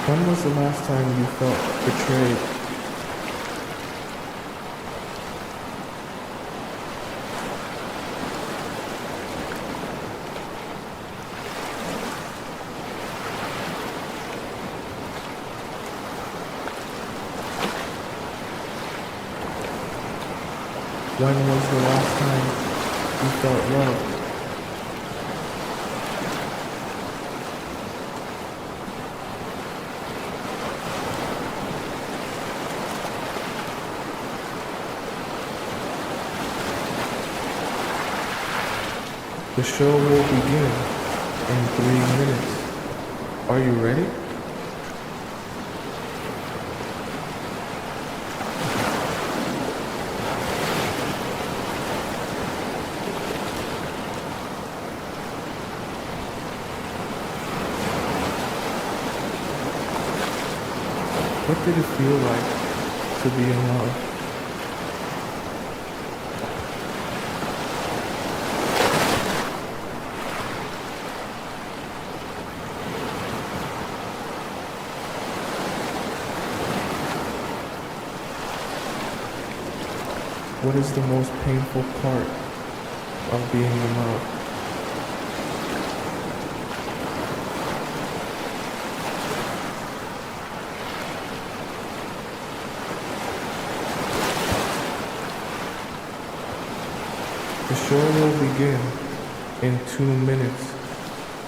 When was the last time you felt betrayed? When was the last time you felt loved? The show will begin in 3 minutes. Are you ready? What did it feel like to be in love? What is the most painful part of being in love? The show will begin in 2 minutes.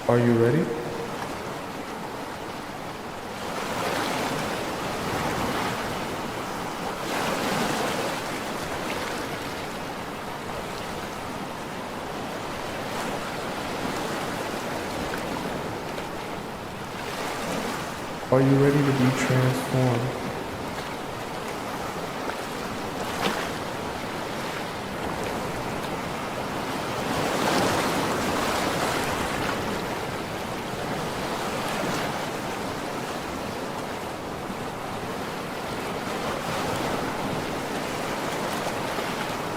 Are you ready? Are you ready to be transformed?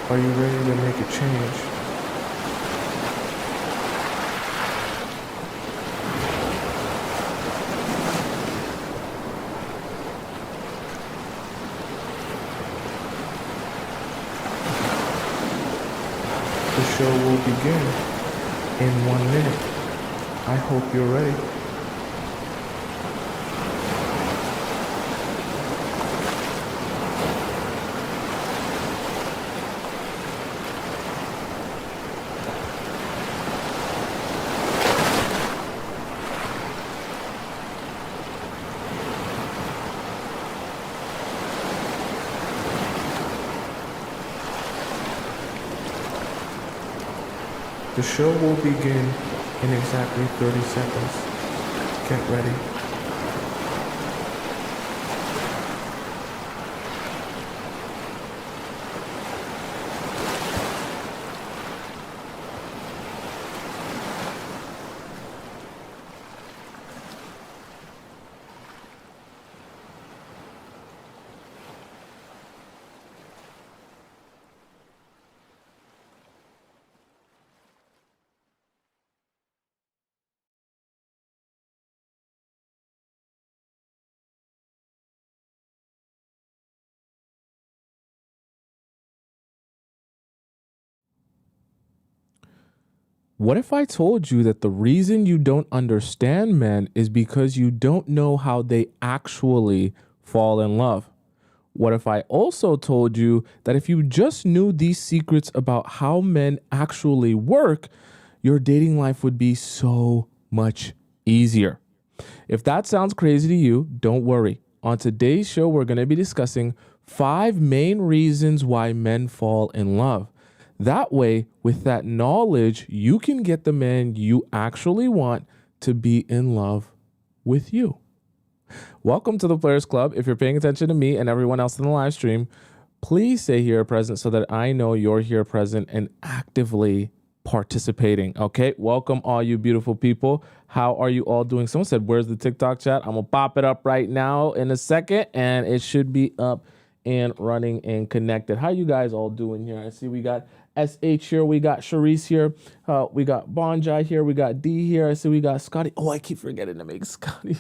Are you ready to make a change? The show will begin in 1 minute. I hope you're ready. The show will begin in exactly 30 seconds. Get ready. What if I told you that the reason you don't understand men is because you don't know how they actually fall in love? What if I also told you that if you just knew these secrets about how men actually work, your dating life would be so much easier? If that sounds crazy to you, don't worry. On today's show, we're going to be discussing 5 main reasons why men fall in love. That way, with that knowledge, you can get the man you actually want to be in love with you. Welcome to the Players Club. If you're paying attention to me and everyone else in the live stream, please say here present so that I know you're here present and actively participating. Okay, welcome all you beautiful people. How are you all doing? Someone said, where's the TikTok chat? I'm gonna pop it up right now in a second and it should be up and running and connected. How you guys all doing here? I see we got SH here, we got Sharice here, we got Bonjai here, we got D here. I see we got Scotty. Oh, I keep forgetting to make Scotty.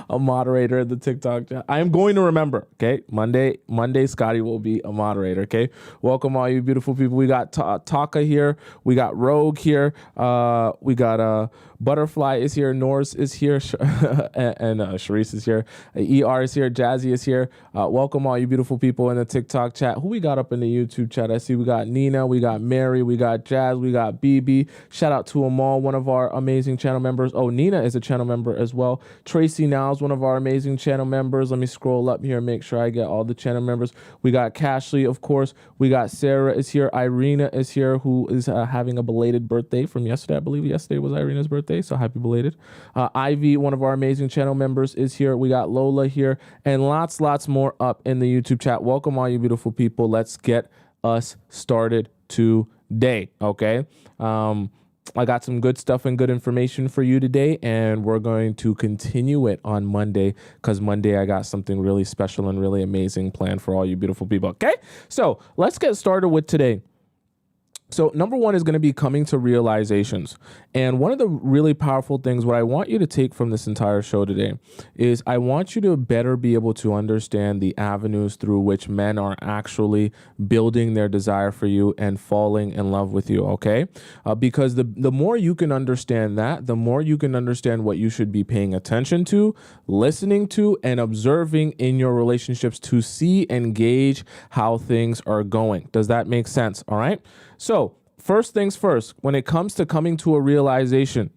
I'm a moderator in the TikTok chat. I am going to remember. Okay, Monday, Scotty will be a moderator. Okay, welcome all you beautiful people. We got Taka here. We got Rogue here. We got Butterfly is here. Norse is here, and Sharice is here. ER is here. Jazzy is here. Welcome all you beautiful people in the TikTok chat. Who we got up in the YouTube chat? I see we got Nina, we got Mary, we got Jazz, we got BB. Shout out to Amal, one of our amazing channel members. Oh, Nina is a channel member as well. Tracy now is one of our amazing channel members. Let me scroll up here and make sure I get all the channel members. We got Cashley, of course. We got Sarah is here. Irina is here, who is having a belated birthday from yesterday. I believe yesterday was Irina's birthday, so happy belated. Ivy, one of our amazing channel members, is here. We got Lola here, and lots more up in the YouTube chat. Welcome all you beautiful people. Let's get us started today, okay? I got some good stuff and good information for you today, and we're going to continue it on Monday, because Monday I got something really special and really amazing planned for all you beautiful people, okay? So let's get started with today. So number one is going to be coming to realizations. And one of the really powerful things, what I want you to take from this entire show today is I want you to better be able to understand the avenues through which men are actually building their desire for you and falling in love with you, okay? Because the more you can understand that, the more you can understand what you should be paying attention to, listening to, and observing in your relationships to see and gauge how things are going. Does that make sense? All right? So first things first, when it comes to coming to a realization,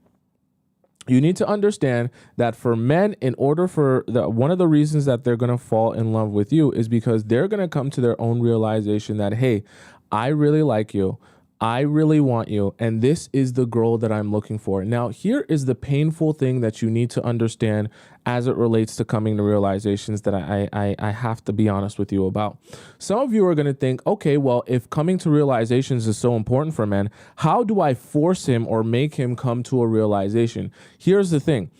you need to understand that for men, in order for one of the reasons that they're going to fall in love with you is because they're going to come to their own realization that, hey, I really like you. I really want you, and this is the girl that I'm looking for. Now, here is the painful thing that you need to understand as it relates to coming to realizations that I have to be honest with you about. Some of you are going to think, okay, well, if coming to realizations is so important for men, how do I force him or make him come to a realization? Here's the thing.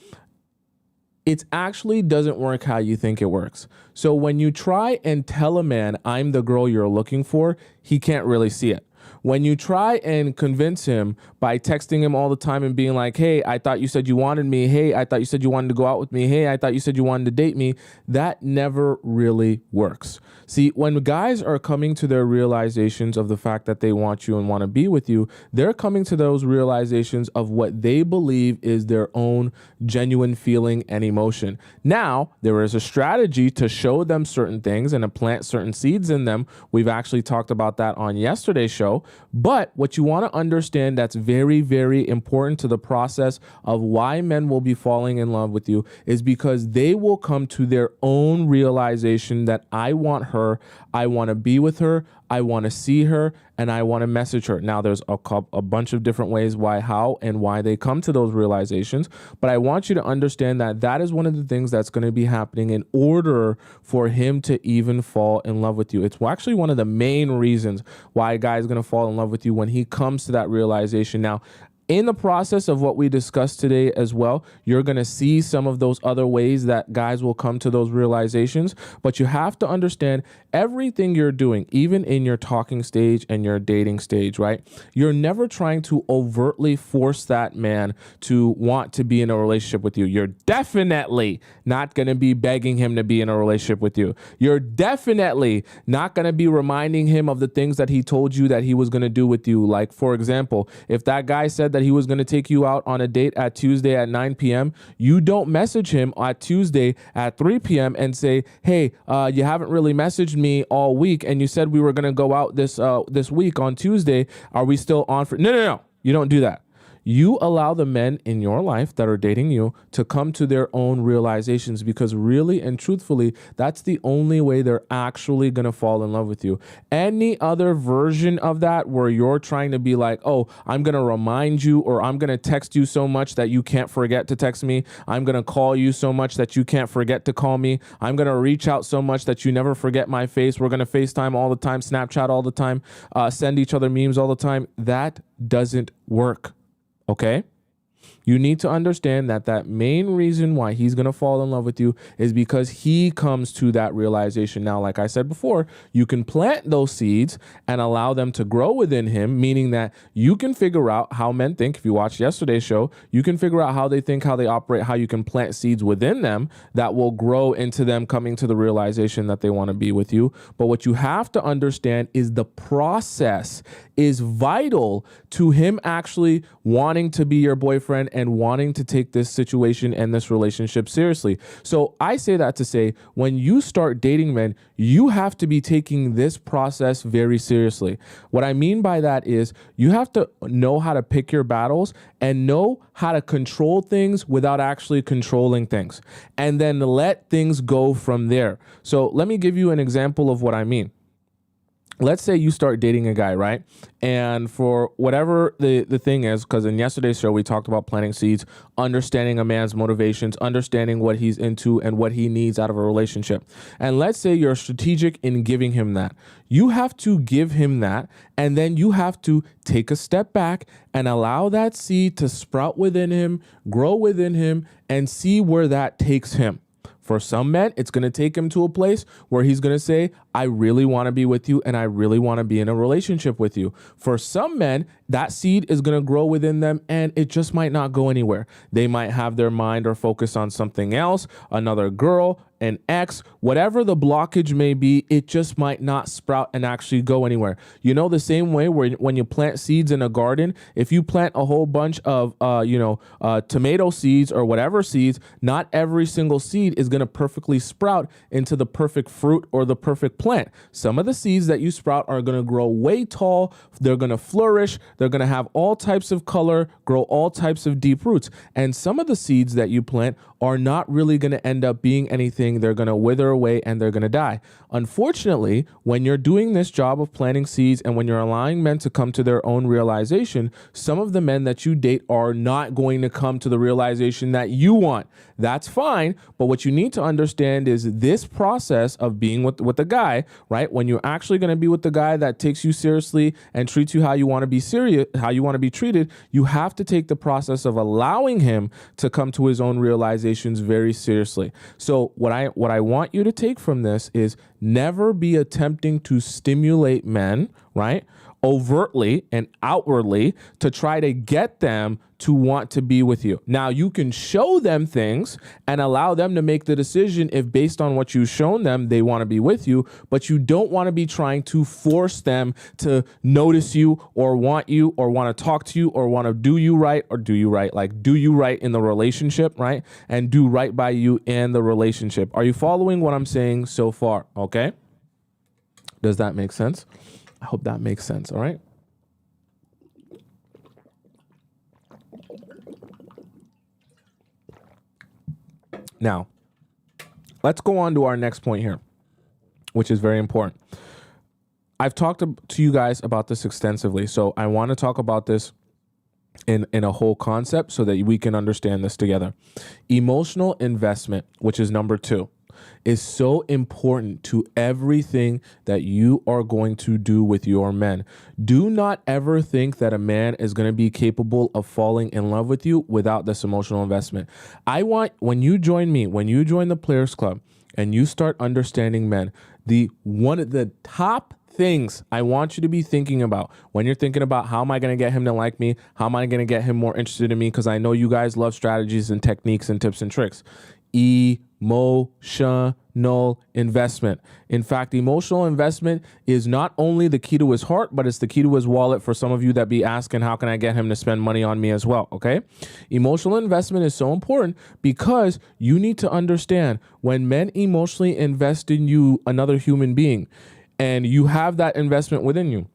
It actually doesn't work how you think it works. So when you try and tell a man, I'm the girl you're looking for, he can't really see it. When you try and convince him by texting him all the time and being like, hey, I thought you said you wanted me. Hey, I thought you said you wanted to go out with me. Hey, I thought you said you wanted to date me. That never really works. See, when guys are coming to their realizations of the fact that they want you and want to be with you, they're coming to those realizations of what they believe is their own genuine feeling and emotion. Now, there is a strategy to show them certain things and to plant certain seeds in them. We've actually talked about that on yesterday's show. But what you want to understand that's very, very important to the process of why men will be falling in love with you is because they will come to their own realization that I want her, I want to be with her, I want to see her, and I want to message her. Now, there's a bunch of different ways why, how, and why they come to those realizations. But I want you to understand that that is one of the things that's going to be happening in order for him to even fall in love with you. It's actually one of the main reasons why a guy is going to fall in love with you when he comes to that realization. Now, in the process of what we discussed today as well, you're going to see some of those other ways that guys will come to those realizations. But you have to understand everything you're doing, even in your talking stage and your dating stage, right? You're never trying to overtly force that man to want to be in a relationship with you. You're definitely not going to be begging him to be in a relationship with you. You're definitely not going to be reminding him of the things that he told you that he was going to do with you. Like, for example, if that guy said that he was going to take you out on a date at Tuesday at 9 p.m., you don't message him at Tuesday at 3 p.m. and say, hey, you haven't really messaged me all week, and you said we were going to go out this week on Tuesday. Are we still on for... No. You don't do that. You allow the men in your life that are dating you to come to their own realizations, because really and truthfully, that's the only way they're actually going to fall in love with you. Any other version of that where you're trying to be like, oh, I'm going to remind you, or I'm going to text you so much that you can't forget to text me. I'm going to call you so much that you can't forget to call me. I'm going to reach out so much that you never forget my face. We're going to FaceTime all the time, Snapchat all the time, send each other memes all the time. That doesn't work. Okay? You need to understand that that main reason why he's going to fall in love with you is because he comes to that realization. Now, like I said before, you can plant those seeds and allow them to grow within him, meaning that you can figure out how men think. If you watched yesterday's show, you can figure out how they think, how they operate, how you can plant seeds within them that will grow into them coming to the realization that they want to be with you. But what you have to understand is the process is vital to him actually wanting to be your boyfriend and wanting to take this situation and this relationship seriously. So I say that to say, when you start dating men, you have to be taking this process very seriously. What I mean by that is you have to know how to pick your battles and know how to control things without actually controlling things, and then let things go from there. So let me give you an example of what I mean. Let's say you start dating a guy, right? And for whatever the thing is, because in yesterday's show, we talked about planting seeds, understanding a man's motivations, understanding what he's into and what he needs out of a relationship. And let's say you're strategic in giving him that. You have to give him that, and then you have to take a step back and allow that seed to sprout within him, grow within him, and see where that takes him. For some men, it's going to take him to a place where he's going to say, I really want to be with you and I really want to be in a relationship with you. For some men, that seed is going to grow within them and it just might not go anywhere. They might have their mind or focus on something else, another girl, an ex, whatever the blockage may be, it just might not sprout and actually go anywhere. You know, the same way where when you plant seeds in a garden, if you plant a whole bunch of, tomato seeds or whatever seeds, not every single seed is going to perfectly sprout into the perfect fruit or the perfect plant. Some of the seeds that you sprout are going to grow way tall. They're going to flourish. They're going to have all types of color, grow all types of deep roots. And some of the seeds that you plant are not really going to end up being anything. They're going to wither away and they're going to die. Unfortunately, when you're doing this job of planting seeds and when you're allowing men to come to their own realization, some of the men that you date are not going to come to the realization that you want. That's fine. But what you need to understand is this process of being with a guy, right? When you're actually going to be with the guy that takes you seriously and treats you how you want to be serious, how you want to be treated, you have to take the process of allowing him to come to his own realizations very seriously. So what I want you to take from this is never be attempting to stimulate men, right? Overtly and outwardly to try to get them to want to be with you. Now, you can show them things and allow them to make the decision if based on what you've shown them, they want to be with you, but you don't want to be trying to force them to notice you or want to talk to you or want to do you right in the relationship, right? And do right by you in the relationship. Are you following what I'm saying so far? Okay. Does that make sense? I hope that makes sense. All right. Now, let's go on to our next point here, which is very important. I've talked to you guys about this extensively, so I want to talk about this in a whole concept so that we can understand this together. Emotional investment, which is number 2. Is so important to everything that you are going to do with your men. Do not ever think that a man is going to be capable of falling in love with you without this emotional investment. When you join me, when you join the Players Club and you start understanding men, one of the top things I want you to be thinking about when you're thinking about how am I going to get him to like me? How am I going to get him more interested in me? Because I know you guys love strategies and techniques and tips and tricks. Emotional investment. In fact, emotional investment is not only the key to his heart, but it's the key to his wallet for some of you that be asking, how can I get him to spend money on me as well? Okay. Emotional investment is so important because you need to understand when men emotionally invest in you, another human being, and you have that investment within you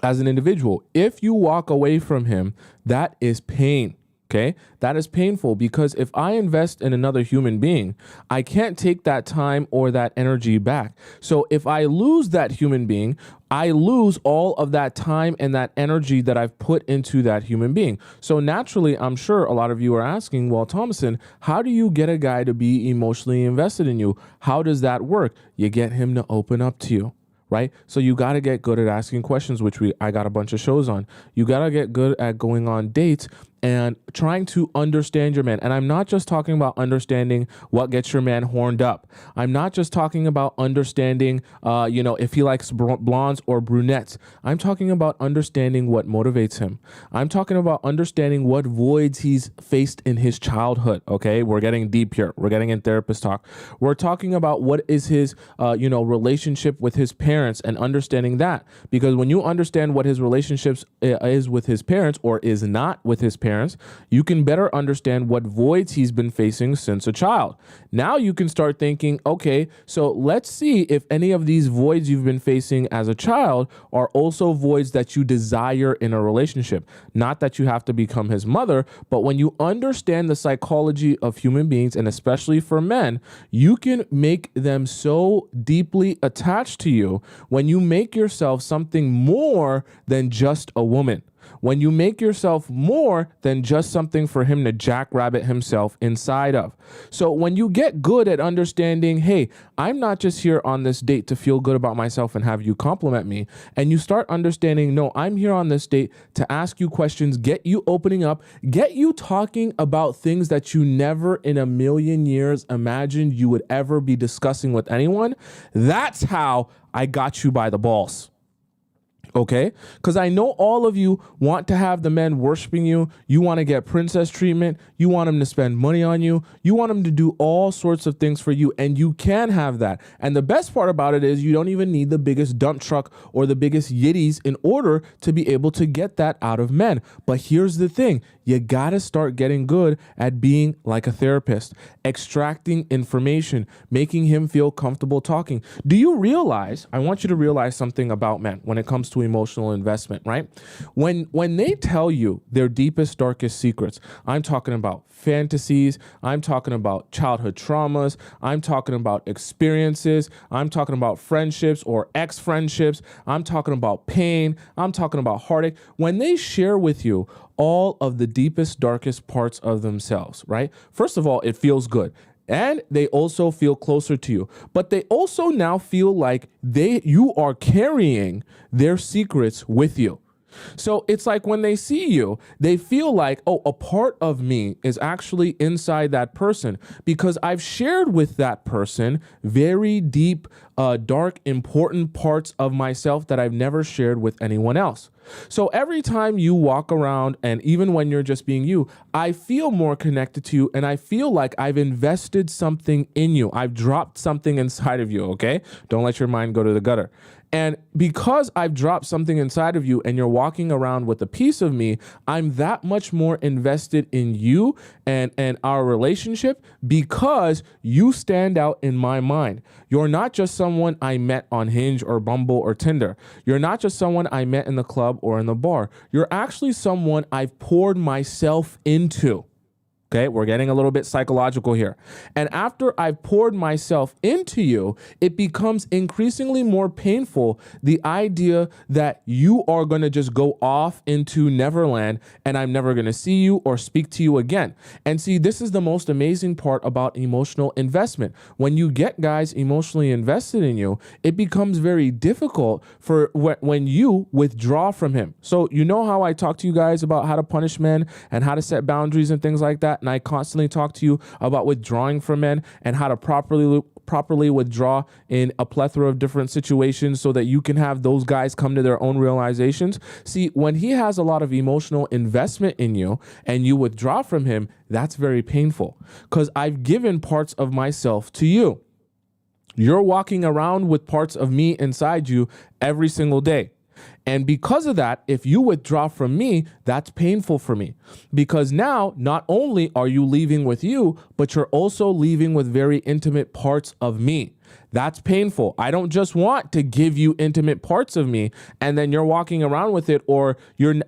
as an individual, if you walk away from him, that is pain. Okay, that is painful because if I invest in another human being, I can't take that time or that energy back. So if I lose that human being, I lose all of that time and that energy that I've put into that human being. So naturally, I'm sure a lot of you are asking, well, Tomisin, how do you get a guy to be emotionally invested in you? How does that work? You get him to open up to you. Right? So you got to get good at asking questions, which I got a bunch of shows on. You got to get good at going on dates and trying to understand your man. And I'm not just talking about understanding what gets your man horned up. I'm not just talking about understanding, if he likes blondes or brunettes. I'm talking about understanding what motivates him. I'm talking about understanding what voids he's faced in his childhood. Okay, we're getting deep here. We're getting in therapist talk. We're talking about what is his, relationship with his parents and understanding that. Because when you understand what his relationships is with his parents or is not with his parents, you can better understand what voids he's been facing since a child. Now you can start thinking, okay, so let's see if any of these voids you've been facing as a child are also voids that you desire in a relationship. Not that you have to become his mother, but when you understand the psychology of human beings, and especially for men, you can make them so deeply attached to you when you make yourself something more than just a woman. When you make yourself more than just something for him to jackrabbit himself inside of. So when you get good at understanding, hey, I'm not just here on this date to feel good about myself and have you compliment me, and you start understanding, no, I'm here on this date to ask you questions, get you opening up, get you talking about things that you never in a million years imagined you would ever be discussing with anyone. That's how I got you by the balls. Okay? Because I know all of you want to have the men worshiping you. You want to get princess treatment. You want them to spend money on you. You want them to do all sorts of things for you. And you can have that. And the best part about it is you don't even need the biggest dump truck or the biggest yitties in order to be able to get that out of men. But here's the thing. You got to start getting good at being like a therapist, extracting information, making him feel comfortable talking. Do you realize, I want you to realize something about men when it comes to emotional investment, right? When they tell you their deepest, darkest secrets, I'm talking about fantasies, I'm talking about childhood traumas, I'm talking about experiences, I'm talking about friendships or ex-friendships, I'm talking about pain, I'm talking about heartache. When they share with you all of the deepest, darkest parts of themselves, right? First of all, it feels good. And they also feel closer to you, but they also now feel like you are carrying their secrets with you. So it's like when they see you, they feel like, oh, a part of me is actually inside that person because I've shared with that person very deep, dark, important parts of myself that I've never shared with anyone else. So every time you walk around, and even when you're just being you, I feel more connected to you, and I feel like I've invested something in you. I've dropped something inside of you, okay? Don't let your mind go to the gutter. And because I've dropped something inside of you and you're walking around with a piece of me, I'm that much more invested in you and our relationship because you stand out in my mind. You're not just someone I met on Hinge or Bumble or Tinder. You're not just someone I met in the club or in the bar. You're actually someone I've poured myself into. Okay, we're getting a little bit psychological here. And after I've poured myself into you, it becomes increasingly more painful, the idea that you are going to just go off into Neverland and I'm never going to see you or speak to you again. And see, this is the most amazing part about emotional investment. When you get guys emotionally invested in you, it becomes very difficult for when you withdraw from him. So you know how I talk to you guys about how to punish men and how to set boundaries and things like that? And I constantly talk to you about withdrawing from men and how to properly withdraw in a plethora of different situations so that you can have those guys come to their own realizations. See, when he has a lot of emotional investment in you and you withdraw from him, that's very painful because I've given parts of myself to you. You're walking around with parts of me inside you every single day. And because of that, if you withdraw from me, that's painful for me because now not only are you leaving with you, but you're also leaving with very intimate parts of me. That's painful. I don't just want to give you intimate parts of me and then you're walking around with it or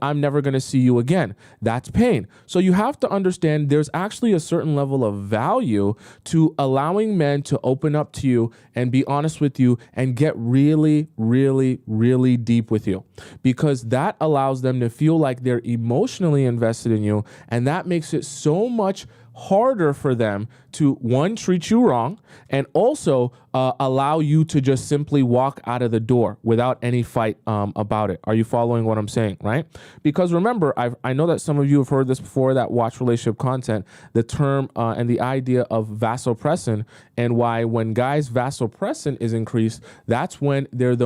I'm never going to see you again. That's pain. So you have to understand there's actually a certain level of value to allowing men to open up to you and be honest with you and get really, really, really deep with you because that allows them to feel like they're emotionally invested in you, and that makes it so much harder for them to, one, treat you wrong, and also allow you to just simply walk out of the door without any fight about it. Are you following what I'm saying, right? Because remember, I know that some of you have heard this before that watch relationship content, the term and the idea of vasopressin, and why when guys vasopressin is increased, that's when they're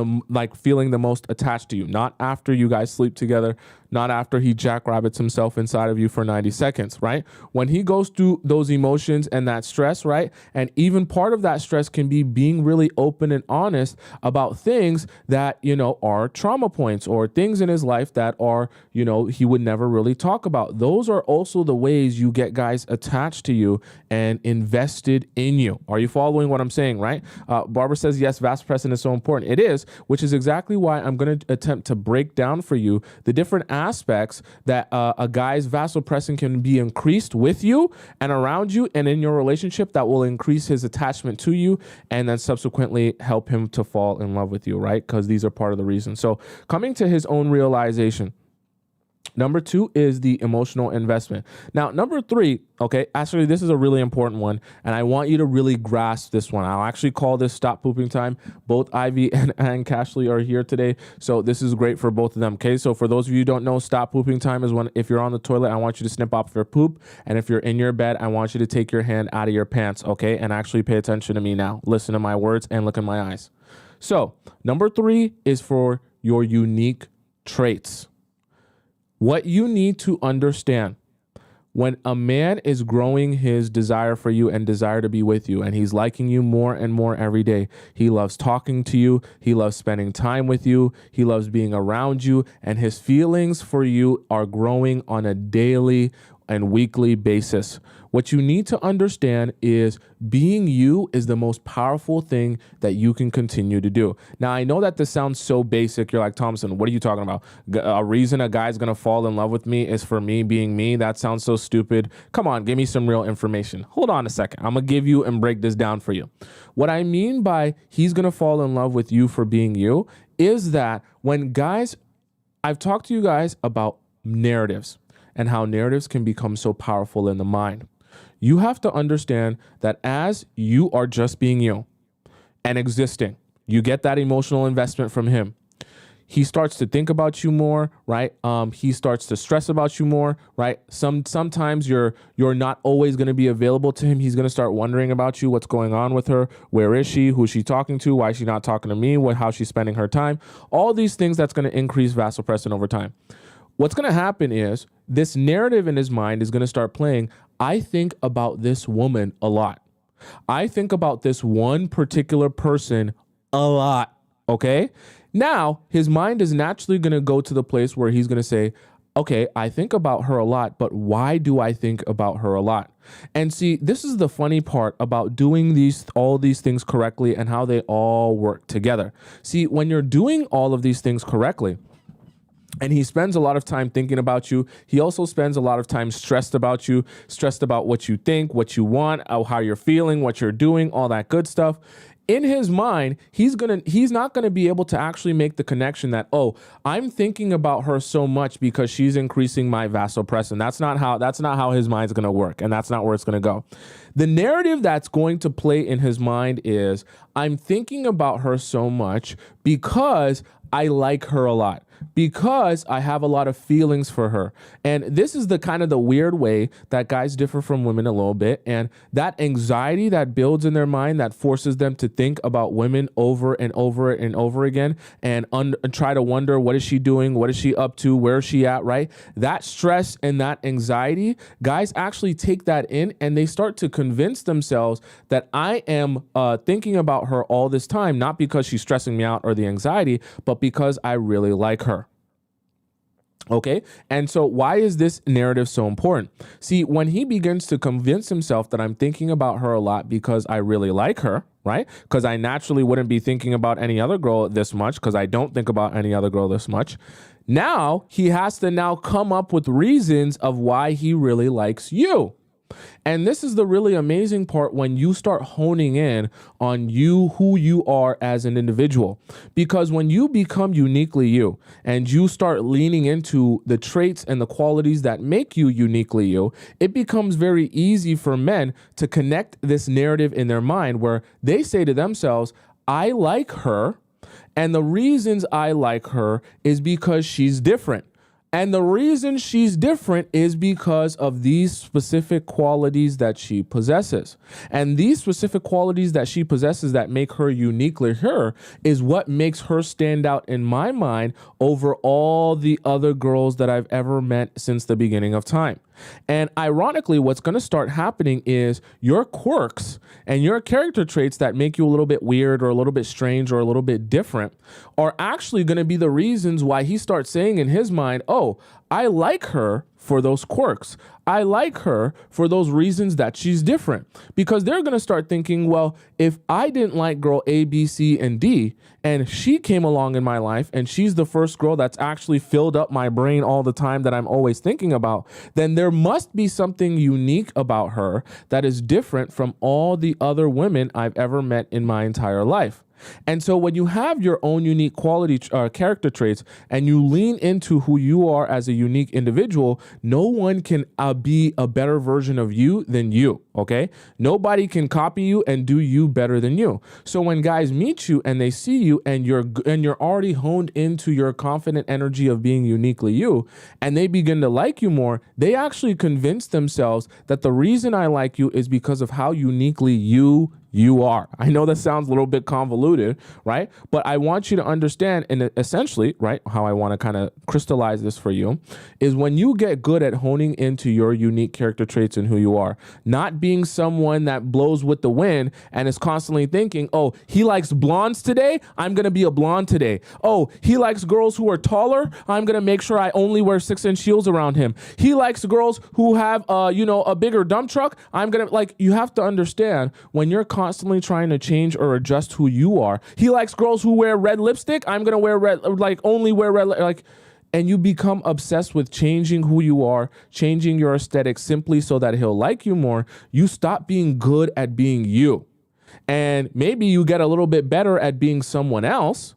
feeling the most attached to you. Not after you guys sleep together, not after he jackrabbits himself inside of you for 90 seconds, right? When he goes through those emotions and that stress, right? And even part of that stress can be being really open and honest about things that, are trauma points or things in his life that are, he would never really talk about. Those are also the ways you get guys attached to you and invested in you. Are you following what I'm saying, right? Barbara says, yes, vasopressin is so important. It is, which is exactly why I'm going to attempt to break down for you the different aspects that a guy's vasopressin can be increased with you and around you and in your relationship that will increase his attachment to you and then subsequently help him to fall in love with you, right? Because these are part of the reason. So coming to his own realization. Number 2 is the emotional investment. Now, number 3, okay, actually, this is a really important one, and I want you to really grasp this one. I'll actually call this Stop Pooping Time. Both Ivy and Cashley are here today, so this is great for both of them, okay? So for those of you who don't know, Stop Pooping Time is when if you're on the toilet, I want you to snip off your poop, and if you're in your bed, I want you to take your hand out of your pants, okay? And actually pay attention to me now. Listen to my words and look in my eyes. So number 3 is for your unique traits. What you need to understand when a man is growing his desire for you and desire to be with you, and he's liking you more and more every day, he loves talking to you, he loves spending time with you, he loves being around you, and his feelings for you are growing on a daily and weekly basis. What you need to understand is being you is the most powerful thing that you can continue to do. Now, I know that this sounds so basic. You're like, Tomisin, what are you talking about? A reason a guy's going to fall in love with me is for me being me. That sounds so stupid. Come on, give me some real information. Hold on a second. I'm going to give you and break this down for you. What I mean by he's going to fall in love with you for being you is that when guys, I've talked to you guys about narratives and how narratives can become so powerful in the mind. You have to understand that as you are just being you and existing, you get that emotional investment from him. He starts to think about you more, right? He starts to stress about you more, right? Sometimes you're not always going to be available to him. He's going to start wondering about you, what's going on with her, where is she, who's she talking to, why is she not talking to me, how she's spending her time. All these things that's going to increase vasopressin over time. What's going to happen is this narrative in his mind is going to start playing. I think about this woman a lot. I think about this one particular person a lot. Okay. Now his mind is naturally going to go to the place where he's going to say, okay, I think about her a lot, but why do I think about her a lot? And see, this is the funny part about doing all these things correctly and how they all work together. See, when you're doing all of these things correctly, and he spends a lot of time thinking about you, he also spends a lot of time stressed about you, stressed about what you think, what you want, how you're feeling, what you're doing, all that good stuff. In his mind, he's not gonna be able to actually make the connection that, oh, I'm thinking about her so much because she's increasing my vasopressin. That's not how his mind's gonna work, and that's not where it's gonna go. The narrative that's going to play in his mind is, I'm thinking about her so much because I like her a lot, because I have a lot of feelings for her. And this is the kind of the weird way that guys differ from women a little bit. And that anxiety that builds in their mind that forces them to think about women over and over and over again and try to wonder, what is she doing? What is she up to? Where is she at? Right? That stress and that anxiety, guys actually take that in and they start to convince themselves that I am thinking about her all this time, not because she's stressing me out or the anxiety, but because I really like her. Okay. And so why is this narrative so important? See, when he begins to convince himself that I'm thinking about her a lot because I really like her, right? Because I naturally wouldn't be thinking about any other girl this much because I don't think about any other girl this much. Now he has to now come up with reasons of why he really likes you. And this is the really amazing part when you start honing in on you, who you are as an individual. Because when you become uniquely you and you start leaning into the traits and the qualities that make you uniquely you, it becomes very easy for men to connect this narrative in their mind where they say to themselves, I like her, and the reasons I like her is because she's different. And the reason she's different is because of these specific qualities that she possesses. And these specific qualities that she possesses that make her uniquely her is what makes her stand out in my mind over all the other girls that I've ever met since the beginning of time. And ironically, what's going to start happening is your quirks and your character traits that make you a little bit weird or a little bit strange or a little bit different are actually going to be the reasons why he starts saying in his mind, oh, I like her for those quirks. I like her for those reasons that she's different. Because they're going to start thinking, well, if I didn't like girl A, B, C, and D, and she came along in my life and she's the first girl that's actually filled up my brain all the time that I'm always thinking about, then there must be something unique about her that is different from all the other women I've ever met in my entire life. And so when you have your own unique quality character traits and you lean into who you are as a unique individual, no one can be a better version of you than you, okay? Nobody can copy you and do you better than you. So when guys meet you and they see you and you're already honed into your confident energy of being uniquely you, and they begin to like you more, they actually convince themselves that the reason I like you is because of how uniquely you are. I know that sounds a little bit convoluted, right? But I want you to understand, and essentially, right, how I want to kind of crystallize this for you is when you get good at honing into your unique character traits and who you are, not being someone that blows with the wind and is constantly thinking, oh, he likes blondes today, I'm going to be a blonde today. Oh, he likes girls who are taller, I'm going to make sure I only wear 6-inch heels around him. He likes girls who have, a bigger dump truck. I'm going to, you have to understand when you're constantly trying to change or adjust who you are. He likes girls who wear red lipstick. I'm going to wear red, only wear red, and you become obsessed with changing who you are, changing your aesthetic simply so that he'll like you more. You stop being good at being you. And maybe you get a little bit better at being someone else,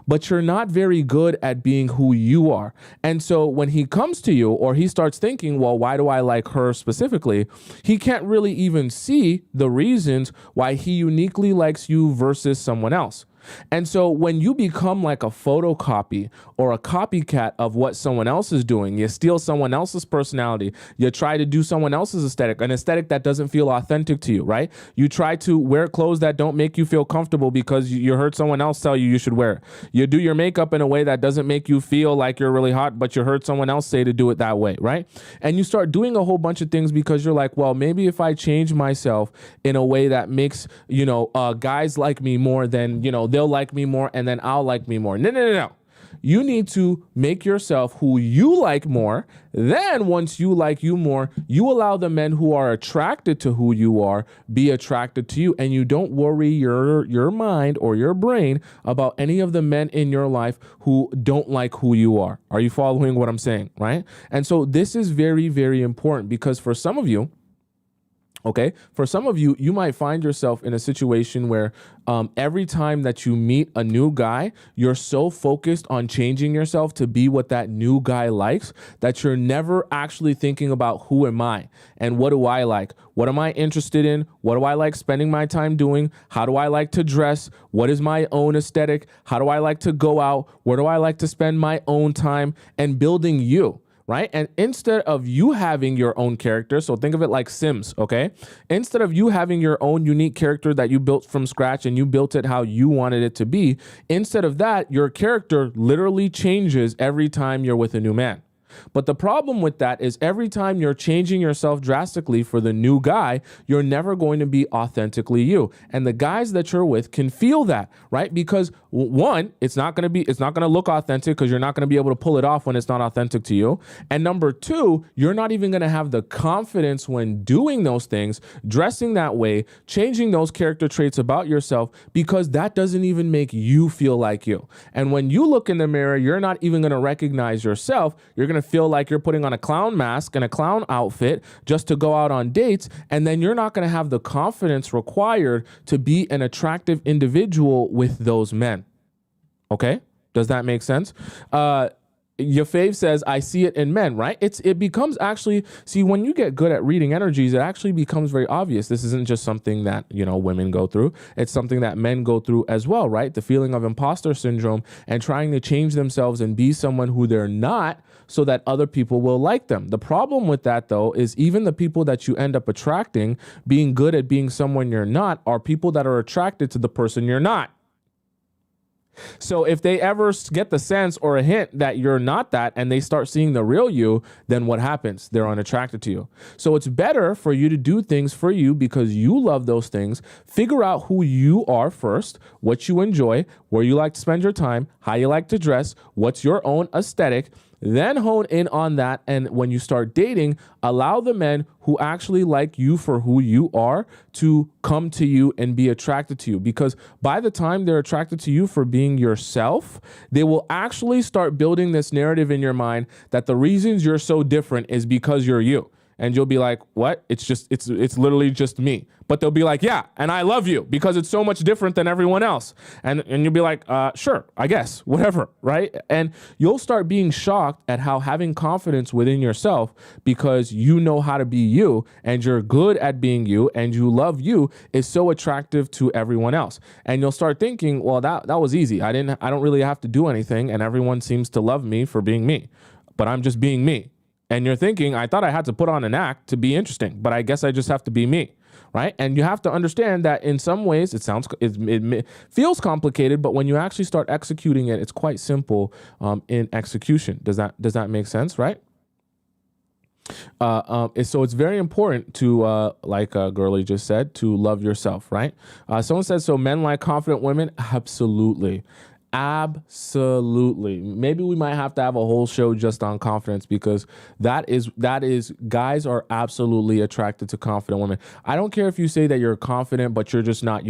but you're not very good at being who you are. And so when he comes to you or he starts thinking, well, why do I like her specifically? He can't really even see the reasons why he uniquely likes you versus someone else. And so when you become like a photocopy or a copycat of what someone else is doing, you steal someone else's personality, you try to do someone else's aesthetic, an aesthetic that doesn't feel authentic to you, right? You try to wear clothes that don't make you feel comfortable because you heard someone else tell you should wear it. You do your makeup in a way that doesn't make you feel like you're really hot, but you heard someone else say to do it that way, right? And you start doing a whole bunch of things because you're like, well, maybe if I change myself in a way that makes, guys like me more, then, they'll like me more and then I'll like me more. No. You need to make yourself who you like more. Then once you like you more, you allow the men who are attracted to who you are be attracted to you. And you don't worry your mind or your brain about any of the men in your life who don't like who you are. Are you following what I'm saying? Right? And so this is very, very important because for some of you, okay, for some of you, you might find yourself in a situation where every time that you meet a new guy, you're so focused on changing yourself to be what that new guy likes that you're never actually thinking about who am I and what do I like? What am I interested in? What do I like spending my time doing? How do I like to dress? What is my own aesthetic? How do I like to go out? Where do I like to spend my own time? And building you. Right? And instead of you having your own character, so think of it like Sims, okay? Instead of you having your own unique character that you built from scratch and you built it how you wanted it to be, instead of that, your character literally changes every time you're with a new man. But the problem with that is every time you're changing yourself drastically for the new guy, you're never going to be authentically you. And the guys that you're with can feel that, right? Because one, it's not going to look authentic because you're not going to be able to pull it off when it's not authentic to you. And number two, you're not even going to have the confidence when doing those things, dressing that way, changing those character traits about yourself, because that doesn't even make you feel like you. And when you look in the mirror, you're not even going to recognize yourself. You're going to feel like you're putting on a clown mask and a clown outfit just to go out on dates. And then you're not going to have the confidence required to be an attractive individual with those men. Okay? Does that make sense? Your fave says, I see it in men, right? It becomes actually, see, when you get good at reading energies, it actually becomes very obvious. This isn't just something that, women go through. It's something that men go through as well, right? The feeling of imposter syndrome and trying to change themselves and be someone who they're not so that other people will like them. The problem with that, though, is even the people that you end up attracting, being good at being someone you're not, are people that are attracted to the person you're not. So if they ever get the sense or a hint that you're not that and they start seeing the real you, then what happens? They're unattracted to you. So it's better for you to do things for you because you love those things. Figure out who you are first, what you enjoy, where you like to spend your time, how you like to dress, what's your own aesthetic. Then hone in on that. And when you start dating, allow the men who actually like you for who you are to come to you and be attracted to you. Because by the time they're attracted to you for being yourself, they will actually start building this narrative in your mind that the reasons you're so different is because you're you. And you'll be like, what? It's literally just me. But they'll be like, yeah, and I love you because it's so much different than everyone else. And you'll be like, sure, I guess, whatever, right? And you'll start being shocked at how having confidence within yourself because you know how to be you and you're good at being you and you love you is so attractive to everyone else. And you'll start thinking, well, that was easy. I don't really have to do anything and everyone seems to love me for being me, but I'm just being me. And you're thinking, I thought I had to put on an act to be interesting, but I guess I just have to be me, right? And you have to understand that in some ways it feels complicated, but when you actually start executing it, it's quite simple in execution. Does that make sense, right? So it's very important to, like Girly just said, to love yourself, right? Someone says, so men like confident women? Absolutely. Absolutely. Maybe we might have to have a whole show just on confidence because that is guys are absolutely attracted to confident women. I don't care if you say that you're confident, but you're just not,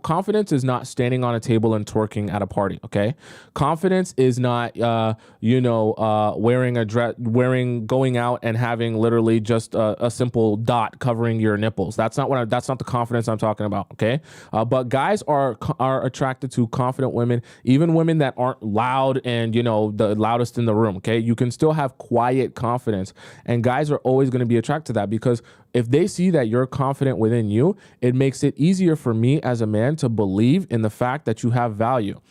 confidence is not standing on a table and twerking at a party. Okay. Confidence is not, wearing a dress, going out and having literally just a simple dot covering your nipples. That's not that's not the confidence I'm talking about. Okay. But guys are attracted to confident women, even women that aren't loud and, the loudest in the room. Okay. You can still have quiet confidence and guys are always going to be attracted to that because if they see that you're confident within you, it makes it easier for me as a man to believe in the fact that you have value.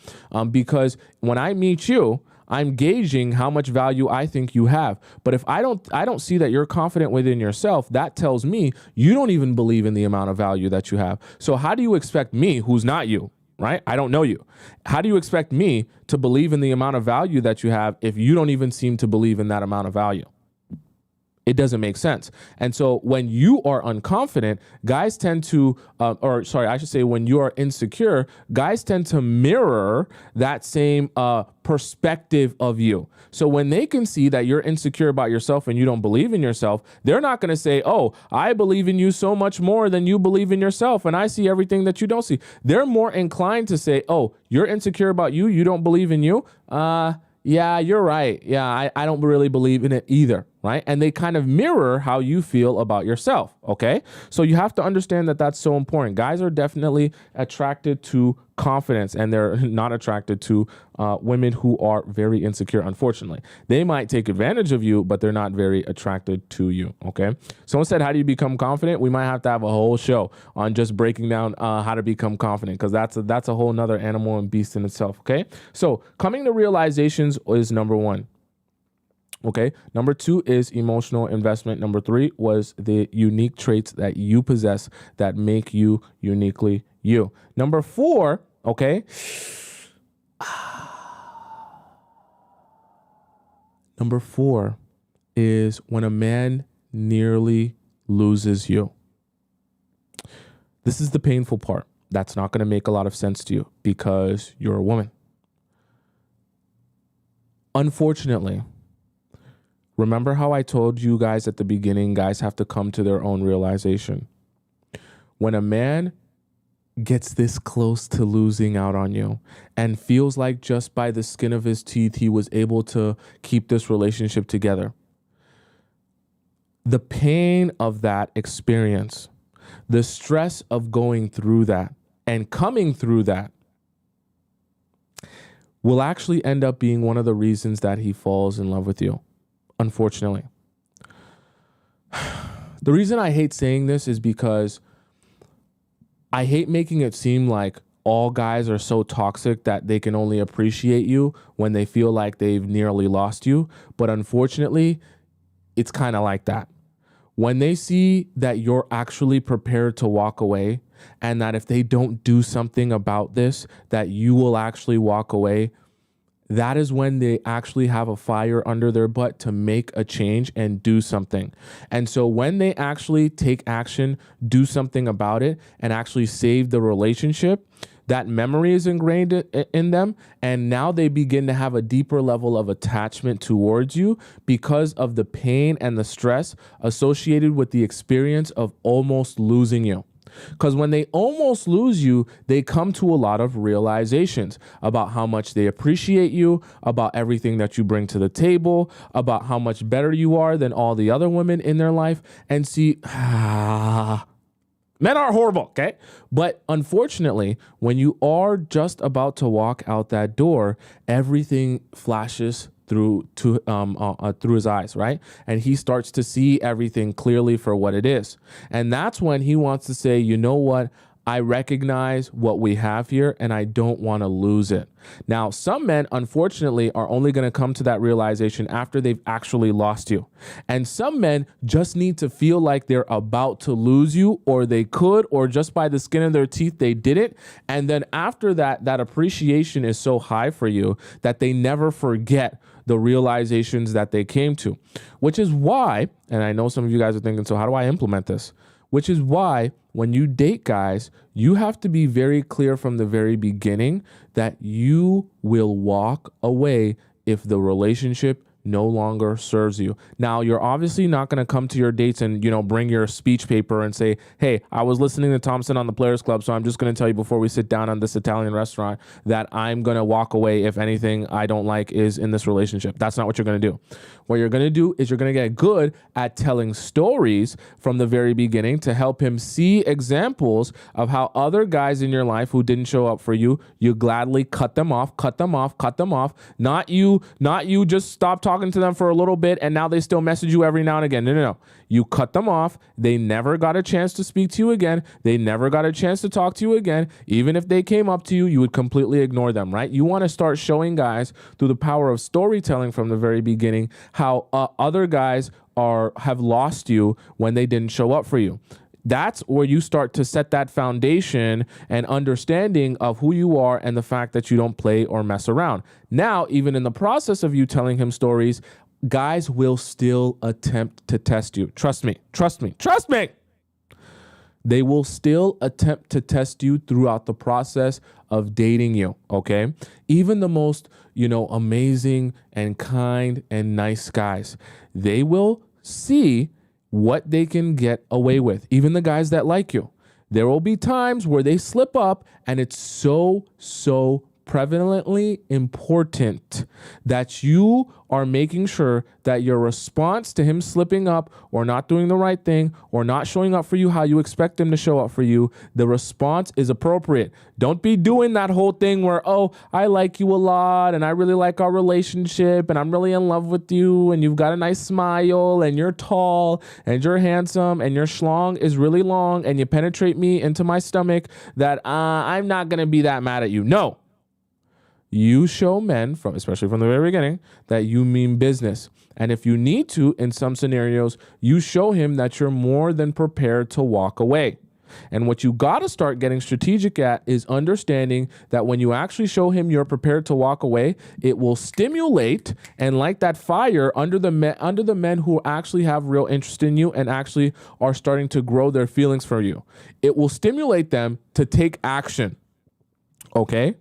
Because when I meet you, I'm gauging how much value I think you have. But if I don't see that you're confident within yourself, that tells me you don't even believe in the amount of value that you have. So how do you expect me, who's not you, right? I don't know you. How do you expect me to believe in the amount of value that you have if you don't even seem to believe in that amount of value? It doesn't make sense. And so when you are unconfident, guys tend to, when you are insecure, guys tend to mirror that same perspective of you. So when they can see that you're insecure about yourself and you don't believe in yourself, they're not going to say, oh, I believe in you so much more than you believe in yourself and I see everything that you don't see. They're more inclined to say, oh, you're insecure about you, you don't believe in you. Yeah, you're right. Yeah, I don't really believe in it either, right? And they kind of mirror how you feel about yourself, okay? So you have to understand that that's so important. Guys are definitely attracted to confidence and they're not attracted to women who are very insecure, unfortunately. They might take advantage of you, but they're not very attracted to you, okay? Someone said, how do you become confident? We might have to have a whole show on just breaking down how to become confident because that's a whole nother animal and beast in itself, okay? So coming to realizations is number one. Okay. Number two is emotional investment. Number three was the unique traits that you possess that make you uniquely you. Number four, okay. Number four is when a man nearly loses you. This is the painful part. That's not going to make a lot of sense to you because you're a woman. Unfortunately, remember how I told you guys at the beginning, guys have to come to their own realization. When a man gets this close to losing out on you and feels like just by the skin of his teeth he was able to keep this relationship together. The pain of that experience, the stress of going through that and coming through that will actually end up being one of the reasons that he falls in love with you, unfortunately. The reason I hate saying this is because I hate making it seem like all guys are so toxic that they can only appreciate you when they feel like they've nearly lost you. But unfortunately, it's kind of like that. When they see that you're actually prepared to walk away and that if they don't do something about this, that you will actually walk away, that is when they actually have a fire under their butt to make a change and do something. And so when they actually take action, do something about it, and actually save the relationship, that memory is ingrained in them. And now they begin to have a deeper level of attachment towards you because of the pain and the stress associated with the experience of almost losing you. Because when they almost lose you, they come to a lot of realizations about how much they appreciate you, about everything that you bring to the table, about how much better you are than all the other women in their life, and see, men are horrible, okay? But unfortunately, when you are just about to walk out that door, everything flashes through his eyes, right? And he starts to see everything clearly for what it is. And that's when he wants to say, you know what? I recognize what we have here and I don't want to lose it. Now, some men, unfortunately, are only going to come to that realization after they've actually lost you. And some men just need to feel like they're about to lose you, or they could, or just by the skin of their teeth, they didn't. And then after that, that appreciation is so high for you that they never forget the realizations that they came to, which is why, and I know some of you guys are thinking, so how do I implement this? Which is why when you date guys, you have to be very clear from the very beginning that you will walk away if the relationship no longer serves you. Now, you're obviously not going to come to your dates and, bring your speech paper and say, hey, I was listening to Tomisin on the Players Club, so I'm just going to tell you before we sit down on this Italian restaurant that I'm going to walk away if anything I don't like is in this relationship. That's not what you're going to do. What you're going to do is you're going to get good at telling stories from the very beginning to help him see examples of how other guys in your life who didn't show up for you, you gladly cut them off. Not you just stop talking to them for a little bit and now they still message you every now and again. No. You cut them off. They never got a chance to speak to you again. They never got a chance to talk to you again. Even if they came up to you, you would completely ignore them, right? You want to start showing guys through the power of storytelling from the very beginning how other guys have lost you when they didn't show up for you. That's where you start to set that foundation and understanding of who you are and the fact that you don't play or mess around. Now, even in the process of you telling him stories, guys will still attempt to test you. Trust me. They will still attempt to test you throughout the process of dating you, okay? Even the most, amazing and kind and nice guys, they will see what they can get away with, even the guys that like you. There will be times where they slip up, and it's so prevalently important that you are making sure that your response to him slipping up or not doing the right thing or not showing up for you how you expect him to show up for you, the response is appropriate. Don't be doing that whole thing where, oh, I like you a lot and I really like our relationship and I'm really in love with you and you've got a nice smile and you're tall and you're handsome and your schlong is really long and you penetrate me into my stomach, that I'm not going to be that mad at you. No. You show men, especially from the very beginning, that you mean business. And if you need to, in some scenarios, you show him that you're more than prepared to walk away. And what you got to start getting strategic at is understanding that when you actually show him you're prepared to walk away, it will stimulate and light that fire under the men who actually have real interest in you and actually are starting to grow their feelings for you. It will stimulate them to take action. Okay?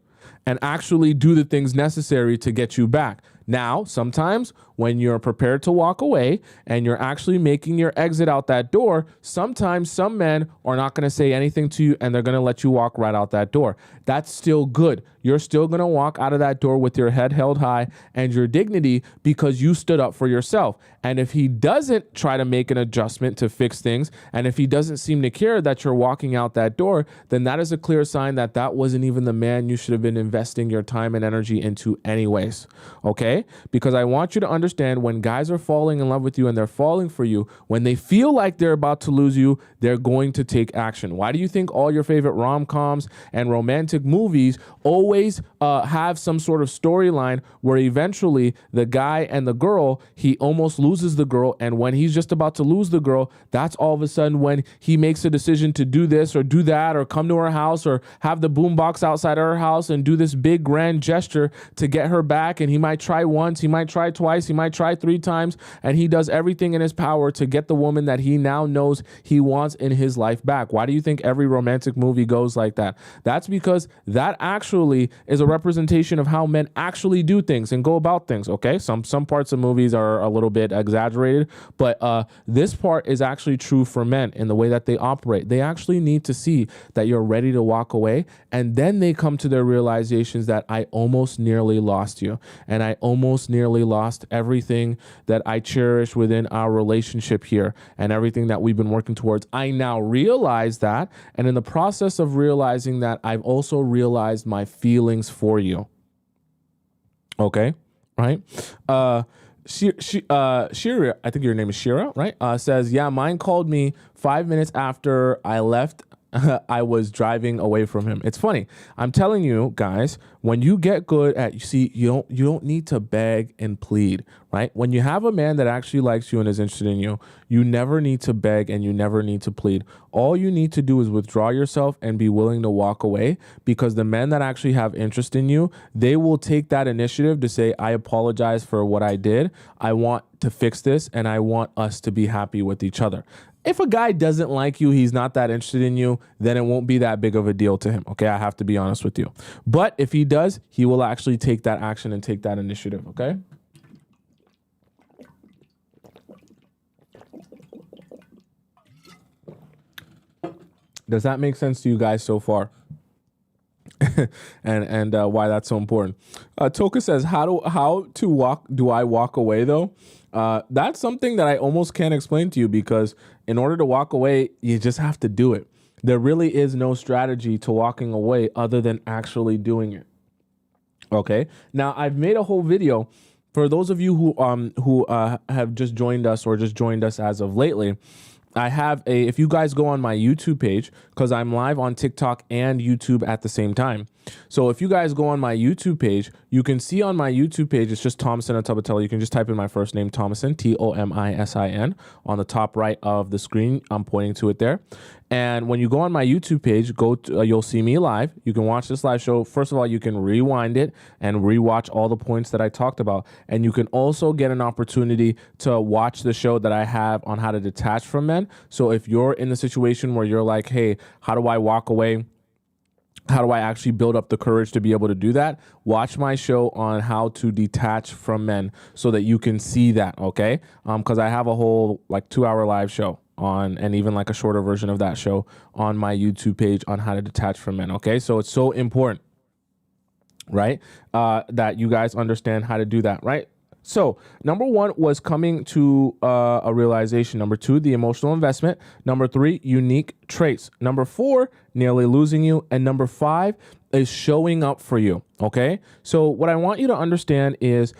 And actually do the things necessary to get you back. Now, sometimes when you're prepared to walk away and you're actually making your exit out that door, sometimes some men are not going to say anything to you and they're going to let you walk right out that door. That's still good. You're still going to walk out of that door with your head held high and your dignity because you stood up for yourself. And if he doesn't try to make an adjustment to fix things, and if he doesn't seem to care that you're walking out that door, then that is a clear sign that that wasn't even the man you should have been investing your time and energy into anyways. Okay? Because I want you to understand, when guys are falling in love with you and they're falling for you, when they feel like they're about to lose you, they're going to take action. Why do you think all your favorite rom-coms and romantic movies always have some sort of storyline where eventually the guy and the girl, he almost loses the girl, and when he's just about to lose the girl, that's all of a sudden when he makes a decision to do this or do that or come to her house or have the boombox outside her house and do this big grand gesture to get her back. And he might try once, he might try twice, he might try 3 times, and he does everything in his power to get the woman that he now knows he wants in his life back. Why do you think every romantic movie goes like that? That's because that actually is a representation of how men actually do things and go about things. Okay, some parts of movies are a little bit exaggerated, but this part is actually true for men in the way that they operate. They actually need to see that you're ready to walk away, and then they come to their realizations that I almost nearly lost you, and I almost nearly lost everything that I cherish within our relationship here and everything that we've been working towards. I now realize that, and in the process of realizing that, I've also realized my feelings for you. Okay, right? Shira, I think your name is Shira, right? Says, yeah, mine called me 5 minutes after I left. I was driving away from him. It's funny. I'm telling you guys, when you get good at, you don't need to beg and plead, right? When you have a man that actually likes you and is interested in you, you never need to beg and you never need to plead. All you need to do is withdraw yourself and be willing to walk away, because the men that actually have interest in you, they will take that initiative to say, I apologize for what I did. I want to fix this and I want us to be happy with each other. If a guy doesn't like you, he's not that interested in you, then it won't be that big of a deal to him. Okay, I have to be honest with you. But if he does, he will actually take that action and take that initiative. Okay. Does that make sense to you guys so far? and why that's so important. Toka says, how do I walk away though? That's something that I almost can't explain to you, because in order to walk away, you just have to do it. There really is no strategy to walking away other than actually doing it. Okay. Now I've made a whole video for those of you who have just joined us or just joined us as of lately. I have if you guys go on my YouTube page, because I'm live on TikTok and YouTube at the same time. So if you guys go on my YouTube page, you can see on my YouTube page, it's just Tomisin Atobatele. You can just type in my first name, Tomisin, Tomisin, on the top right of the screen. I'm pointing to it there. And when you go on my YouTube page, you'll see me live. You can watch this live show. First of all, you can rewind it and rewatch all the points that I talked about. And you can also get an opportunity to watch the show that I have on how to detach from men. So if you're in the situation where you're like, hey, how do I walk away? How do I actually build up the courage to be able to do that? Watch my show on how to detach from men so that you can see that, okay? Because I have a whole 2-hour live show on, and even a shorter version of that show on my YouTube page on how to detach from men, okay? So it's so important, right? That you guys understand how to do that, right? So number 1 was coming to a realization. Number 2, the emotional investment. Number 3, unique traits. Number 4, nearly losing you. And number 5 is showing up for you. Okay. So what I want you to understand is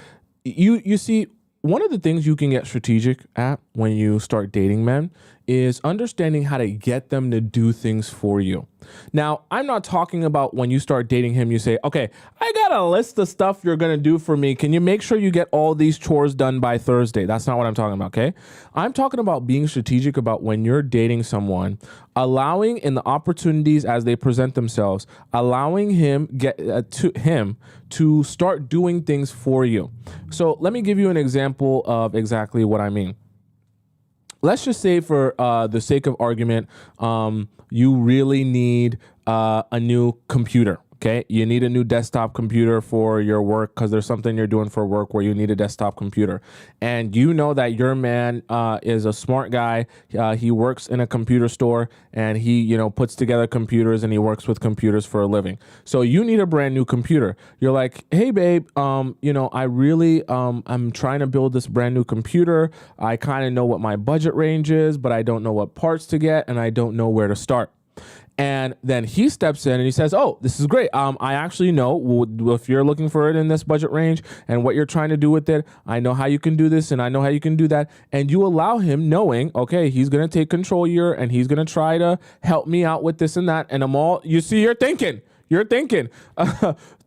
you see, one of the things you can get strategic at when you start dating men is understanding how to get them to do things for you. Now, I'm not talking about when you start dating him, you say, okay, I got a list of stuff you're going to do for me. Can you make sure you get all these chores done by Thursday? That's not what I'm talking about, okay? I'm talking about being strategic about when you're dating someone, allowing in the opportunities as they present themselves, allowing him to start doing things for you. So let me give you an example of exactly what I mean. Let's just say, for the sake of argument, you really need a new computer. Okay, you need a new desktop computer for your work because there's something you're doing for work where you need a desktop computer. And you know that your man is a smart guy. He works in a computer store and he, puts together computers and he works with computers for a living. So you need a brand new computer. You're like, hey, babe, I really, I'm trying to build this brand new computer. I kind of know what my budget range is, but I don't know what parts to get and I don't know where to start. And then he steps in and he says, oh, this is great. I actually know if you're looking for it in this budget range and what you're trying to do with it, I know how you can do this and I know how you can do that. And you allow him knowing, okay, he's going to take control here and he's going to try to help me out with this and that. And you're thinking.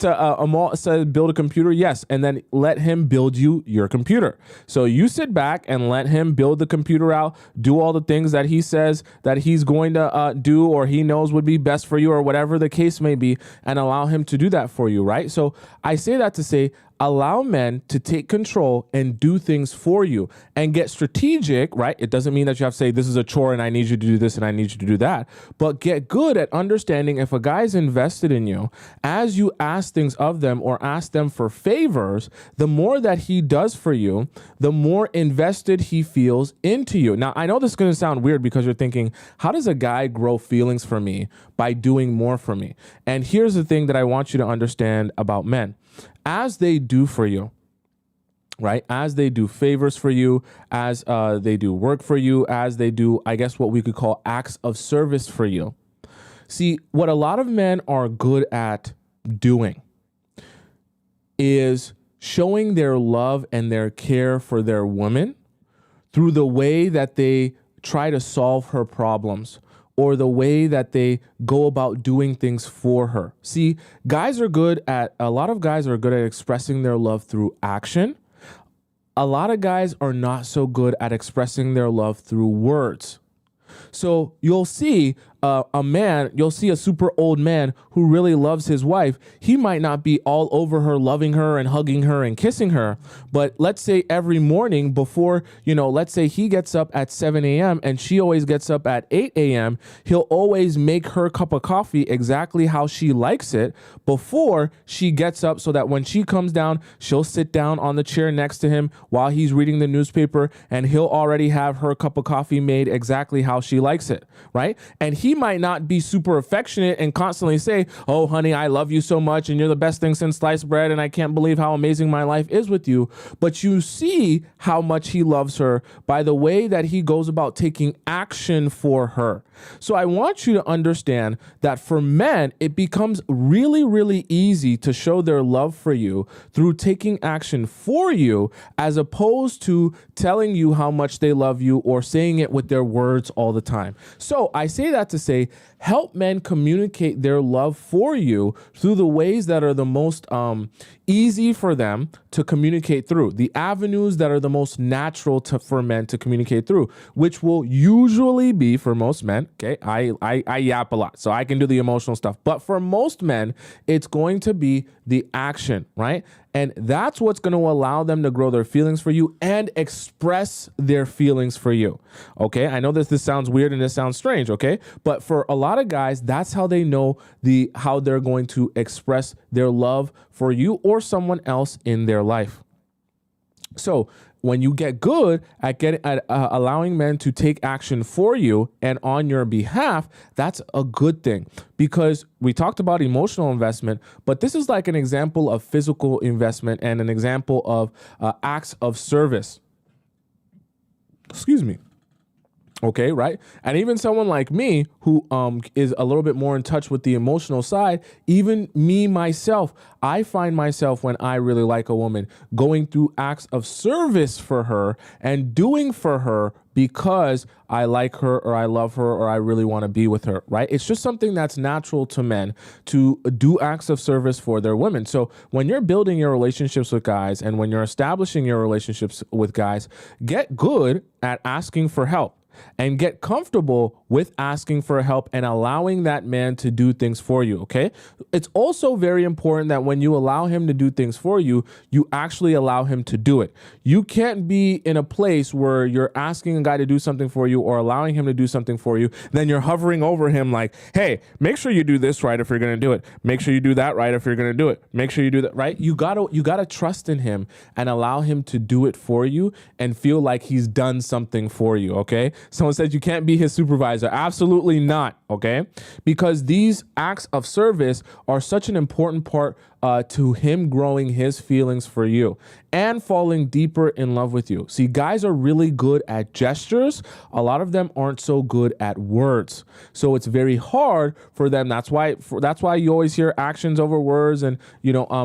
Amal said, build a computer. Yes. And then let him build you your computer. So you sit back and let him build the computer out, do all the things that he says that he's going to do or he knows would be best for you or whatever the case may be, and allow him to do that for you. Right. So I say that to say, allow men to take control and do things for you and get strategic, right? It doesn't mean that you have to say, this is a chore and I need you to do this and I need you to do that, but get good at understanding if a guy's invested in you, as you ask things of them or ask them for favors, the more that he does for you, the more invested he feels into you. Now, I know this is going to sound weird because you're thinking, how does a guy grow feelings for me by doing more for me? And here's the thing that I want you to understand about men. As they do for you, right? As they do favors for you, as they do work for you, as they do, I guess, what we could call acts of service for you. See, what a lot of men are good at doing is showing their love and their care for their woman through the way that they try to solve her problems, or the way that they go about doing things for her. See, a lot of guys are good at expressing their love through action. A lot of guys are not so good at expressing their love through words. So you'll see a super old man who really loves his wife. He might not be all over her, loving her and hugging her and kissing her. But let's say every morning before, let's say he gets up at 7 a.m. and she always gets up at 8 a.m. He'll always make her cup of coffee exactly how she likes it before she gets up, so that when she comes down, she'll sit down on the chair next to him while he's reading the newspaper and he'll already have her cup of coffee made exactly how she likes it, right? And he might not be super affectionate and constantly say, oh, honey, I love you so much and you're the best thing since sliced bread and I can't believe how amazing my life is with you. But you see how much he loves her by the way that he goes about taking action for her. So I want you to understand that for men, it becomes really, really easy to show their love for you through taking action for you, as opposed to telling you how much they love you or saying it with their words all the time. So I say that to say, help men communicate their love for you through the ways that are the most easy for them to communicate through, the avenues that are the most natural for men to communicate through, which will usually be, for most men, okay, I yap a lot, so I can do the emotional stuff, but for most men, it's going to be the action, right? And that's what's going to allow them to grow their feelings for you and express their feelings for you. Okay. I know this sounds weird and this sounds strange. Okay. But for a lot of guys, that's how they know how they're going to express their love for you or someone else in their life. So when you get good at allowing men to take action for you and on your behalf, that's a good thing, because we talked about emotional investment, but this is like an example of physical investment and an example of acts of service. Excuse me. Okay, right? And even someone like me who is a little bit more in touch with the emotional side, even me myself, I find myself, when I really like a woman, going through acts of service for her and doing for her because I like her or I love her or I really want to be with her, right? It's just something that's natural to men to do acts of service for their women. So when you're building your relationships with guys and when you're establishing your relationships with guys, get good at asking for help. And get comfortable with asking for help and allowing that man to do things for you, okay? It's also very important that when you allow him to do things for you, you actually allow him to do it. You can't be in a place where you're asking a guy to do something for you or allowing him to do something for you, then you're hovering over him like, hey, make sure you do this right if you're going to do it. Make sure you do that right if you're going to do it. Make sure you do that right. You gotta trust in him and allow him to do it for you and feel like he's done something for you, okay? Someone says you can't be his supervisor. Absolutely not, okay? Because these acts of service are such an important part to him growing his feelings for you and falling deeper in love with you. See, guys are really good at gestures. A lot of them aren't so good at words. So it's very hard for them. That's why you always hear actions over words, and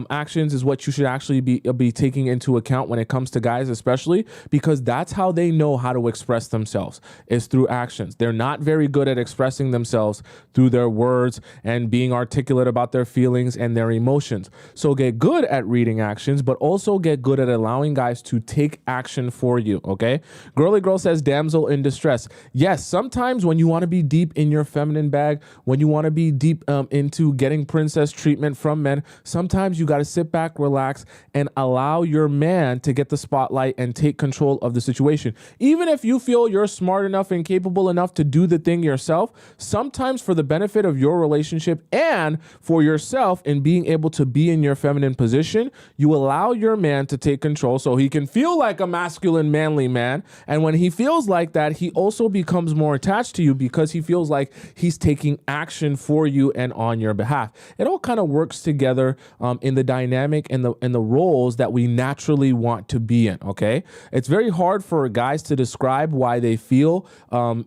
actions is what you should actually be taking into account when it comes to guys, especially because that's how they know how to express themselves, is through actions. They're not very good at expressing themselves through their words and being articulate about their feelings and their emotions. So get good at reading actions, but also get good at allowing guys to take action for you, okay? Girly Girl says, damsel in distress. Yes, sometimes when you want to be deep in your feminine bag, when you want to be deep into getting princess treatment from men, sometimes you got to sit back, relax, and allow your man to get the spotlight and take control of the situation. Even if you feel you're smart enough and capable enough to do the thing yourself, sometimes for the benefit of your relationship and for yourself in being able to be in your feminine position, you allow your man to take control so he can feel like a masculine, manly man. And when he feels like that, he also becomes more attached to you because he feels like he's taking action for you and on your behalf. It all kind of works together in the dynamic and the roles that we naturally want to be in, okay? It's very hard for guys to describe why they feel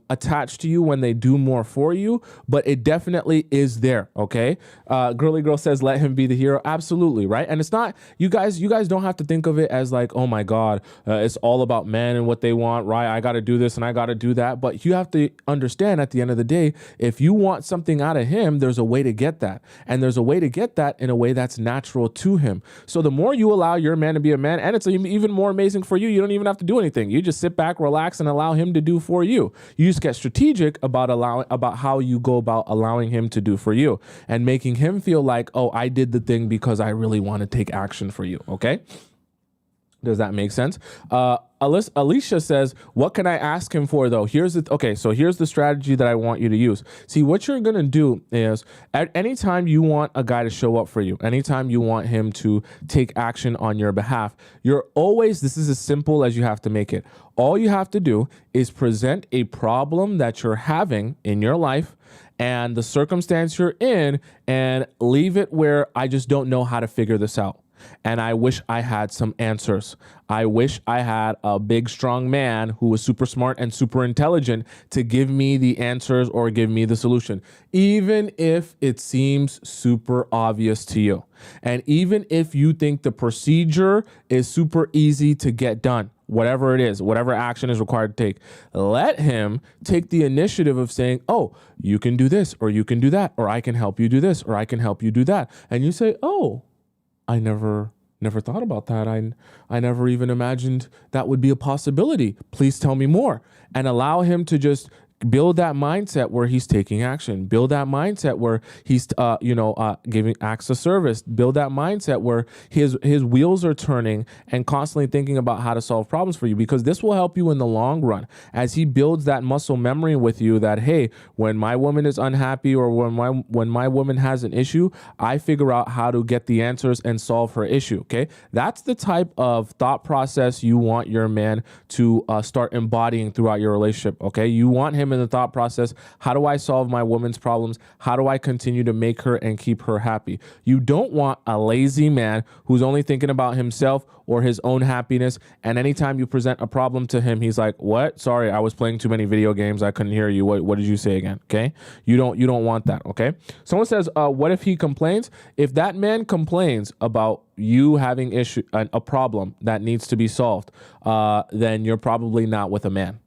attached to you when they do more for you, but it definitely is there, okay? Girly Girl says, let him be the hero. Absolutely, right? And it's not, you guys don't have to think of it as like, oh my God, it's all about men and what they want, right? I got to do this and I got to do that. But you have to understand at the end of the day, if you want something out of him, there's a way to get that. And there's a way to get that in a way that's natural to him. So the more you allow your man to be a man, and it's even more amazing for you, you don't even have to do anything. You just sit back, relax, and allow him to do for you. You just get strategic about how you go about allowing him to do for you and making him feel like, oh, I did the thing because I really want to take action for you, okay? Does that make sense? Alicia says, what can I ask him for though? Here's the strategy that I want you to use. See, what you're going to do is at any time you want a guy to show up for you, anytime you want him to take action on your behalf, this is as simple as you have to make it. All you have to do is present a problem that you're having in your life and the circumstance you're in, and leave it where I just don't know how to figure this out. And I wish I had some answers. I wish I had a big, strong man who was super smart and super intelligent to give me the answers or give me the solution, even if it seems super obvious to you. And even if you think the procedure is super easy to get done, whatever it is, whatever action is required to take, let him take the initiative of saying, oh, you can do this, or you can do that, or I can help you do this, or I can help you do that. And you say, oh, I never thought about that. I never even imagined that would be a possibility. Please tell me more. And allow him to just build that mindset where he's taking action. Build that mindset where he's, giving acts of service. Build that mindset where his wheels are turning and constantly thinking about how to solve problems for you, because this will help you in the long run as he builds that muscle memory with you that, hey, when my woman is unhappy or when my woman has an issue, I figure out how to get the answers and solve her issue. Okay. That's the type of thought process you want your man to start embodying throughout your relationship. Okay. You want him in the thought process, how do I solve my woman's problems? How do I continue to make her and keep her happy? You don't want a lazy man who's only thinking about himself or his own happiness. And anytime you present a problem to him, he's like, what? Sorry, I was playing too many video games. I couldn't hear you. What did you say again? Okay. You don't want that. Okay. Someone says, what if he complains? If that man complains about you having a problem that needs to be solved, then you're probably not with a man.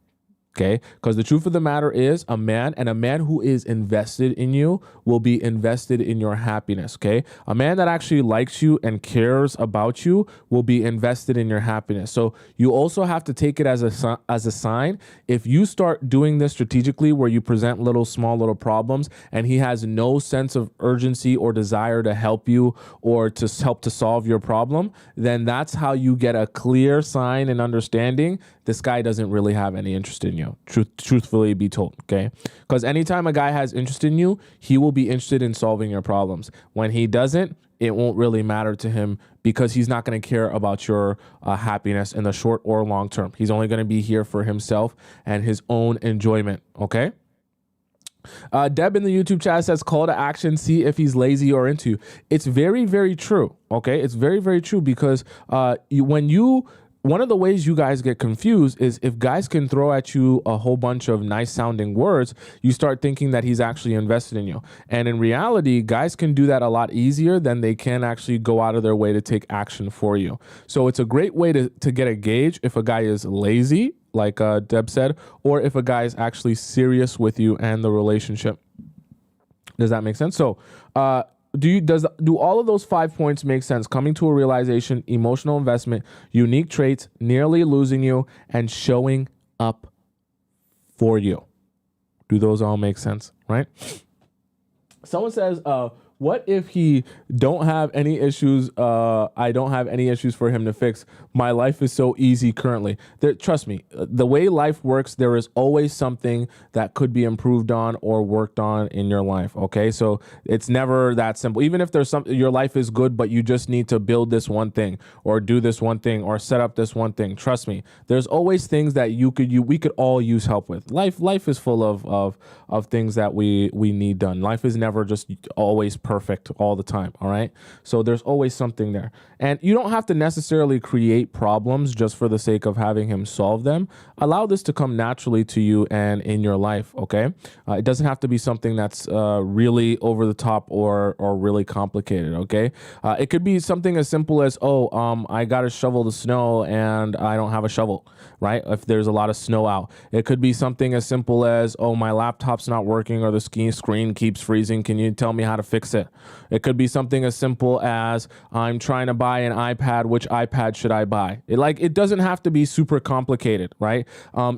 Okay, because the truth of the matter is a man who is invested in you will be invested in your happiness. Okay, a man that actually likes you and cares about you will be invested in your happiness. So you also have to take it as a sign. If you start doing this strategically, where you present small little problems, and he has no sense of urgency or desire to help you or to help to solve your problem, then that's how you get a clear sign and understanding this guy doesn't really have any interest in you. Truthfully be told, okay? Because anytime a guy has interest in you, he will be interested in solving your problems. When he doesn't, it won't really matter to him because he's not going to care about your happiness in the short or long term. He's only going to be here for himself and his own enjoyment, okay? Deb in the YouTube chat says, call to action, see if he's lazy or into you. It's very, very true, okay? It's very, very true because one of the ways you guys get confused is if guys can throw at you a whole bunch of nice sounding words, you start thinking that he's actually invested in you. And in reality, guys can do that a lot easier than they can actually go out of their way to take action for you. So it's a great way to get a gauge if a guy is lazy, like Deb said, or if a guy is actually serious with you and the relationship. Does that make sense? So, do all of those 5 points make sense? Coming to a realization, emotional investment, unique traits, nearly losing you, and showing up for you. Do those all make sense, right? Someone says, what if he don't have any issues? I don't have any issues for him to fix. My life is so easy currently. Trust me, the way life works, there is always something that could be improved on or worked on in your life. Okay, so it's never that simple. Even if there's something, your life is good, but you just need to build this one thing or do this one thing or set up this one thing. Trust me, there's always things that we could all use help with. Life is full of things that we need done. Life is never just always perfect all the time. All right. So there's always something there. And you don't have to necessarily create problems just for the sake of having him solve them. Allow this to come naturally to you and in your life. Okay. It doesn't have to be something that's really over the top or really complicated. Okay. It could be something as simple as, I got to shovel the snow and I don't have a shovel, right? If there's a lot of snow out. It could be something as simple as, my laptop's not working or the screen keeps freezing. Can you tell me how to fix it? It could be something as simple as, I'm trying to buy an iPad. Which iPad should I buy? It doesn't have to be super complicated, right?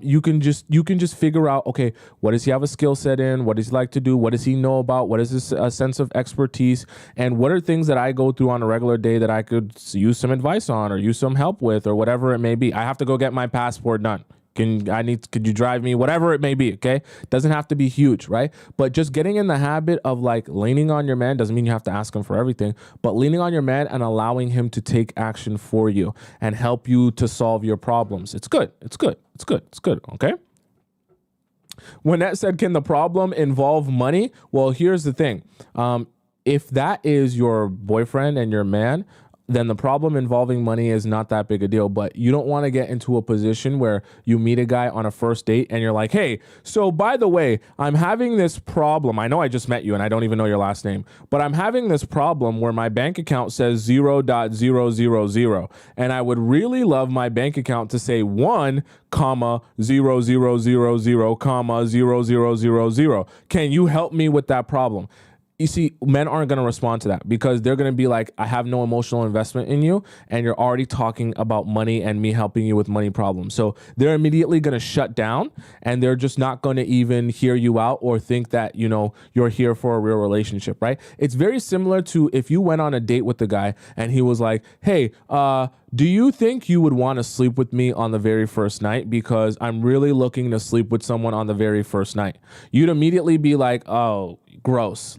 You can just figure out, okay, what does he have a skill set in? What does he like to do? What does he know about? What is his sense of expertise? And what are things that I go through on a regular day that I could use some advice on or use some help with or whatever it may be? I have to go get my passport done. Could you drive me? Whatever it may be, okay? Doesn't have to be huge, right? But just getting in the habit of leaning on your man doesn't mean you have to ask him for everything, but leaning on your man and allowing him to take action for you and help you to solve your problems. It's good. It's good. It's good. It's good. Okay. Wynette said, can the problem involve money? Well, here's the thing. If that is your boyfriend and your man, then the problem involving money is not that big a deal. But you don't want to get into a position where you meet a guy on a first date and you're like, hey, so by the way, I'm having this problem. I know I just met you and I don't even know your last name, but I'm having this problem where my bank account says 0.000. And I would really love my bank account to say 1,0000, comma 0000. Can you help me with that problem? You see, men aren't going to respond to that because they're going to be like, I have no emotional investment in you. And you're already talking about money and me helping you with money problems. So they're immediately going to shut down and they're just not going to even hear you out or think that, you're here for a real relationship, right? It's very similar to if you went on a date with the guy and he was like, hey, do you think you would want to sleep with me on the very first night? Because I'm really looking to sleep with someone on the very first night. You'd immediately be like, oh, gross.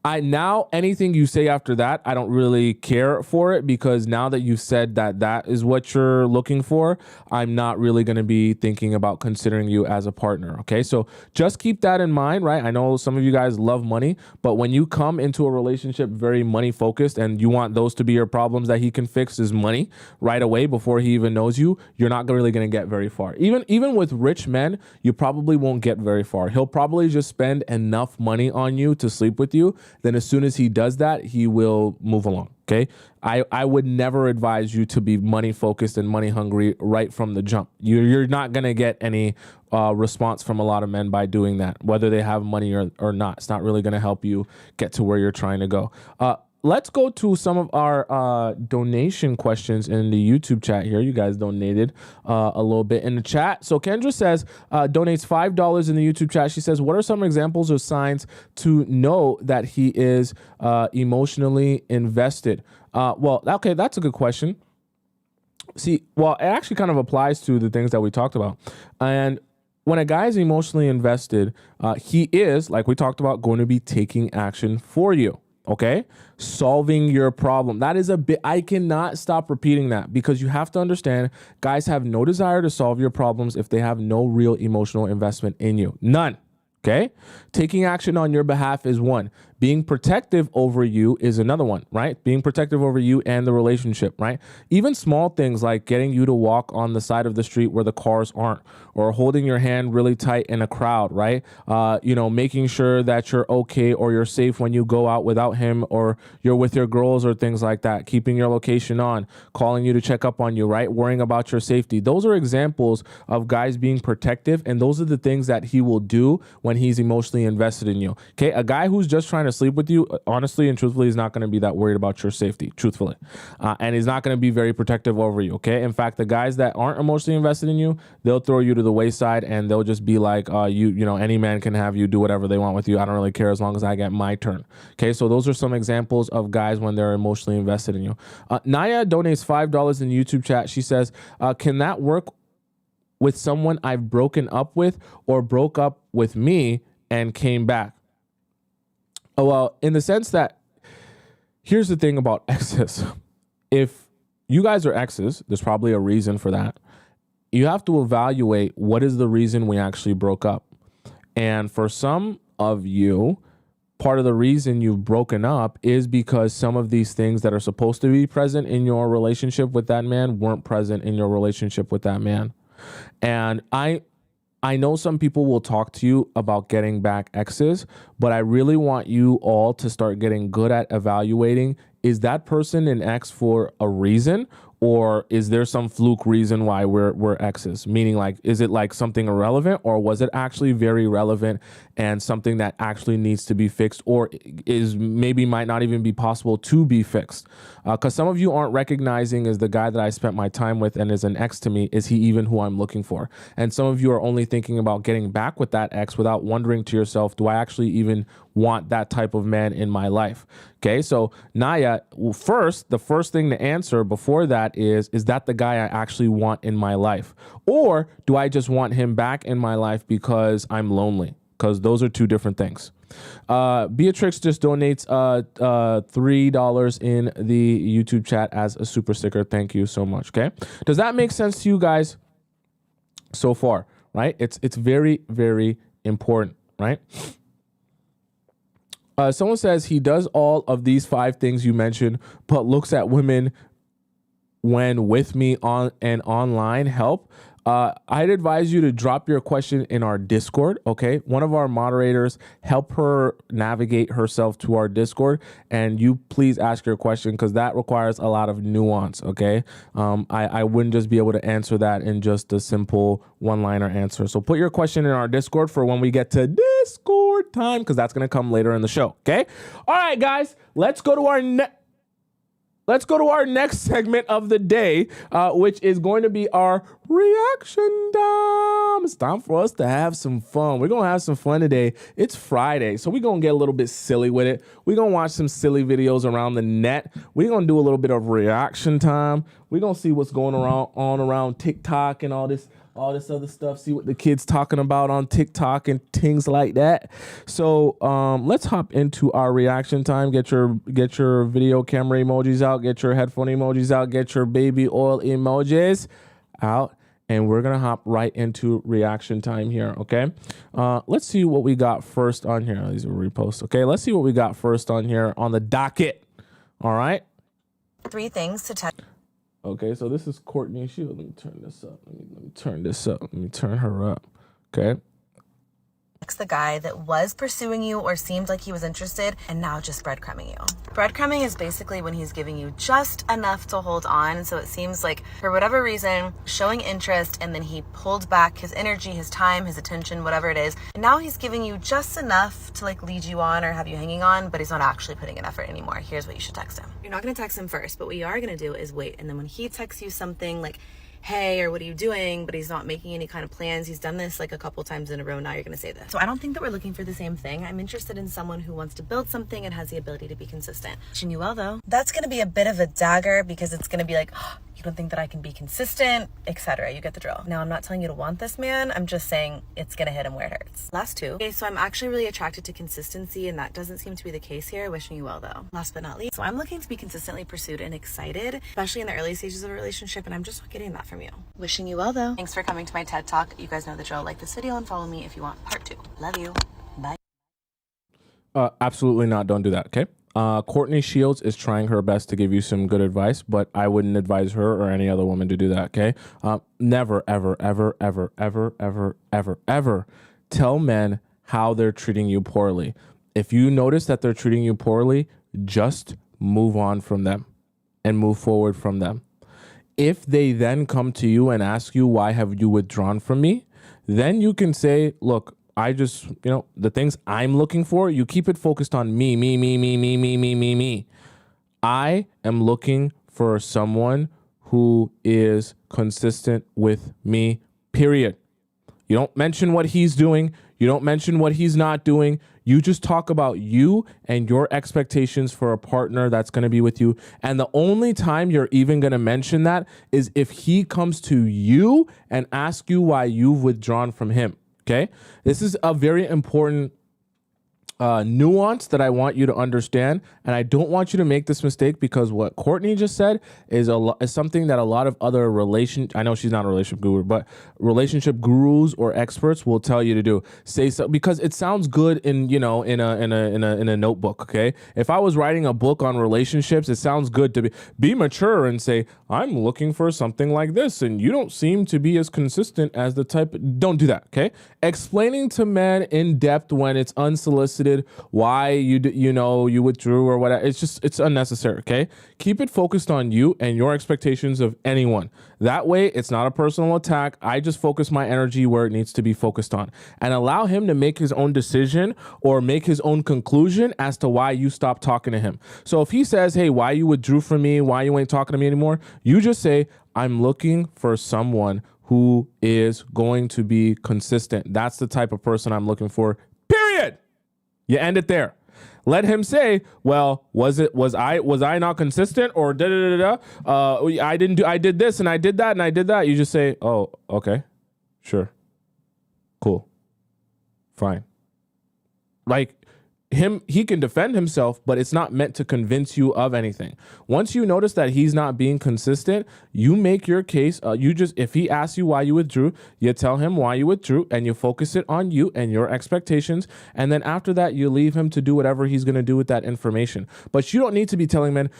Now anything you say after that, I don't really care for it because now that you've said that is what you're looking for, I'm not really going to be thinking about considering you as a partner. Okay. So just keep that in mind, right? I know some of you guys love money, but when you come into a relationship very money focused and you want those to be your problems that he can fix is money right away before he even knows you, you're not really going to get very far. Even with rich men, you probably won't get very far. He'll probably just spend enough money on you to sleep with you. Then as soon as he does that, he will move along. Okay. I would never advise you to be money focused and money hungry right from the jump. You're not going to get any response from a lot of men by doing that, whether they have money or not. It's not really going to help you get to where you're trying to go. Let's go to some of our donation questions in the YouTube chat here. You guys donated a little bit in the chat. So Kendra says, donates $5 in the YouTube chat. She says, what are some examples or signs to know that he is emotionally invested? Well, okay, that's a good question. See, well, it actually kind of applies to the things that we talked about. And when a guy is emotionally invested, he is, like we talked about, going to be taking action for you. Okay, solving your problem. That is a bit, I cannot stop repeating that, because you have to understand guys have no desire to solve your problems if they have no real emotional investment in you. None. Okay, taking action on your behalf is one. Being protective over you is another one, right? Being protective over you and the relationship, right? Even small things like getting you to walk on the side of the street where the cars aren't, or holding your hand really tight in a crowd, right? Making sure that you're okay or you're safe when you go out without him, or you're with your girls or things like that. Keeping your location on, calling you to check up on you, right? Worrying about your safety. Those are examples of guys being protective, and those are the things that he will do when he's emotionally invested in you. Okay, a guy who's just trying to sleep with you, honestly and truthfully, is not going to be that worried about your safety, truthfully, and he's not going to be very protective over you. Okay, in fact, the guys that aren't emotionally invested in you, they'll throw you to the wayside, and they'll just be like, any man can have you, do whatever they want with you. I don't really care as long as I get my turn. Okay, so those are some examples of guys when they're emotionally invested in you. Naya donates $5 in the YouTube chat. She says, can that work with someone I've broken up with or broke up with me and came back? Oh, well, in the sense that, here's the thing about exes. If you guys are exes, there's probably a reason for that. You have to evaluate what is the reason we actually broke up. And for some of you, part of the reason you've broken up is because some of these things that are supposed to be present in your relationship with that man weren't present in your relationship with that man. And I know some people will talk to you about getting back exes, but I really want you all to start getting good at evaluating, is that person an ex for a reason, or is there some fluke reason why we're exes? Meaning, like, is it like something irrelevant, or was it actually very relevant and something that actually needs to be fixed, or is maybe might not even be possible to be fixed? Because some of you aren't recognizing, is the guy that I spent my time with and is an ex to me, is he even who I'm looking for? And some of you are only thinking about getting back with that ex without wondering to yourself, do I actually even want that type of man in my life? Okay, so Naya, the first thing to answer before that is that the guy I actually want in my life? Or do I just want him back in my life because I'm lonely? Because those are two different things. Beatrix just donates $3 in the YouTube chat as a super sticker. Thank you so much. Okay, does that make sense to you guys so far? Right? It's very, very important, right? Someone says he does all of these 5 things you mentioned, but looks at women when with me on and online. Help. I'd advise you to drop your question in our Discord. Okay, one of our moderators, help her navigate herself to our Discord, and you please ask your question, because that requires a lot of nuance. Okay, I wouldn't just be able to answer that in just a simple one-liner answer. So put your question in our Discord for when we get to Discord time, because that's going to come later in the show. Okay, all right, guys, let's go to our next segment of the day, which is going to be our reaction time. It's time for us to have some fun. We're going to have some fun today. It's Friday, so we're going to get a little bit silly with it. We're going to watch some silly videos around the net. We're going to do a little bit of reaction time. We're going to see what's going on around TikTok and all this other stuff, see what the kids talking about on TikTok and things like that. So let's hop into our reaction time. Get your video camera emojis out, get your headphone emojis out, get your baby oil emojis out, and we're gonna hop right into reaction time here. Okay, let's see what we got first on here. These are reposts. Okay, let's see what we got first on here on the docket. All right, 3 things to touch. Okay, so this is Courtney Shield. Let me turn this up. Let me turn this up. Let me turn her up. Okay. text the guy that was pursuing you or seemed like he was interested and now just breadcrumbing you. Breadcrumbing is basically when he's giving you just enough to hold on. And so it seems like for whatever reason, showing interest, and then he pulled back his energy, his time, his attention, whatever it is. And now he's giving you just enough to like lead you on or have you hanging on, but he's not actually putting an effort anymore. Here's what you should text him. You're not going to text him first, but what you are going to do is wait. And then when he texts you something like, hey, or what are you doing? But he's not making any kind of plans. He's done this like a couple times in a row. Now you're going to say this. So I don't think that we're looking for the same thing. I'm interested in someone who wants to build something and has the ability to be consistent. Wishing you well, though. That's going to be a bit of a dagger because it's going to be like, oh, you don't think that I can be consistent, etc. You get the drill. Now, I'm not telling you to want this man. I'm just saying it's going to hit him where it hurts. Last two. Okay, so I'm actually really attracted to consistency, and that doesn't seem to be the case here. Wishing you well, though. Last but not least. So I'm looking to be consistently pursued and excited, especially in the early stages of a relationship, and I'm just not getting that from you. Wishing you well, though. Thanks for coming to my TED Talk. You guys know the drill. Like this video and follow me if you want part 2. Love you. Bye. Absolutely not. Don't do that. Okay. Courtney Shields is trying her best to give you some good advice, but I wouldn't advise her or any other woman to do that. Okay. Never, ever, ever, ever, ever, ever, ever, ever tell men how they're treating you poorly. If you notice that they're treating you poorly, just move on from them and move forward from them. If they then come to you and ask you, why have you withdrawn from me? Then you can say, look, I just, the things I'm looking for, you keep it focused on me. I am looking for someone who is consistent with me, period. You don't mention what he's doing. You don't mention what he's not doing. You just talk about you and your expectations for a partner that's going to be with you. And the only time you're even going to mention that is if he comes to you and asks you why you've withdrawn from him. Okay, this is a very important nuance that I want you to understand, and I don't want you to make this mistake because what Courtney just said is is something that a lot of other I know she's not a relationship guru, but relationship gurus or experts will tell you to do. Say so because it sounds good in in a notebook. Okay, if I was writing a book on relationships, it sounds good to be mature and say I'm looking for something like this, and you don't seem to be as consistent as the type. Don't do that. Okay, explaining to men in depth when it's unsolicited why you withdrew or whatever, it's unnecessary. Okay, keep it focused on you and your expectations of anyone. That way it's not a personal attack. I just focus my energy where it needs to be focused on and allow him to make his own decision or make his own conclusion as to why you stopped talking to him. So if he says, hey, why you withdrew from me, why you ain't talking to me anymore, you just say, I'm looking for someone who is going to be consistent. That's the type of person I'm looking for, period. You end it there. Let him say, well, was I not consistent or I did this and I did that and I did that. You just say, oh, okay, sure, cool, fine. Like he can defend himself, but it's not meant to convince you of anything. Once you notice that he's not being consistent, you make your case. If he asks you why you withdrew, you tell him why you withdrew and you focus it on you and your expectations. And then after that, you leave him to do whatever he's going to do with that information. But you don't need to be telling men,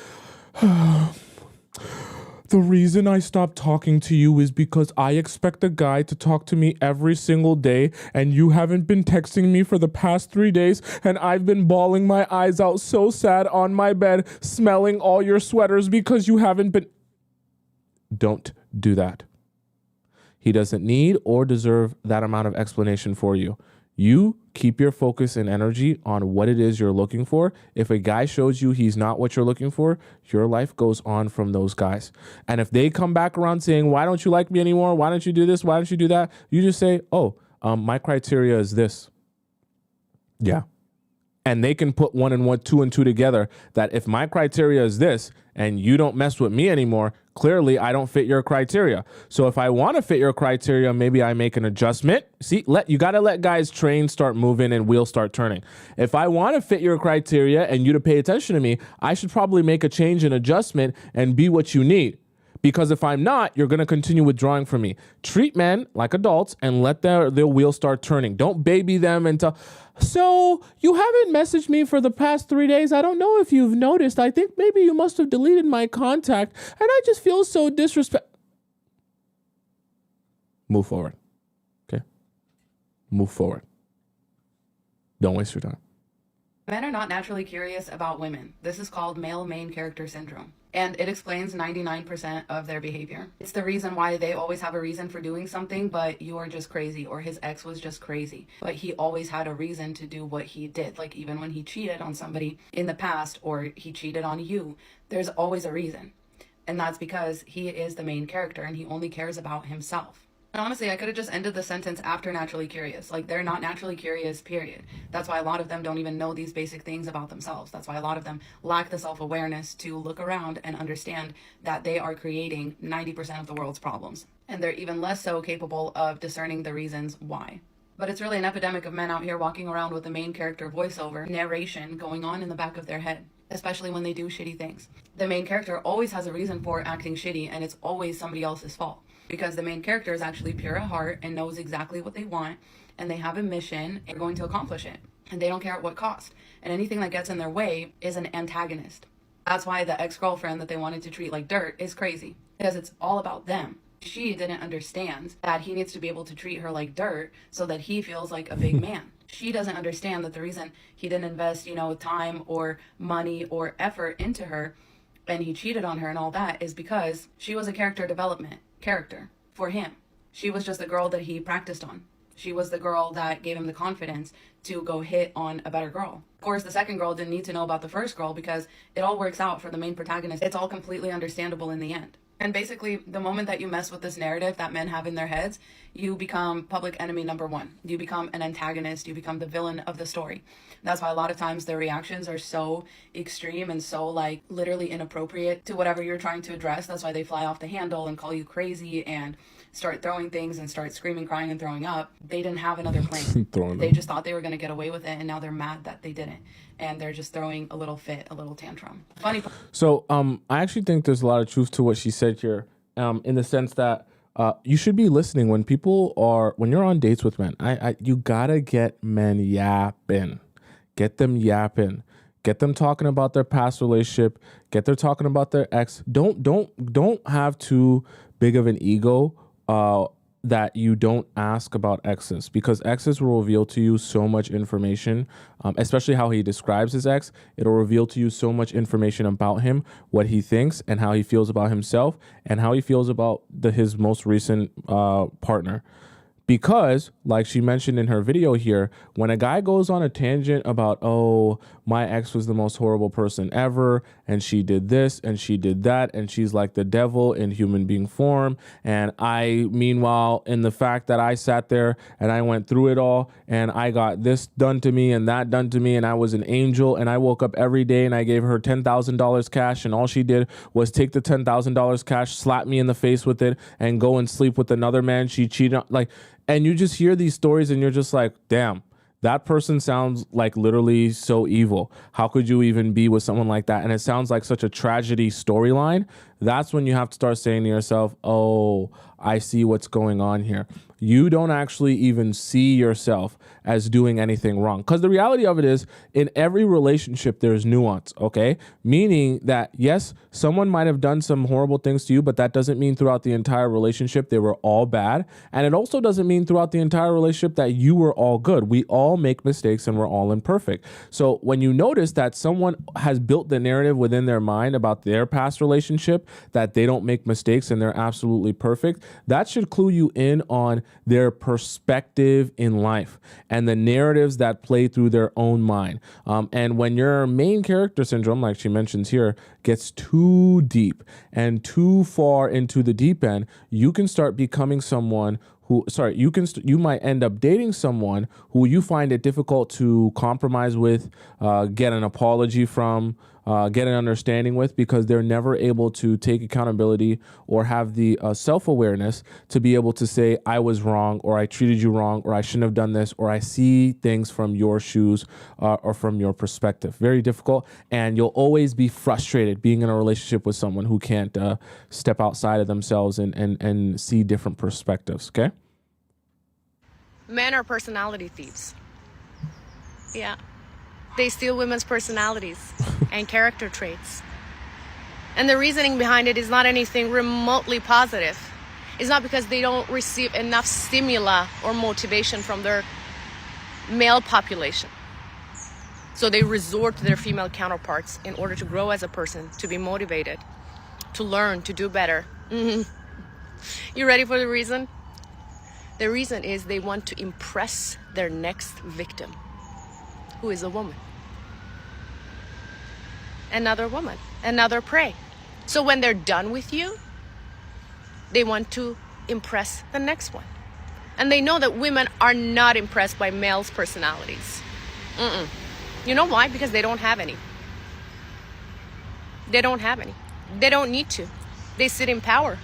the reason I stopped talking to you is because I expect a guy to talk to me every single day and you haven't been texting me for the past 3 days and I've been bawling my eyes out so sad on my bed smelling all your sweaters because you haven't been. Don't do that. He doesn't need or deserve that amount of explanation for you. You keep your focus and energy on what it is you're looking for. If a guy shows you he's not what you're looking for, your life goes on from those guys. And if they come back around saying, why don't you like me anymore? Why don't you do this? Why don't you do that? You just say, my criteria is this. Yeah. And they can put 1 and 1, 2 and 2 together that if my criteria is this and you don't mess with me anymore, clearly I don't fit your criteria. So if I want to fit your criteria, maybe I make an adjustment. See, you got to let guys trains start moving and wheels start turning. If I want to fit your criteria and you to pay attention to me, I should probably make a change and adjustment and be what you need. Because if I'm not, you're going to continue withdrawing from me. Treat men like adults and let their wheels start turning. Don't baby them and tell, so you haven't messaged me for the past 3 days. I don't know if you've noticed. I think maybe you must have deleted my contact. And I just feel so disrespectful. Move forward. Okay? Move forward. Don't waste your time. Men are not naturally curious about women. This is called male main character syndrome, and it explains 99% of their behavior. It's the reason why they always have a reason for doing something, but you are just crazy, or his ex was just crazy. But he always had a reason to do what he did. Like even when he cheated on somebody in the past, or he cheated on you, there's always a reason. And that's because he is the main character and he only cares about himself. And honestly, I could have just ended the sentence after naturally curious. Like, they're not naturally curious, period. That's why a lot of them don't even know these basic things about themselves. That's why a lot of them lack the self-awareness to look around and understand that they are creating 90% of the world's problems. And they're even less so capable of discerning the reasons why. But it's really an epidemic of men out here walking around with the main character voiceover narration going on in the back of their head, especially when they do shitty things. The main character always has a reason for acting shitty, and it's always somebody else's fault. Because the main character is actually pure at heart and knows exactly what they want, and they have a mission and they're going to accomplish it. And they don't care at what cost. And anything that gets in their way is an antagonist. That's why the ex-girlfriend that they wanted to treat like dirt is crazy. Because it's all about them. She didn't understand that he needs to be able to treat her like dirt so that he feels like a big man. She doesn't understand that the reason he didn't invest, time or money or effort into her, and he cheated on her and all that, is because she was a character for him. She was just the girl that he practiced on. She was the girl that gave him the confidence to go hit on a better girl. Of course, the second girl didn't need to know about the first girl because it all works out for the main protagonist. It's all completely understandable in the end. And basically, the moment that you mess with this narrative that men have in their heads, you become public enemy number one. You become an antagonist. You become the villain of the story. That's why a lot of times their reactions are so extreme and so literally inappropriate to whatever you're trying to address. That's why they fly off the handle and call you crazy and start throwing things and start screaming, crying, and throwing up. They didn't have another plan. They just thought they were going to get away with it, and now they're mad that they didn't. And they're just throwing a little fit, a little tantrum. Funny. So I actually think there's a lot of truth to what she said here, in the sense that you should be listening when you're on dates with men. You gotta get men yapping. Get them yapping. Get them talking about their past relationship. Get them talking about their ex. Don't have too big of an ego that you don't ask about exes, because exes will reveal to you so much information, especially how he describes his ex. It'll reveal to you so much information about him, what he thinks and how he feels about himself and how he feels about his most recent partner. Because, like she mentioned in her video here, when a guy goes on a tangent about, oh, my ex was the most horrible person ever, and she did this, and she did that, and she's like the devil in human being form, and meanwhile, in the fact that I sat there and I went through it all, and I got this done to me and that done to me, and I was an angel, and I woke up every day and I gave her $10,000 cash, and all she did was take the $10,000 cash, slap me in the face with it, and go and sleep with another man she cheated on, and you just hear these stories and you're just like, damn, that person sounds like literally so evil. How could you even be with someone like that? And it sounds like such a tragedy storyline. That's when you have to start saying to yourself, oh, I see what's going on here. You don't actually even see yourself as doing anything wrong. Because the reality of it is, in every relationship, there's nuance, okay? Meaning that, yes, someone might have done some horrible things to you, but that doesn't mean throughout the entire relationship they were all bad. And it also doesn't mean throughout the entire relationship that you were all good. We all make mistakes and we're all imperfect. So when you notice that someone has built the narrative within their mind about their past relationship, that they don't make mistakes and they're absolutely perfect, that should clue you in on their perspective in life and the narratives that play through their own mind. And when your main character syndrome, like she mentions here, gets too deep and too far into the deep end, you can start becoming someone you might end up dating someone who you find it difficult to compromise with, get an apology from, get an understanding with, because they're never able to take accountability or have the self-awareness to be able to say, I was wrong, or I treated you wrong, or I shouldn't have done this, or I see things from your shoes or from your perspective. Very difficult. And you'll always be frustrated being in a relationship with someone who can't step outside of themselves and see different perspectives. Okay? Men are personality thieves. Yeah. They steal women's personalities and character traits. And the reasoning behind it is not anything remotely positive. It's not because they don't receive enough stimuli or motivation from their male population. So they resort to their female counterparts in order to grow as a person, to be motivated, to learn, to do better. You ready for the reason? The reason is they want to impress their next victim, who is a woman. Another woman, another prey. So when they're done with you, they want to impress the next one. And they know that women are not impressed by males' personalities. You know why? Because they don't have any. They don't have any. They don't need to. They sit in power.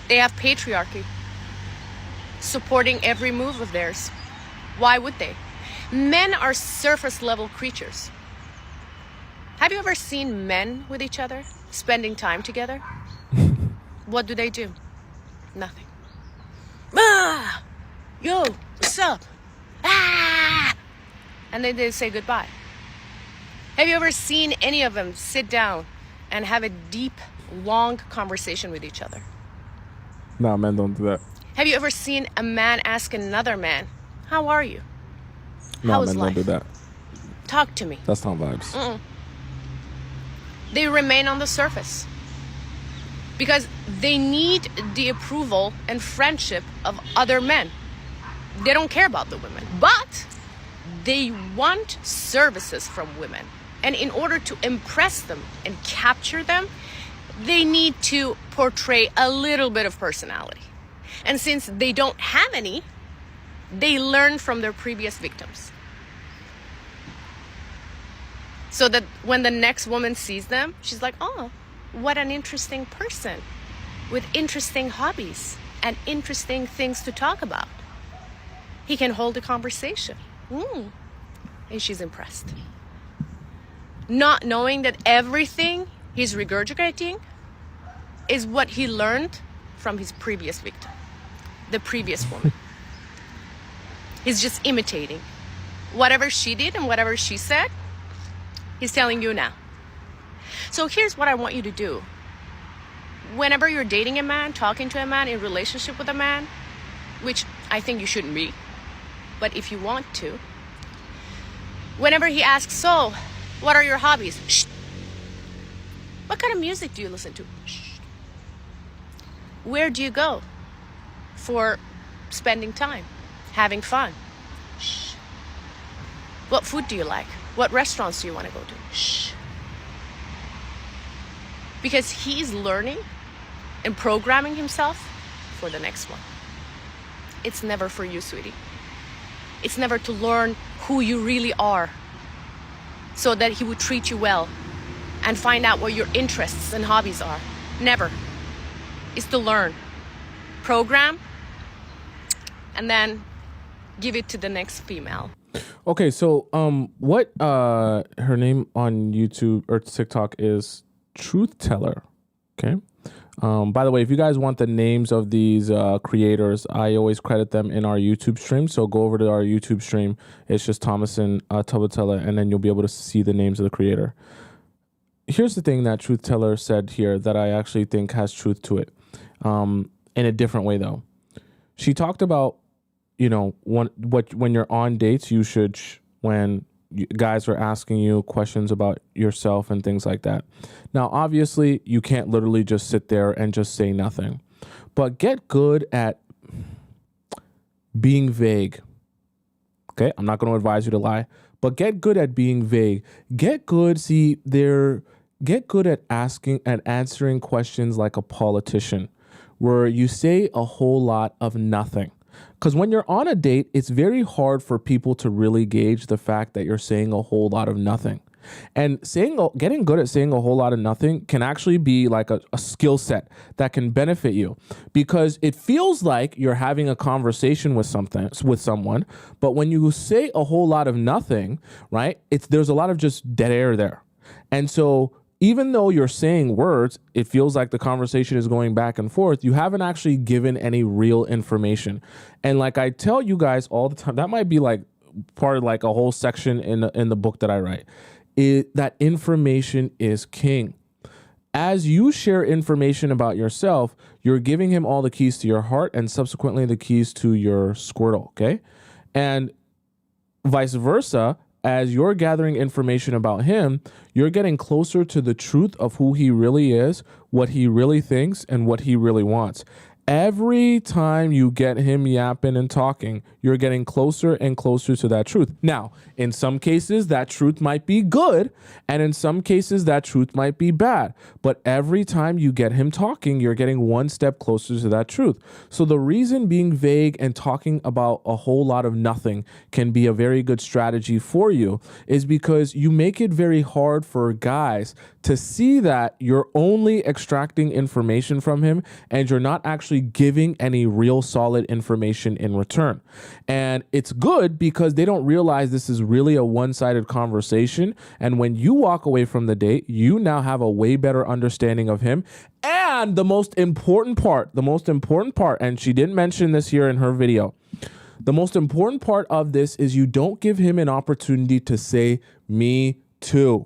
They have patriarchy supporting every move of theirs. Why would they? Men are surface level creatures. Have you ever seen men with each other, spending time together? What do? Nothing. Ah! Yo, what's up? Ah! And then they say goodbye. Have you ever seen any of them sit down and have a deep, long conversation with each other? No, men don't do that. Have you ever seen a man ask another man, how are you? No, How is men life? don't do that. Talk to me. That's not vibes. They remain on the surface because they need the approval and friendship of other men. They don't care about the women, but they want services from women. And in order to impress them and capture them, they need to portray a little bit of personality. And since they don't have any, they learn from their previous victims. So that when the next woman sees them, she's like, oh, what an interesting person with interesting hobbies and interesting things to talk about. He can hold a conversation. And she's impressed. Not knowing that everything he's regurgitating is what he learned from his previous victim, the previous woman. He's just imitating. Whatever she did and whatever she said, he's telling you now. So here's what I want you to do. Whenever you're dating a man, talking to a man, in relationship with a man, which I think you shouldn't be, but if you want to, whenever he asks, so, what are your hobbies? Shh. What kind of music do you listen to? Shh. Where do you go for spending time, having fun? Shh. What food do you like? What restaurants do you want to go to? Shh. Because he's learning and programming himself for the next one. It's never for you, sweetie. It's never to learn who you really are so that he would treat you well and find out what your interests and hobbies are. Never. It's to learn, program, and then give it to the next female. Okay, so what her name on YouTube or TikTok is Truth Teller. Okay. By the way, if you guys want the names of these creators, I always credit them in our YouTube stream. So go over to our YouTube stream. It's just Tomisin Atobatele, and then you'll be able to see the names of the creator. Here's the thing that Truth Teller said here that I actually think has truth to it. In a different way, though. She talked about, you know, when you're on dates, you should, when guys are asking you questions about yourself and things like that. Now, obviously, you can't literally just sit there and just say nothing, but get good at being vague. Okay, I'm not going to advise you to lie, but get good at being vague. Get good at answering questions like a politician, where you say a whole lot of nothing. Because when you're on a date, it's very hard for people to really gauge the fact that you're saying a whole lot of nothing. And getting good at saying a whole lot of nothing can actually be like a skill set that can benefit you, because it feels like you're having a conversation with someone, but when you say a whole lot of nothing, right, there's a lot of just dead air there. And so even though you're saying words, it feels like the conversation is going back and forth. You haven't actually given any real information. And like I tell you guys all the time, that might be like part of like a whole section in the book that I write, that information is king. As you share information about yourself, you're giving him all the keys to your heart and subsequently the keys to your Squirtle, okay? And vice versa. as you're gathering information about him, you're getting closer to the truth of who he really is, what he really thinks, and what he really wants. Every time you get him yapping and talking, you're getting closer and closer to that truth. Now, in some cases, that truth might be good, and in some cases, that truth might be bad. But every time you get him talking, you're getting one step closer to that truth. So the reason being vague and talking about a whole lot of nothing can be a very good strategy for you is because you make it very hard for guys to see that you're only extracting information from him and you're not actually giving any real solid information in return. And it's good because they don't realize this is really a one-sided conversation. And when you walk away from the date, you now have a way better understanding of him. And the most important part, and she didn't mention this here in her video, the most important part of this is you don't give him an opportunity to say, me too.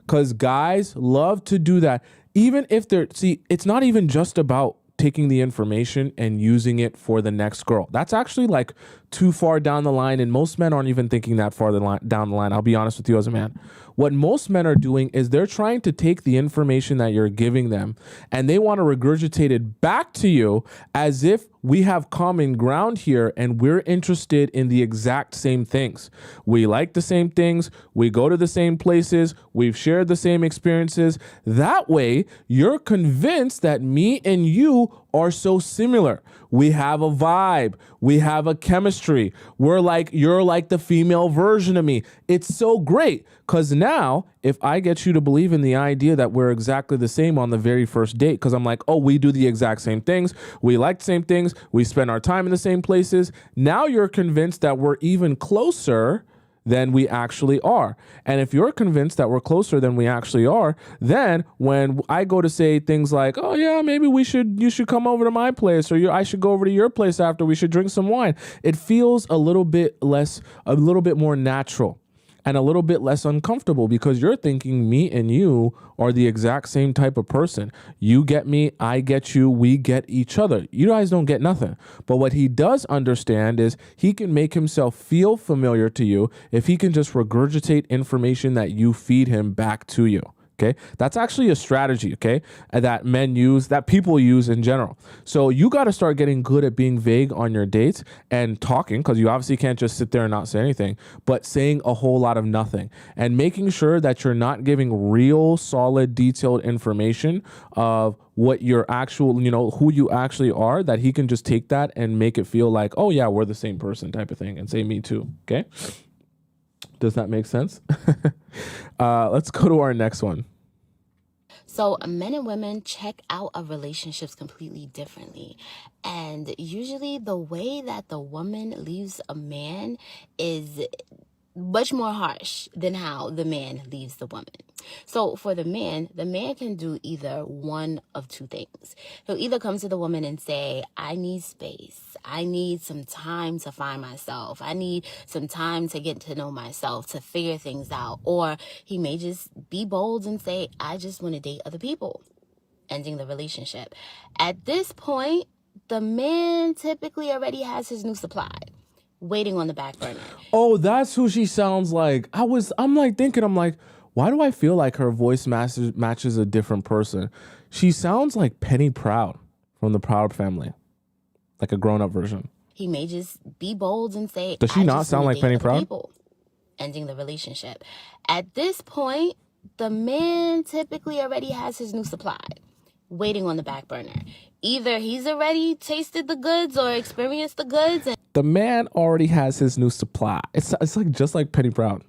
Because guys love to do that. Even if it's not even just about taking the information and using it for the next girl. That's actually like too far down the line, and most men aren't even thinking that far down the line. I'll be honest with you as a man. What most men are doing is they're trying to take the information that you're giving them and they want to regurgitate it back to you as if we have common ground here and we're interested in the exact same things. We like the same things. We go to the same places. We've shared the same experiences. That way, you're convinced that me and you are so similar. We have a vibe. We have a chemistry. You're like the female version of me. It's so great because now if I get you to believe in the idea that we're exactly the same on the very first date, because I'm like, oh, we do the exact same things. We like the same things. We spend our time in the same places. Now you're convinced that we're even closer than we actually are. And if you're convinced that we're closer than we actually are, then when I go to say things like, oh yeah, maybe you should come over to my place, or I should go over to your place after, we should drink some wine, it feels a little bit more natural and a little bit less uncomfortable because you're thinking me and you are the exact same type of person. You get me, I get you, we get each other. You guys don't get nothing. But what he does understand is he can make himself feel familiar to you if he can just regurgitate information that you feed him back to you. Okay, that's actually a strategy, okay, that men use, that people use in general. So you got to start getting good at being vague on your dates and talking, because you obviously can't just sit there and not say anything, but saying a whole lot of nothing and making sure that you're not giving real, solid, detailed information of what your actual, who you actually are, that he can just take that and make it feel like, oh yeah, we're the same person type of thing and say me too. Okay. Does that make sense? Let's go to our next one. So men and women check out of relationships completely differently. And usually the way that the woman leaves a man is much more harsh than how the man leaves the woman. So for the man can do either one of two things. He'll either come to the woman and say, I need space. I need some time to find myself. I need some time to get to know myself, to figure things out. Or he may just be bold and say, I just want to date other people, ending the relationship. At this point, the man typically already has his new supply waiting on the back burner. Oh, that's who she sounds like. I'm like, why do I feel like her voice matches a different person? She sounds like Penny Proud from the Proud Family, like a grown-up version. He may just be bold and say, does she not sound like Penny Proud? People, ending the relationship. At this point, the man typically already has his new supply waiting on the back burner. Either he's already tasted the goods or experienced the goods. The man already has his new supply. It's like just like Penny Proud.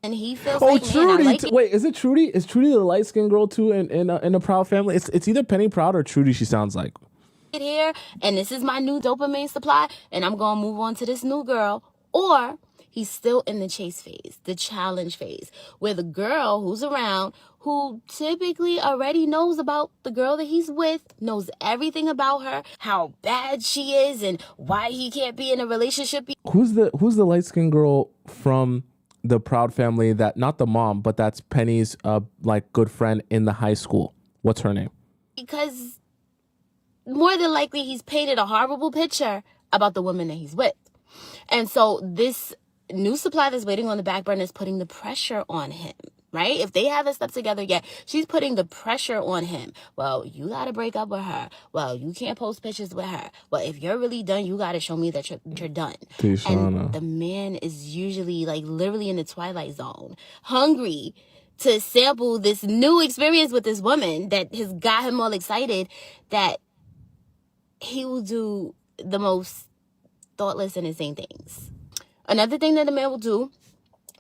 And he feels Trudy. like, Wait, is it Trudy? Is Trudy the light-skinned girl too in the Proud Family? It's either Penny Proud or Trudy she sounds like. Here, and this is my new dopamine supply, and I'm going to move on to this new girl. Or he's still in the chase phase, the challenge phase, where the girl who's around, who typically already knows about the girl that he's with, knows everything about her, how bad she is, and why he can't be in a relationship. Who's the light-skinned girl from the Proud Family, that not the mom, but that's Penny's good friend in the high school? What's her name? Because more than likely he's painted a horrible picture about the woman that he's with. And so this new supply that's waiting on the back burner is putting the pressure on him, right? If they haven't slept together yet, she's putting the pressure on him. Well, you got to break up with her. Well, you can't post pictures with her. Well, if you're really done, you got to show me that you're done. And the man is usually like literally in the twilight zone, hungry to sample this new experience with this woman that has got him all excited, that he will do the most thoughtless and insane things. Another thing that a man will do,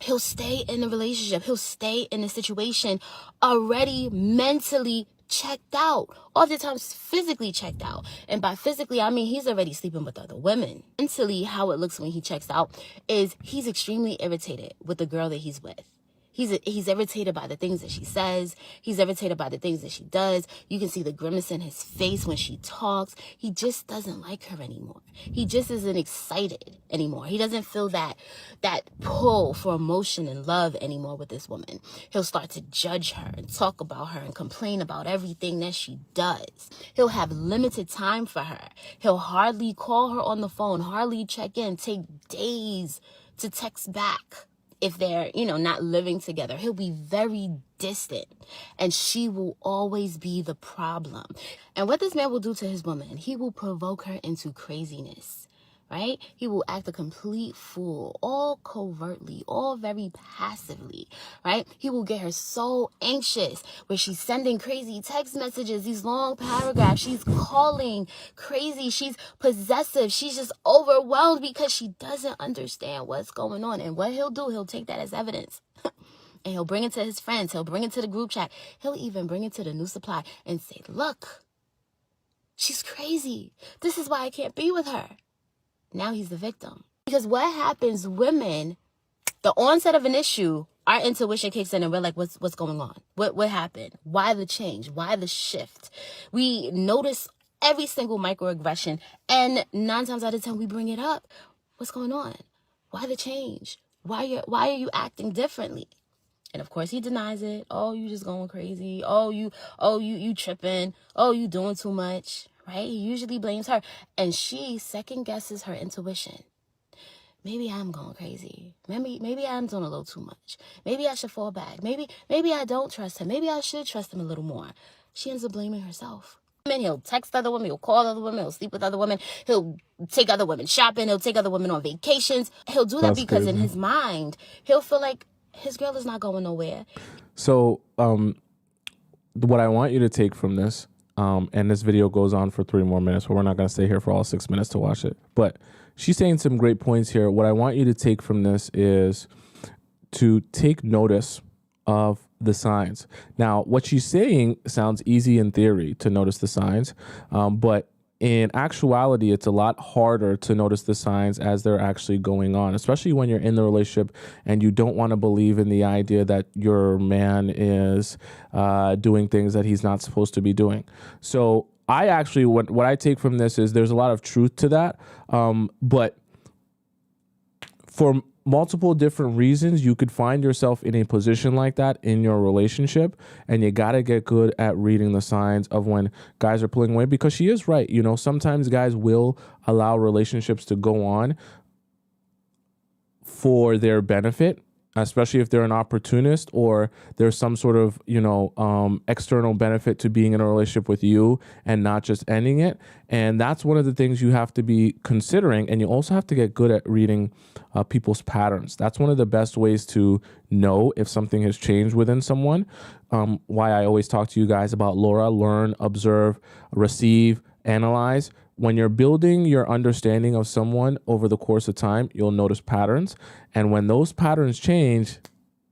he'll stay in the relationship. He'll stay in the situation already mentally checked out. Oftentimes physically checked out. And by physically, I mean he's already sleeping with other women. Mentally, how it looks when he checks out is he's extremely irritated with the girl that he's with. He's irritated by the things that she says. He's irritated by the things that she does. You can see the grimace in his face when she talks. He just doesn't like her anymore. He just isn't excited anymore. He doesn't feel that pull for emotion and love anymore with this woman. He'll start to judge her and talk about her and complain about everything that she does. He'll have limited time for her. He'll hardly call her on the phone, hardly check in, take days to text back. If they're, not living together, he'll be very distant, and she will always be the problem. And what this man will do to his woman, he will provoke her into craziness, right? He will act a complete fool, all covertly, all very passively, right? He will get her so anxious where she's sending crazy text messages, these long paragraphs. She's calling crazy. She's possessive. She's just overwhelmed because she doesn't understand what's going on. And what he'll do, he'll take that as evidence. And he'll bring it to his friends. He'll bring it to the group chat. He'll even bring it to the new supply and say, look, she's crazy. This is why I can't be with her. Now he's the victim. Because what happens, women, the onset of an issue, our intuition kicks in and we're like, what's going on? What happened? Why the change? Why the shift? We notice every single microaggression, and 9 times out of 10 we bring it up. What's going on? Why the change? Why are you acting differently? And of course he denies it. Oh, you just going crazy. Oh, you tripping. Oh, you doing too much. Right? He usually blames her, and she second guesses her intuition. Maybe I'm going crazy. Maybe I'm doing a little too much. Maybe I should fall back. Maybe I don't trust him. Maybe I should trust him a little more. She ends up blaming herself. And he'll text other women. He'll call other women. He'll sleep with other women. He'll take other women shopping. He'll take other women on vacations. He'll do that because in his mind, he'll feel like his girl is not going nowhere. So, what I want you to take from this, and this video goes on for 3 more minutes, but we're not going to stay here for all 6 minutes to watch it. But she's saying some great points here. What I want you to take from this is to take notice of the signs. Now, what she's saying sounds easy in theory to notice the signs, but in actuality, it's a lot harder to notice the signs as they're actually going on, especially when you're in the relationship and you don't want to believe in the idea that your man is doing things that he's not supposed to be doing. So I actually, what I take from this is there's a lot of truth to that. But for multiple different reasons, you could find yourself in a position like that in your relationship, and you got to get good at reading the signs of when guys are pulling away, because she is right. Sometimes guys will allow relationships to go on for their benefit, especially if they're an opportunist or there's some sort of, external benefit to being in a relationship with you and not just ending it. And that's one of the things you have to be considering. And you also have to get good at reading people's patterns. That's one of the best ways to know if something has changed within someone. Why I always talk to you guys about Laura: learn, observe, receive, analyze. When you're building your understanding of someone over the course of time, you'll notice patterns. And when those patterns change,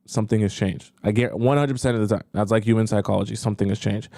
something has changed. I get 100% of the time. That's like human psychology. Something has changed.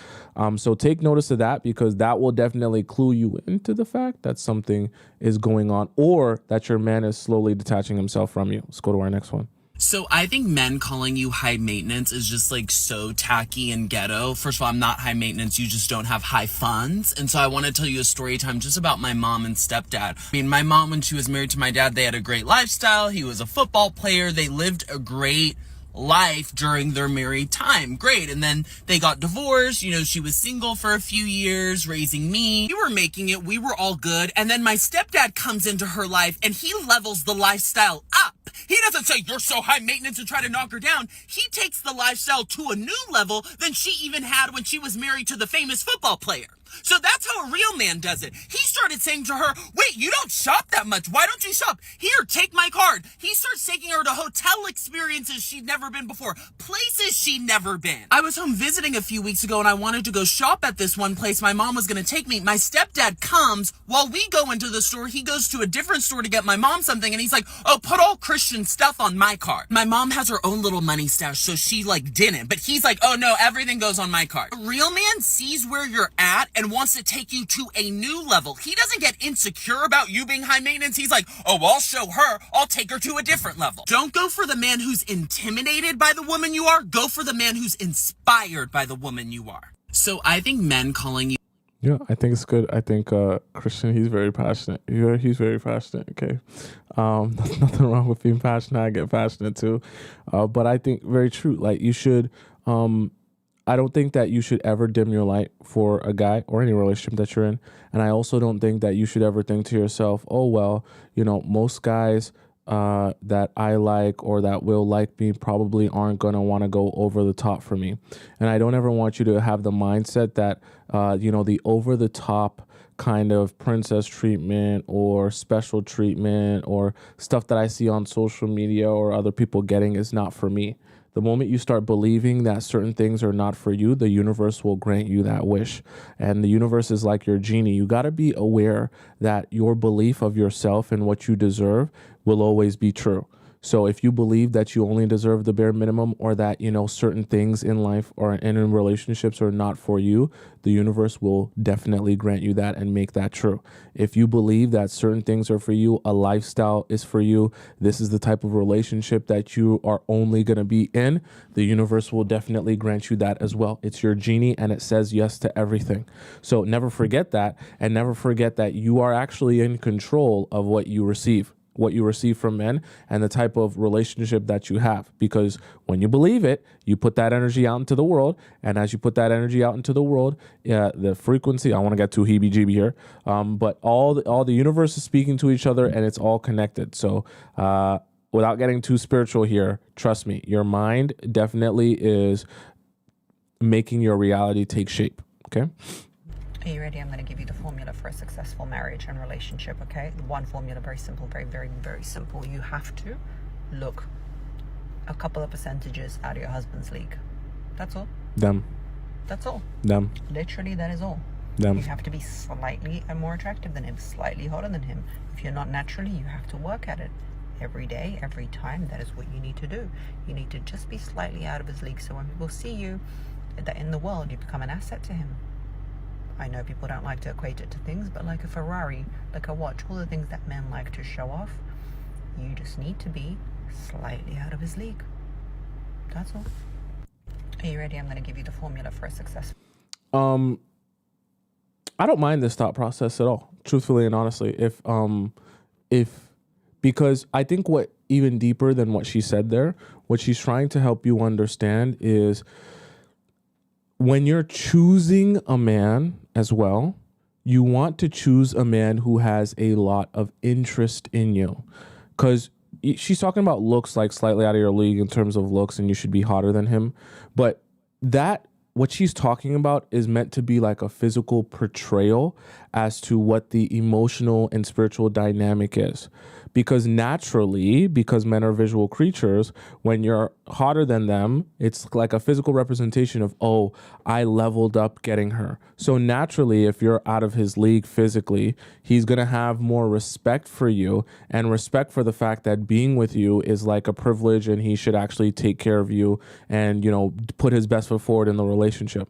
So take notice of that, because that will definitely clue you into the fact that something is going on, or that your man is slowly detaching himself from you. Let's go to our next one. So I think men calling you high maintenance is just like so tacky and ghetto. First of all, I'm not high maintenance. You just don't have high funds. And so I want to tell you a story time just about my mom and stepdad. I mean, my mom, when she was married to my dad, they had a great lifestyle. He was a football player. They lived a great life during their married time. Great. And then they got divorced. You know, she was single for a few years, raising me. We were making it. We were all good. And then my stepdad comes into her life and he levels the lifestyle up. He doesn't say, you're so high maintenance, and try to knock her down. He takes the lifestyle to a new level than she even had when she was married to the famous football player. So that's how a real man does it. He started saying to her, wait, you don't shop that much. Why don't you shop? Here, take my card. He starts taking her to hotel experiences she'd never been before, places she'd never been. I was home visiting a few weeks ago and I wanted to go shop at this one place my mom was going to take me. My stepdad comes while we go into the store. He goes to a different store to get my mom something and he's like, oh, put all Christian stuff on my card. My mom has her own little money stash, so she didn't. But he's like, oh no, everything goes on my card. A real man sees where you're at and wants to take you to a new level. He doesn't get insecure about you being high maintenance. He's like, oh, I'll show her. I'll take her to a different level. Don't go for the man who's intimidated by the woman you are. Go for the man who's inspired by the woman you are. So I think men calling you. Yeah, I think it's good. I think Christian, he's very passionate. He's very passionate. Okay, there's nothing wrong with being passionate. I get passionate too, but I think very true. Like you should. I don't think that you should ever dim your light for a guy or any relationship that you're in. And I also don't think that you should ever think to yourself, oh, well, you know, most guys that I like or that will like me probably aren't going to want to go over the top for me. And I don't ever want you to have the mindset that, you know, the over the top kind of princess treatment or special treatment or stuff that I see on social media or other people getting is not for me. The moment you start believing that certain things are not for you, the universe will grant you that wish. And the universe is like your genie. You got to be aware that your belief of yourself and what you deserve will always be true. So if you believe that you only deserve the bare minimum or that, you know, certain things in life or in relationships are not for you, the universe will definitely grant you that and make that true. If you believe that certain things are for you, a lifestyle is for you, this is the type of relationship that you are only going to be in, the universe will definitely grant you that as well. It's your genie and it says yes to everything. So never forget that, and never forget that you are actually in control of what you receive from men and the type of relationship that you have. Because when you believe it, you put that energy out into the world. And as you put that energy out into the world, the frequency, I want to get too heebie-jeebie here, but all the universe is speaking to each other and it's all connected. So without getting too spiritual here, trust me, your mind definitely is making your reality take shape. Okay? Are you ready? I'm going to give you the formula for a successful marriage and relationship, okay? One formula, very simple, very, very, very simple. You have to look a couple of percentages out of your husband's league. That's all. Them. That's all. Them. Literally, that is all. Them. You have to be slightly more attractive than him, slightly hotter than him. If you're not naturally, you have to work at it. Every day, every time, that is what you need to do. You need to just be slightly out of his league so when people see you, that in the world, you become an asset to him. I know people don't like to equate it to things, but like a Ferrari, like a watch, all the things that men like to show off, you just need to be slightly out of his league. That's all. Are you ready? I'm going to give you the formula for a success. I don't mind this thought process at all, truthfully and honestly. Because I think what even deeper than what she said there, what she's trying to help you understand is when you're choosing a man as well, you want to choose a man who has a lot of interest in you. Because she's talking about looks, like slightly out of your league in terms of looks, and you should be hotter than him. But what she's talking about is meant to be like a physical portrayal as to what the emotional and spiritual dynamic is. Because naturally, because men are visual creatures, when you're hotter than them, it's like a physical representation of, oh, I leveled up getting her. So naturally, if you're out of his league physically, he's going to have more respect for you and respect for the fact that being with you is like a privilege and he should actually take care of you and, you know, put his best foot forward in the relationship.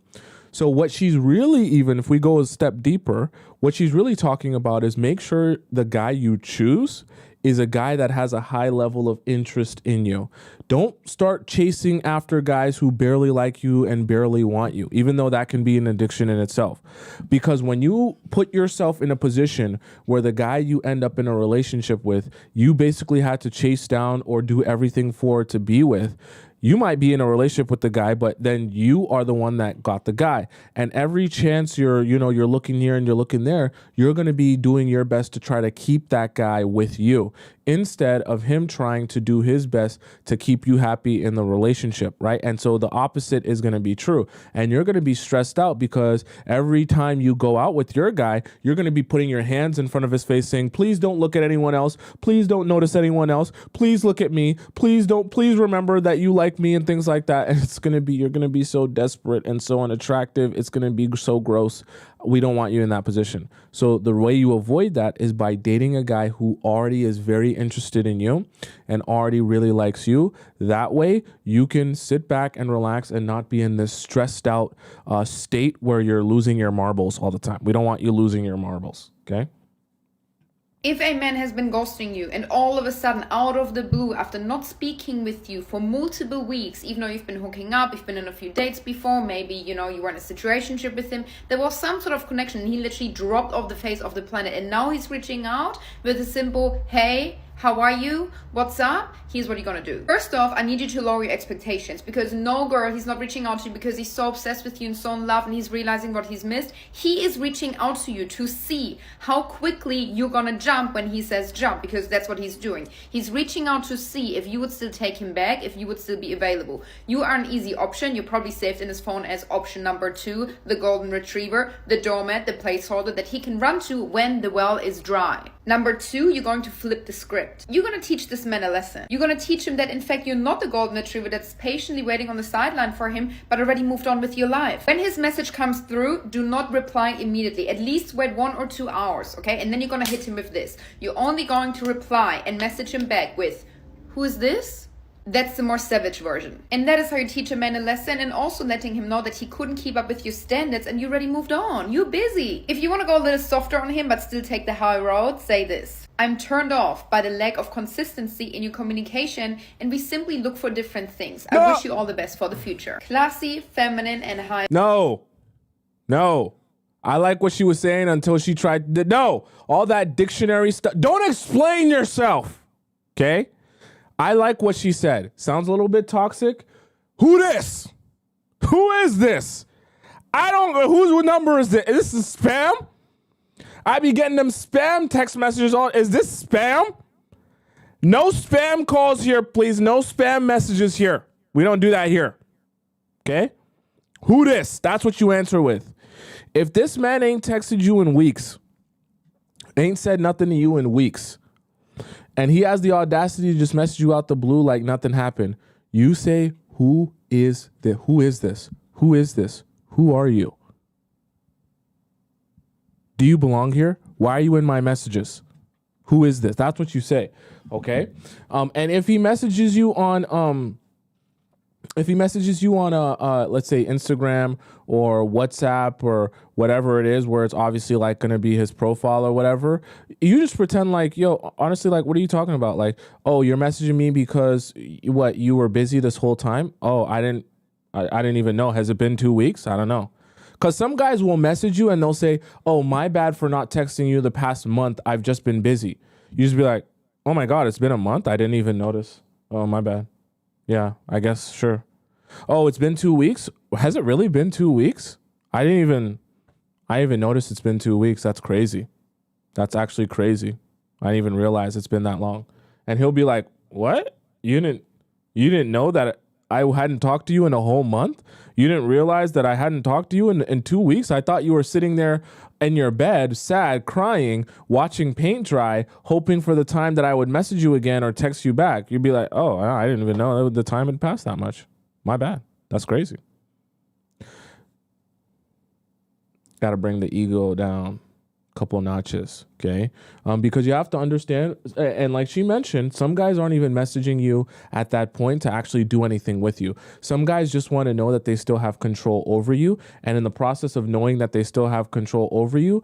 So what she's really, even if we go a step deeper, what she's really talking about is make sure the guy you choose is a guy that has a high level of interest in you. Don't start chasing after guys who barely like you and barely want you, even though that can be an addiction in itself. Because when you put yourself in a position where the guy you end up in a relationship with, you basically had to chase down or do everything for to be with, You might be in a relationship with the guy, but then you are the one that got the guy. And every chance you're looking here and you're looking there, you're going to be doing your best to try to keep that guy with you instead of him trying to do his best to keep you happy in the relationship, right? And so the opposite is going to be true. And you're going to be stressed out because every time you go out with your guy, you're going to be putting your hands in front of his face saying, please don't look at anyone else. Please don't notice anyone else. Please look at me. Please remember that you like me and things like that. And you're going to be so desperate and so unattractive. It's going to be so gross. We don't want you in that position. So the way you avoid that is by dating a guy who already is very interested in you and already really likes you. That way you can sit back and relax and not be in this stressed out state where you're losing your marbles all the time. We don't want you losing your marbles. Okay. If a man has been ghosting you and all of a sudden, out of the blue, after not speaking with you for multiple weeks, even though you've been hooking up, you've been on a few dates before, maybe, you were in a situationship with him, there was some sort of connection, and he literally dropped off the face of the planet, and now he's reaching out with a simple, hey, how are you? What's up? Here's what you're gonna do. First off, I need you to lower your expectations, because no girl, he's not reaching out to you because he's so obsessed with you and so in love and he's realizing what he's missed. He is reaching out to you to see how quickly you're gonna jump when he says jump, because that's what he's doing. He's reaching out to see if you would still take him back, if you would still be available. You are an easy option. You're probably saved in his phone as option number 2, the golden retriever, the doormat, the placeholder that he can run to when the well is dry. Number 2, you're going to flip the script. You're going to teach this man a lesson. You're going to teach him that in fact you're not the golden retriever that's patiently waiting on the sideline for him, but already moved on with your life. When his message comes through, do not reply immediately. At least wait 1 or 2 hours, okay? And then you're going to hit him with this. You're only going to reply and message him back with, who is this? That's the more savage version. And that is how you teach a man a lesson, and also letting him know that he couldn't keep up with your standards and you already moved on. You're busy. If you want to go a little softer on him but still take the high road, say this. I'm turned off by the lack of consistency in your communication, and we simply look for different things. No. I wish you all the best for the future. Classy, feminine, and high. No. I like what she was saying until she tried to, no, all that dictionary stuff. Don't explain yourself. Okay? I like what she said. Sounds a little bit toxic. Who this? Who is this? I don't know. Whose number is this? Is this spam? I be getting them spam text messages on. Is this spam? No spam calls here, please. No spam messages here. We don't do that here. Okay? Who this? That's what you answer with. If this man ain't texted you in weeks, ain't said nothing to you in weeks, and he has the audacity to just message you out the blue like nothing happened, you say, who is this? Who is this? Who is this? Who are you? Do you belong here? Why are you in my messages? Who is this? That's what you say. Okay. And if he messages you on, let's say Instagram or WhatsApp or whatever it is, where it's obviously like going to be his profile or whatever, you just pretend like, yo, honestly, like, what are you talking about? Like, oh, you're messaging me because what, you were busy this whole time? Oh, I didn't even know. Has it been 2 weeks? I don't know. Because some guys will message you and they'll say, oh, my bad for not texting you the past month. I've just been busy. You just be like, oh my God, it's been a month? I didn't even notice. Oh, my bad. Yeah, I guess, sure. Oh, it's been 2 weeks? Has it really been 2 weeks? I didn't even notice it's been 2 weeks. That's crazy. That's actually crazy. I didn't even realize it's been that long. And he'll be like, what? You didn't know that I hadn't talked to you in a whole month? You didn't realize that I hadn't talked to you in 2 weeks? I thought you were sitting there in your bed, sad, crying, watching paint dry, hoping for the time that I would message you again or text you back. You'd be like, oh, I didn't even know the time had passed that much. My bad. That's crazy. Got to bring the ego down a couple notches, okay? Because you have to understand, and like she mentioned, some guys aren't even messaging you at that point to actually do anything with you. Some guys just want to know that they still have control over you, and in the process of knowing that they still have control over you,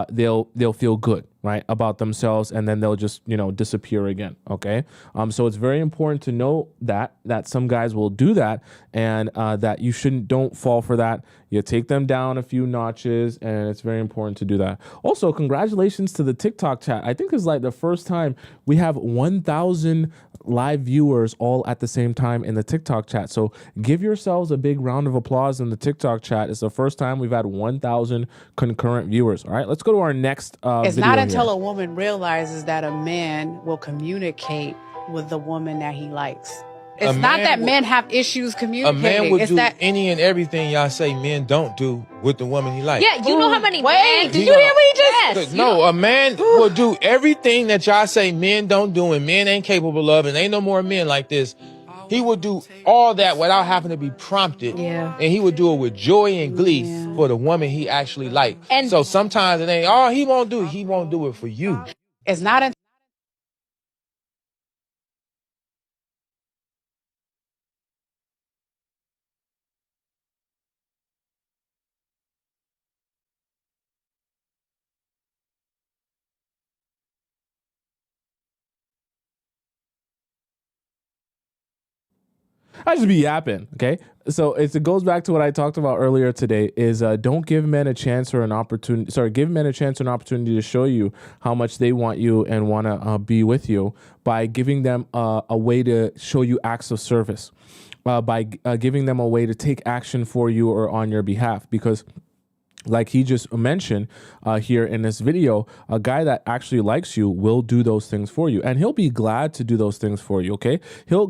they'll feel good, right, about themselves, and then they'll just, disappear again, okay? So it's very important to know that some guys will do that, and that you don't fall for that. You take them down a few notches, and it's very important to do that. Also, congratulations to the TikTok chat. I think it's like the first time we have 1,000 live viewers all at the same time in the TikTok chat. So give yourselves a big round of applause in the TikTok chat. It's the first time we've had 1,000 concurrent viewers. All right, let's go to our next It's video not until here. a woman realizes that a man will communicate with the woman that he likes. It's not that men have issues A communicating. man would it's do that any and everything y'all say men don't do with the woman he likes. Yeah, you know how many men. Did you hear what he just Yes. No, a man will do everything that y'all say men don't do and men ain't capable of, and ain't no more men like this. He would do all that without having to be prompted. Yeah. And he would do it with joy and glee for the woman he actually liked. And- so sometimes it ain't, oh, he won't do it. He won't do it for you. It's not until I just be yapping, okay? So it goes back to what I talked about earlier today is don't give men a chance or an opportunity. Sorry, give men a chance or an opportunity to show you how much they want you and want to be with you by giving them a way to show you acts of service, by giving them a way to take action for you or on your behalf. Because like he just mentioned here in this video, a guy that actually likes you will do those things for you, and he'll be glad to do those things for you. Okay,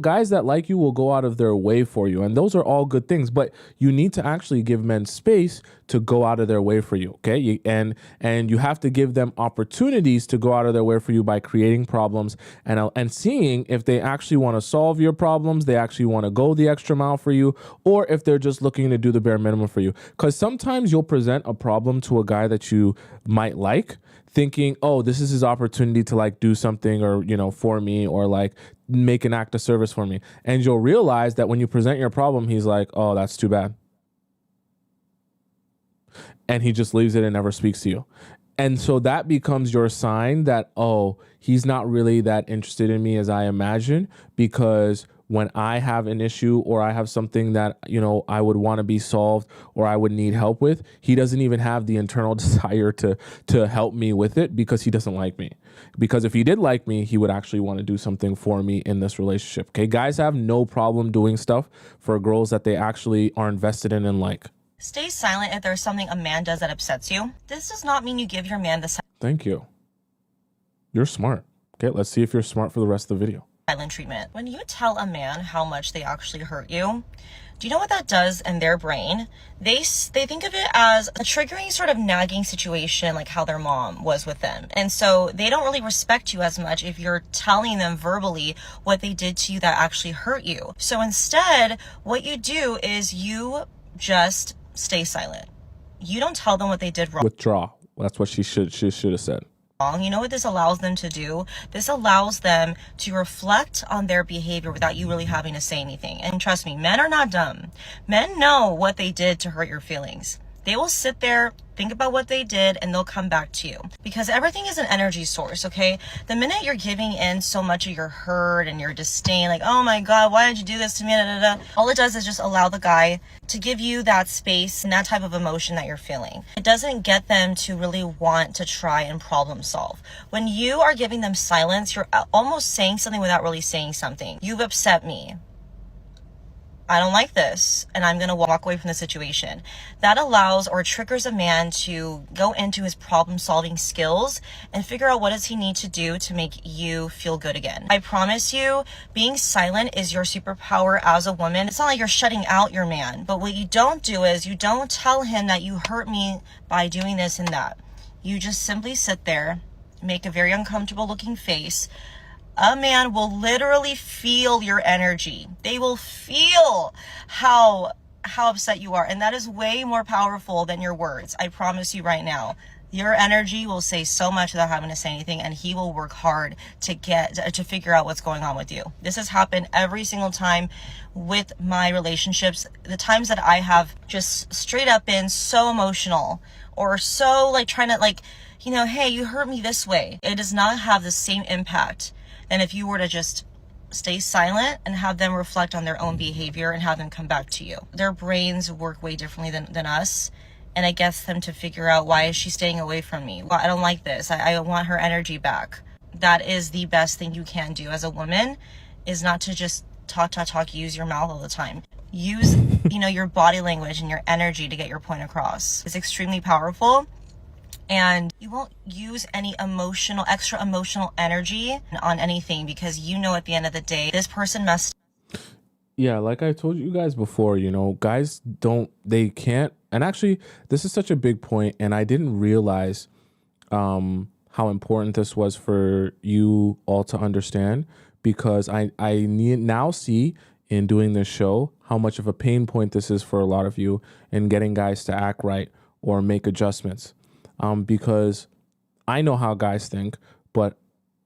guys that like you will go out of their way for you, and those are all good things. But you need to actually give men space to go out of their way for you. Okay, and you have to give them opportunities to go out of their way for you by creating problems and seeing if they actually want to solve your problems, they actually want to go the extra mile for you, or if they're just looking to do the bare minimum for you. Because sometimes you'll present a problem to a guy that you might like, thinking, oh, this is his opportunity to like do something or, for me, or like make an act of service for me. And you'll realize that when you present your problem, he's like, oh, that's too bad. And he just leaves it and never speaks to you. And so that becomes your sign that, oh, he's not really that interested in me as I imagine, because when I have an issue or I have something that, I would want to be solved or I would need help with, he doesn't even have the internal desire to help me with it because he doesn't like me. Because if he did like me, he would actually want to do something for me in this relationship. Okay, guys have no problem doing stuff for girls that they actually are invested in and like. Stay silent if there's something a man does that upsets you. This does not mean you give your man the Thank you. You're smart. Okay, let's see if you're smart for the rest of the video. silent treatment. When you tell a man how much they actually hurt you, do you know what that does in their brain? They think of it as a triggering sort of nagging situation, like how their mom was with them. And so they don't really respect you as much if you're telling them verbally what they did to you that actually hurt you. So instead, what you do is you just stay silent. You don't tell them what they did wrong. Withdraw. That's what she should have said. You know what this allows them to do? This allows them to reflect on their behavior without you really having to say anything. And trust me, men are not dumb. Men know what they did to hurt your feelings. They will sit there, think about what they did, and they'll come back to you. Because everything is an energy source, okay? The minute you're giving in so much of your hurt and your disdain, like, oh my God, why did you do this to me? Da, da, da. All it does is just allow the guy to give you that space and that type of emotion that you're feeling. It doesn't get them to really want to try and problem solve. When you are giving them silence, you're almost saying something without really saying something. You've upset me. I don't like this, and I'm going to walk away from the situation. That allows or triggers a man to go into his problem-solving skills and figure out what does he need to do to make you feel good again. I promise you, being silent is your superpower as a woman. It's not like you're shutting out your man, but what you don't do is you don't tell him that you hurt me by doing this and that. You just simply sit there, make a very uncomfortable looking face. A man will literally feel your energy. They will feel how upset you are. And that is way more powerful than your words. I promise you right now. Your energy will say so much without having to say anything, and he will work hard to figure out what's going on with you. This has happened every single time with my relationships. The times that I have just straight up been so emotional or so like trying to hey, you hurt me this way. It does not have the same impact than if you were to just stay silent and have them reflect on their own behavior and have them come back to you. Their brains work way differently than us. And it gets them to figure out, why is she staying away from me? Well, I don't like this. I want her energy back. That is the best thing you can do as a woman, is not to just talk, use your mouth all the time. Use, your body language and your energy to get your point across. It's extremely powerful. And you won't use any extra emotional energy on anything, because at the end of the day, this person must. Yeah, like I told you guys before, guys they can't. And actually, this is such a big point, and I didn't realize how important this was for you all to understand, because I now see in doing this show how much of a pain point this is for a lot of you in getting guys to act right or make adjustments. Because I know how guys think, but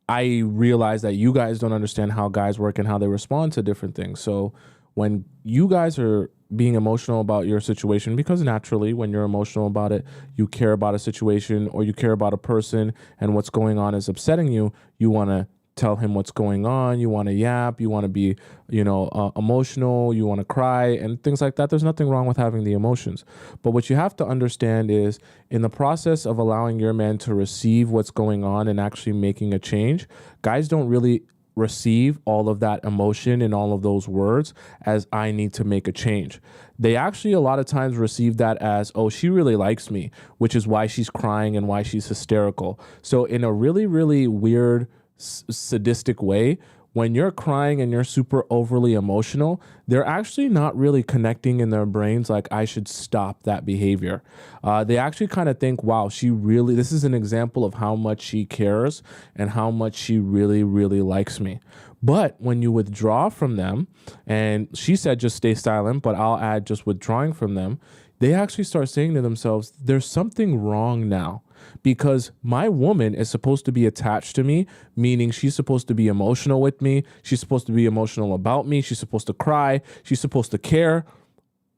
I realize that you guys don't understand how guys work and how they respond to different things. So when you guys are being emotional about your situation, because naturally when you're emotional about it, you care about a situation or you care about a person and what's going on is upsetting you, you want to tell him what's going on, you want to yap, you want to be, emotional, you want to cry and things like that. There's nothing wrong with having the emotions. But what you have to understand is in the process of allowing your man to receive what's going on and actually making a change, guys don't really receive all of that emotion and all of those words as I need to make a change. They actually a lot of times receive that as, oh, she really likes me, which is why she's crying and why she's hysterical. So in a really, really weird sadistic way, when you're crying and you're super overly emotional, they're actually not really connecting in their brains like I should stop that behavior. They actually kind of think, wow, this is an example of how much she cares and how much she really, really likes me. But when you withdraw from them, and she said just stay silent, but I'll add just withdrawing from them, they actually start saying to themselves, there's something wrong now. Because my woman is supposed to be attached to me, meaning she's supposed to be emotional with me. She's supposed to be emotional about me. She's supposed to cry. She's supposed to care.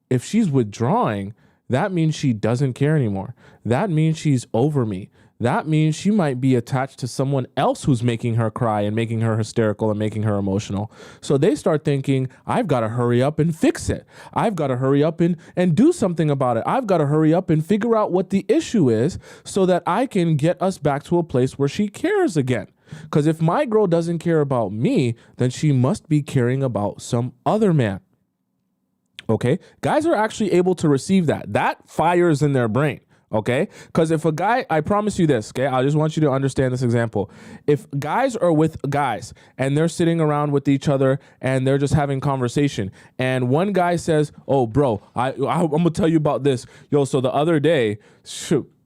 If she's withdrawing, that means she doesn't care anymore. That means she's over me. That means she might be attached to someone else who's making her cry and making her hysterical and making her emotional. So they start thinking, I've got to hurry up and fix it. I've got to hurry up and do something about it. I've got to hurry up and figure out what the issue is so that I can get us back to a place where she cares again. Because if my girl doesn't care about me, then she must be caring about some other man. Okay? Guys are actually able to receive that. That fires in their brain. Okay? Because if a guy, I promise you this, okay? I just want you to understand this example. If guys are with guys and they're sitting around with each other and they're just having conversation, and one guy says, oh, bro, I'm going to tell you about this. Yo, so the other day,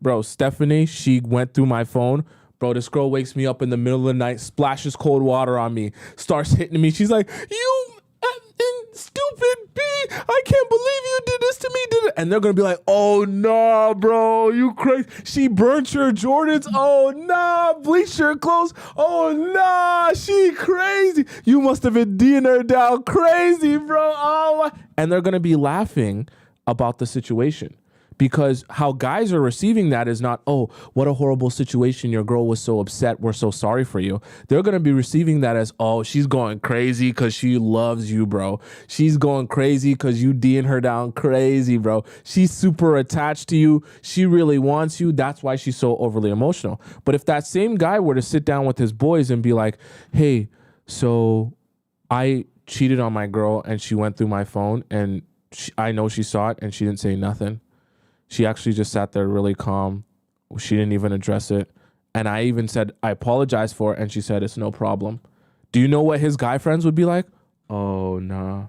bro, Stephanie, she went through my phone. Bro, this girl wakes me up in the middle of the night, splashes cold water on me, starts hitting me. She's like, you stupid B, I can't believe you did this to me. And they're going to be like, oh, nah, bro, you crazy. She burnt your Jordans. Oh, nah, bleached your clothes. Oh, nah, she crazy. You must have been D'ing her down crazy, bro. Oh, and they're going to be laughing about the situation. Because how guys are receiving that is not, oh, what a horrible situation. Your girl was so upset. We're so sorry for you. They're going to be receiving that as, oh, she's going crazy because she loves you, bro. She's going crazy because you D'ing her down crazy, bro. She's super attached to you. She really wants you. That's why she's so overly emotional. But if that same guy were to sit down with his boys and be like, hey, so I cheated on my girl and she went through my phone and I know she saw it and she didn't say nothing. She actually just sat there really calm. She didn't even address it. And I even said, I apologize for it. And she said, it's no problem. Do you know what his guy friends would be like? Oh, nah.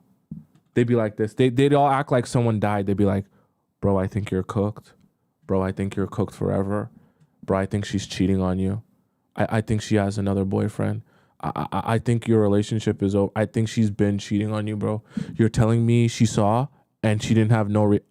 They'd be like this. They'd all act like someone died. They'd be like, bro, I think you're cooked. Bro, I think you're cooked forever. Bro, I think she's cheating on you. I think she has another boyfriend. I think your relationship is over. I think she's been cheating on you, bro. You're telling me she saw and she didn't have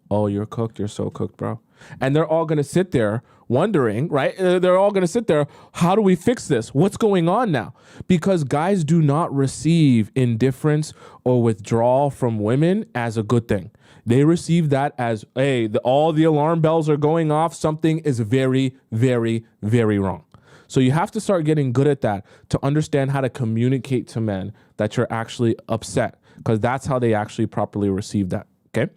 oh, you're cooked. You're so cooked, bro. And they're all going to sit there wondering, right? They're all going to sit there. How do we fix this? What's going on now? Because guys do not receive indifference or withdrawal from women as a good thing. They receive that as, hey, all the alarm bells are going off. Something is very, very, very wrong. So you have to start getting good at that to understand how to communicate to men that you're actually upset, because that's how they actually properly receive that. Okay.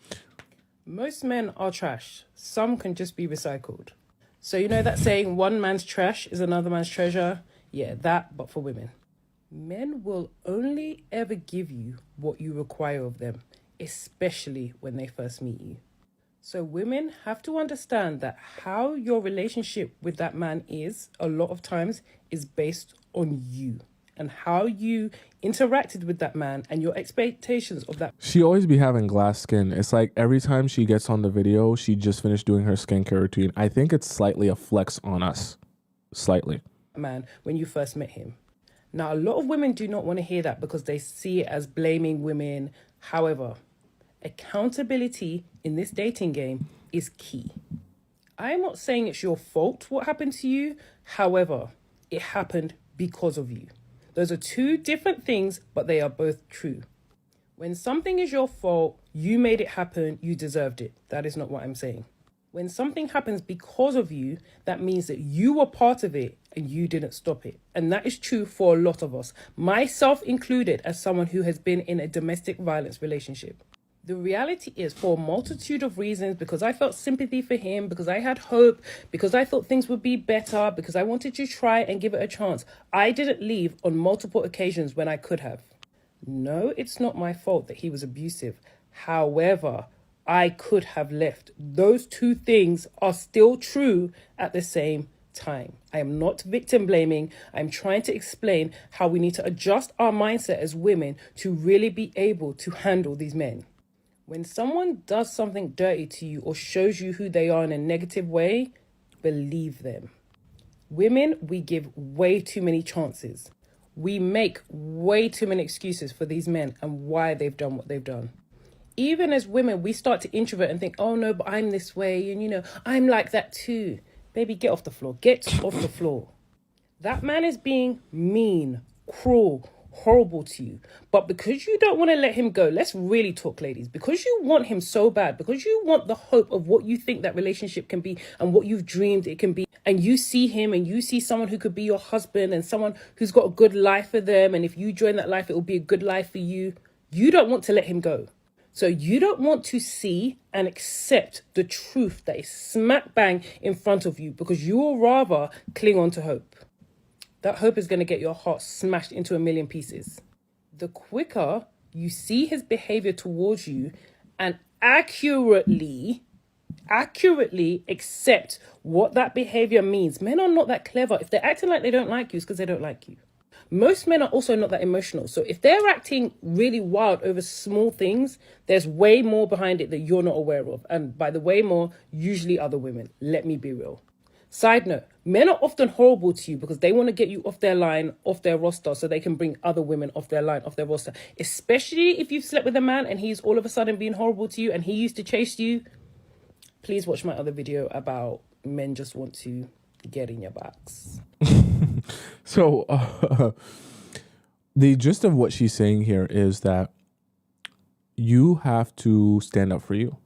Most men are trash. Some can just be recycled. So you know that saying, one man's trash is another man's treasure? Yeah, that, but for women. Men will only ever give you what you require of them, especially when they first meet you. So women have to understand that how your relationship with that man is, a lot of times, is based on you and how you interacted with that man and your expectations of that. She always be having glass skin. It's like every time she gets on the video, she just finished doing her skincare routine. I think it's slightly a flex on us. Slightly. Man, when you first met him. Now, a lot of women do not want to hear that because they see it as blaming women. However, accountability in this dating game is key. I am not saying it's your fault what happened to you. However, it happened because of you. Those are two different things, but they are both true. When something is your fault, you made it happen, you deserved it. That is not what I'm saying. When something happens because of you, that means that you were part of it and you didn't stop it. And that is true for a lot of us, myself included, as someone who has been in a domestic violence relationship. The reality is, for a multitude of reasons, because I felt sympathy for him, because I had hope, because I thought things would be better, because I wanted to try and give it a chance, I didn't leave on multiple occasions when I could have. No, it's not my fault that he was abusive. However, I could have left. Those two things are still true at the same time. I am not victim blaming. I'm trying to explain how we need to adjust our mindset as women to really be able to handle these men. When someone does something dirty to you or shows you who they are in a negative way, believe them. Women, we give way too many chances. We make way too many excuses for these men and why they've done what they've done. Even as women, we start to introvert and think, oh no, but I'm this way. And I'm like that too. Baby, get off the floor. Get off the floor. That man is being mean, cruel, horrible to you. But because you don't want to let him go, let's really talk, ladies. Because you want him so bad, because you want the hope of what you think that relationship can be and what you've dreamed it can be. And you see him and you see someone who could be your husband and someone who's got a good life for them. And if you join that life, it will be a good life for you. You don't want to let him go. So you don't want to see and accept the truth that is smack bang in front of you because you will rather cling on to hope. That hope is going to get your heart smashed into a million pieces. The quicker you see his behavior towards you and accurately accept what that behavior means. Men are not that clever. If they're acting like they don't like you, it's because they don't like you. Most men are also not that emotional. So if they're acting really wild over small things, there's way more behind it that you're not aware of. And by the way more, usually other women. Let me be real. Side note, men are often horrible to you because they want to get you off their line, off their roster, so they can bring other women off their line, off their roster. Especially if you've slept with a man and he's all of a sudden being horrible to you and he used to chase you. Please watch my other video about men just want to get in your backs. So the gist of what she's saying here is that you have to stand up for you.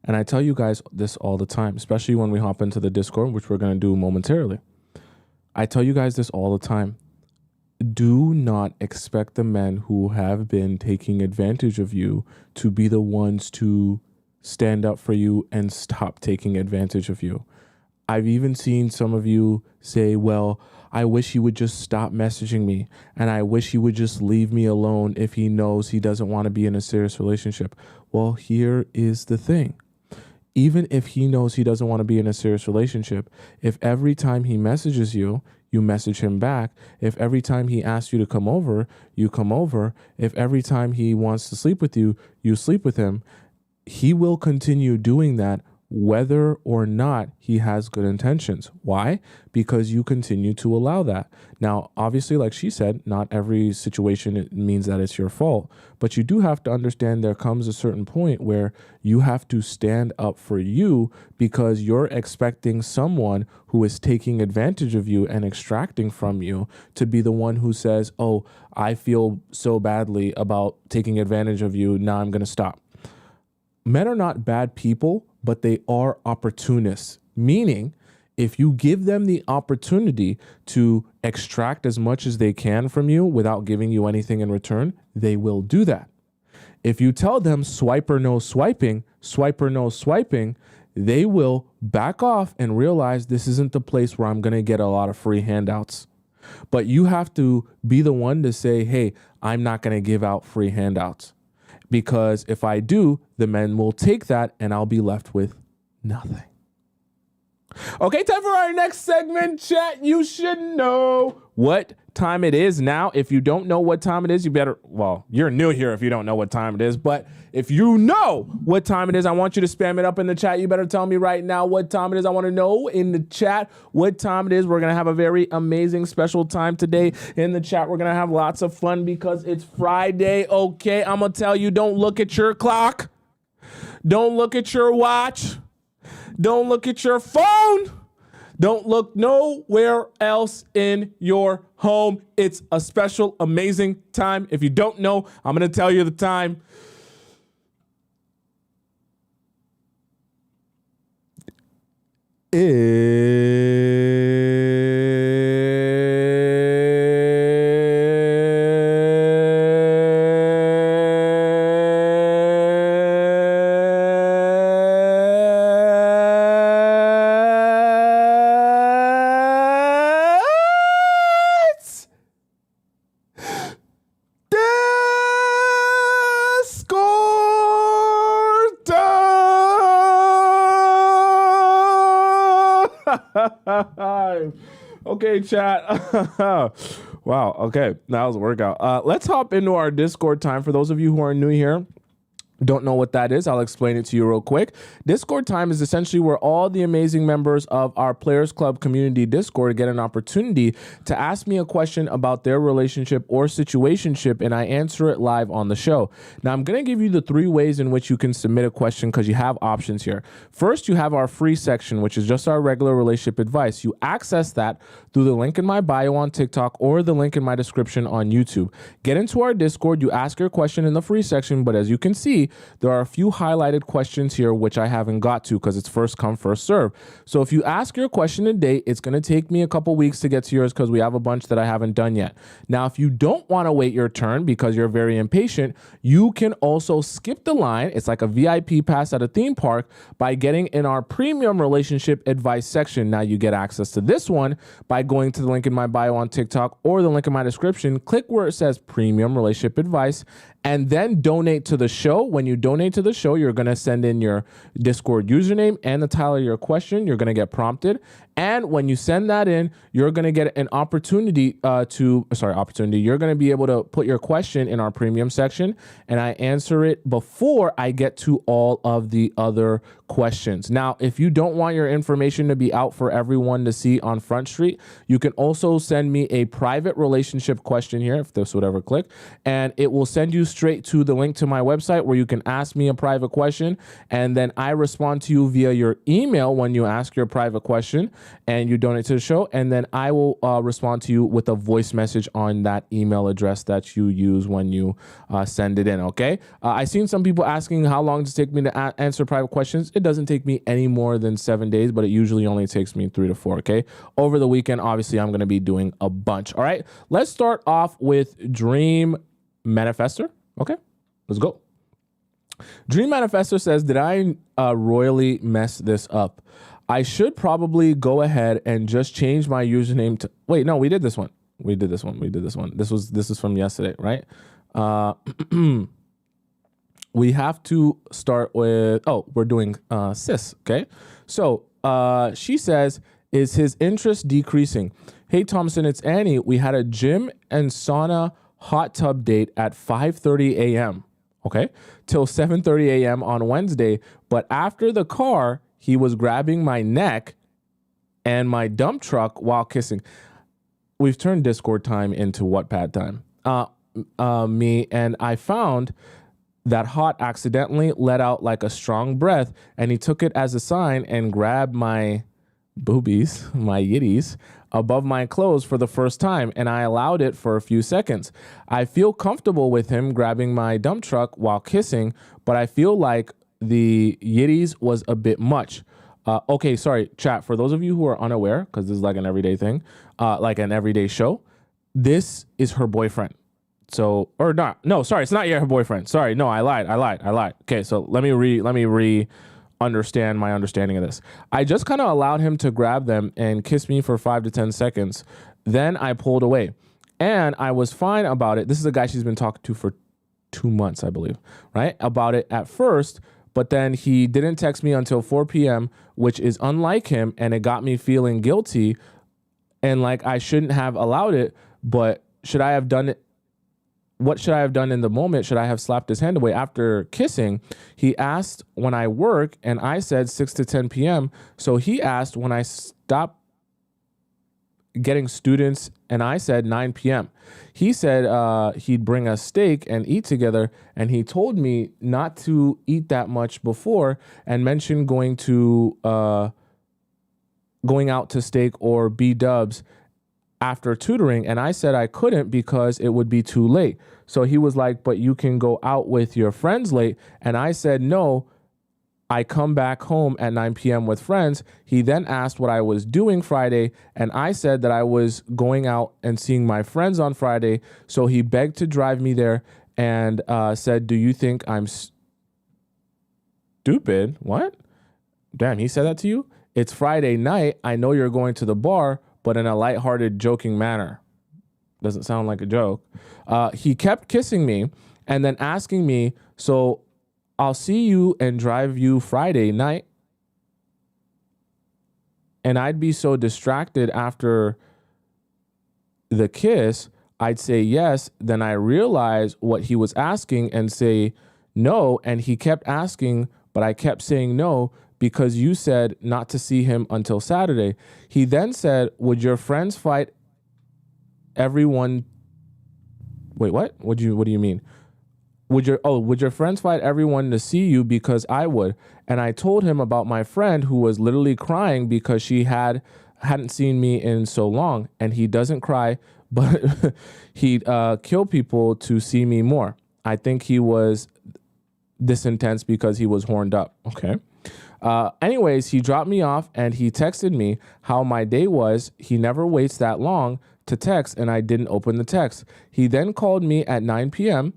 And I tell you guys this all the time, especially when we hop into the Discord, which we're going to do momentarily. I tell you guys this all the time. Do not expect the men who have been taking advantage of you to be the ones to stand up for you and stop taking advantage of you. I've even seen some of you say, well, I wish he would just stop messaging me and I wish he would just leave me alone if he knows he doesn't want to be in a serious relationship. Well, here is the thing. Even if he knows he doesn't want to be in a serious relationship, if every time he messages you, you message him back, if every time he asks you to come over, you come over, if every time he wants to sleep with you, you sleep with him, he will continue doing that whether or not he has good intentions. Why? Because you continue to allow that. Now, obviously, like she said, not every situation means that it's your fault, but you do have to understand there comes a certain point where you have to stand up for you because you're expecting someone who is taking advantage of you and extracting from you to be the one who says, oh, I feel so badly about taking advantage of you. Now I'm going to stop. Men are not bad people, but they are opportunists, meaning if you give them the opportunity to extract as much as they can from you without giving you anything in return, they will do that. If you tell them swiper no swiping, they will back off and realize this isn't the place where I'm going to get a lot of free handouts. But you have to be the one to say, hey, I'm not going to give out free handouts. Because if I do, the men will take that and I'll be left with nothing. Okay, time for our next segment, chat. You should know what time it is now. If you don't know what time it is, you're new here if you don't know what time it is. But if you know what time it is, I want you to spam it up in the chat. You better tell me right now what time it is. I want to know in the chat what time it is. We're going to have a very amazing special time today in the chat. We're going to have lots of fun because it's Friday. Okay, I'm going to tell you, don't look at your clock. Don't look at your watch. Don't look at your phone. Don't look nowhere else in your home. It's a special, amazing time. If you don't know, I'm going to tell you the time. Okay, chat. Wow. Okay. That was a workout. Let's hop into our Discord time. For those of you who are new here, don't know what that is, I'll explain it to you real quick. Discord time is essentially where all the amazing members of our Players Club community Discord get an opportunity to ask me a question about their relationship or situationship, and I answer it live on the show. Now, I'm going to give you the 3 ways in which you can submit a question because you have options here. First, you have our free section, which is just our regular relationship advice. You access that through the link in my bio on TikTok or the link in my description on YouTube. Get into our Discord, you ask your question in the free section, but as you can see, there are a few highlighted questions here which I haven't got to because it's first come, first serve. So if you ask your question today, it's going to take me a couple weeks to get to yours because we have a bunch that I haven't done yet. Now, if you don't want to wait your turn because you're very impatient, you can also skip the line. It's like a VIP pass at a theme park by getting in our premium relationship advice section. Now you get access to this one by going to the link in my bio on TikTok or the link in my description. Click where it says premium relationship advice and then donate to the show. When you donate to the show, you're going to send in your Discord username and the title of your question. You're going to get prompted. And when you send that in, you're going to get an opportunity You're going to be able to put your question in our premium section and I answer it before I get to all of the other questions. Now, if you don't want your information to be out for everyone to see on Front Street, you can also send me a private relationship question here, if this would ever click, and it will send you straight to the link to my website where you can ask me a private question. And then I respond to you via your email when you ask your private question and you donate to the show. And then I will respond to you with a voice message on that email address that you use when you send it in. Okay. I've seen some people asking how long does it take me to answer private questions. It doesn't take me any more than 7 days, but it usually only takes me 3 to 4. Okay. Over the weekend, obviously, I'm going to be doing a bunch. All right. Let's start off with Dream Manifester. Okay. Let's go. Dream Manifester says, did I royally mess this up? I should probably go ahead and just change my username to... Wait, no, we did this one. This is from yesterday, right? We have to start with... Oh, we're doing sis, okay? So she says, is his interest decreasing? Hey, Tomisin, it's Annie. We had a gym and sauna hot tub date at 5:30 a.m., okay, till 7:30 a.m. on Wednesday. But after the car, he was grabbing my neck and my dump truck while kissing. We've turned Discord time into Wattpad time. Me and I found that Hot accidentally let out like a strong breath, and he took it as a sign and grabbed my boobies, my yitties, above my clothes for the first time, and I allowed it for a few seconds. I feel comfortable with him grabbing my dump truck while kissing, but I feel like the yitties was a bit much. Okay, sorry, chat. For those of you who are unaware, because this is like an everyday thing, like an everyday show, this is her boyfriend. So, or not. No, sorry, it's not yet her boyfriend. Sorry, no, I lied. Okay, so let me understand my understanding of this. I just kind of allowed him to grab them and kiss me for 5 to 10 seconds. Then I pulled away. And I was fine about it. This is a guy she's been talking to for 2 months, I believe, right? About it at first, but then he didn't text me until 4 p.m., which is unlike him, and it got me feeling guilty and like I shouldn't have allowed it, but should I have done it? What should I have done in the moment? Should I have slapped his hand away? After kissing, he asked when I work, and I said 6 to 10 p.m. So he asked when I stopped getting students, and I said 9 p.m. He said he'd bring us steak and eat together, and he told me not to eat that much before and mentioned going out to steak or B-dubs after tutoring, and I said I couldn't because it would be too late. So he was like, but you can go out with your friends late, and I said no, I come back home at 9 p.m. with friends. He then asked what I was doing Friday, and I said that I was going out and seeing my friends on Friday. So he begged to drive me there and said, do you think I'm stupid? What? Damn, he said that to you? It's Friday night. I know you're going to the bar, but in a lighthearted, joking manner. Doesn't sound like a joke. He kept kissing me and then asking me, so I'll see you and drive you Friday night. And I'd be so distracted after the kiss, I'd say yes. Then I realize what he was asking and say no. And he kept asking, but I kept saying no because you said not to see him until Saturday. He then said, would your friends fight everyone? Wait, what? What do you mean? Would your friends fight everyone to see you? Because I would. And I told him about my friend who was literally crying because she hadn't seen me in so long. And he doesn't cry, but he'd kill people to see me more. I think he was this intense because he was horned up. Okay. Anyways, he dropped me off and he texted me how my day was. He never waits that long to text, and I didn't open the text. He then called me at 9 p.m.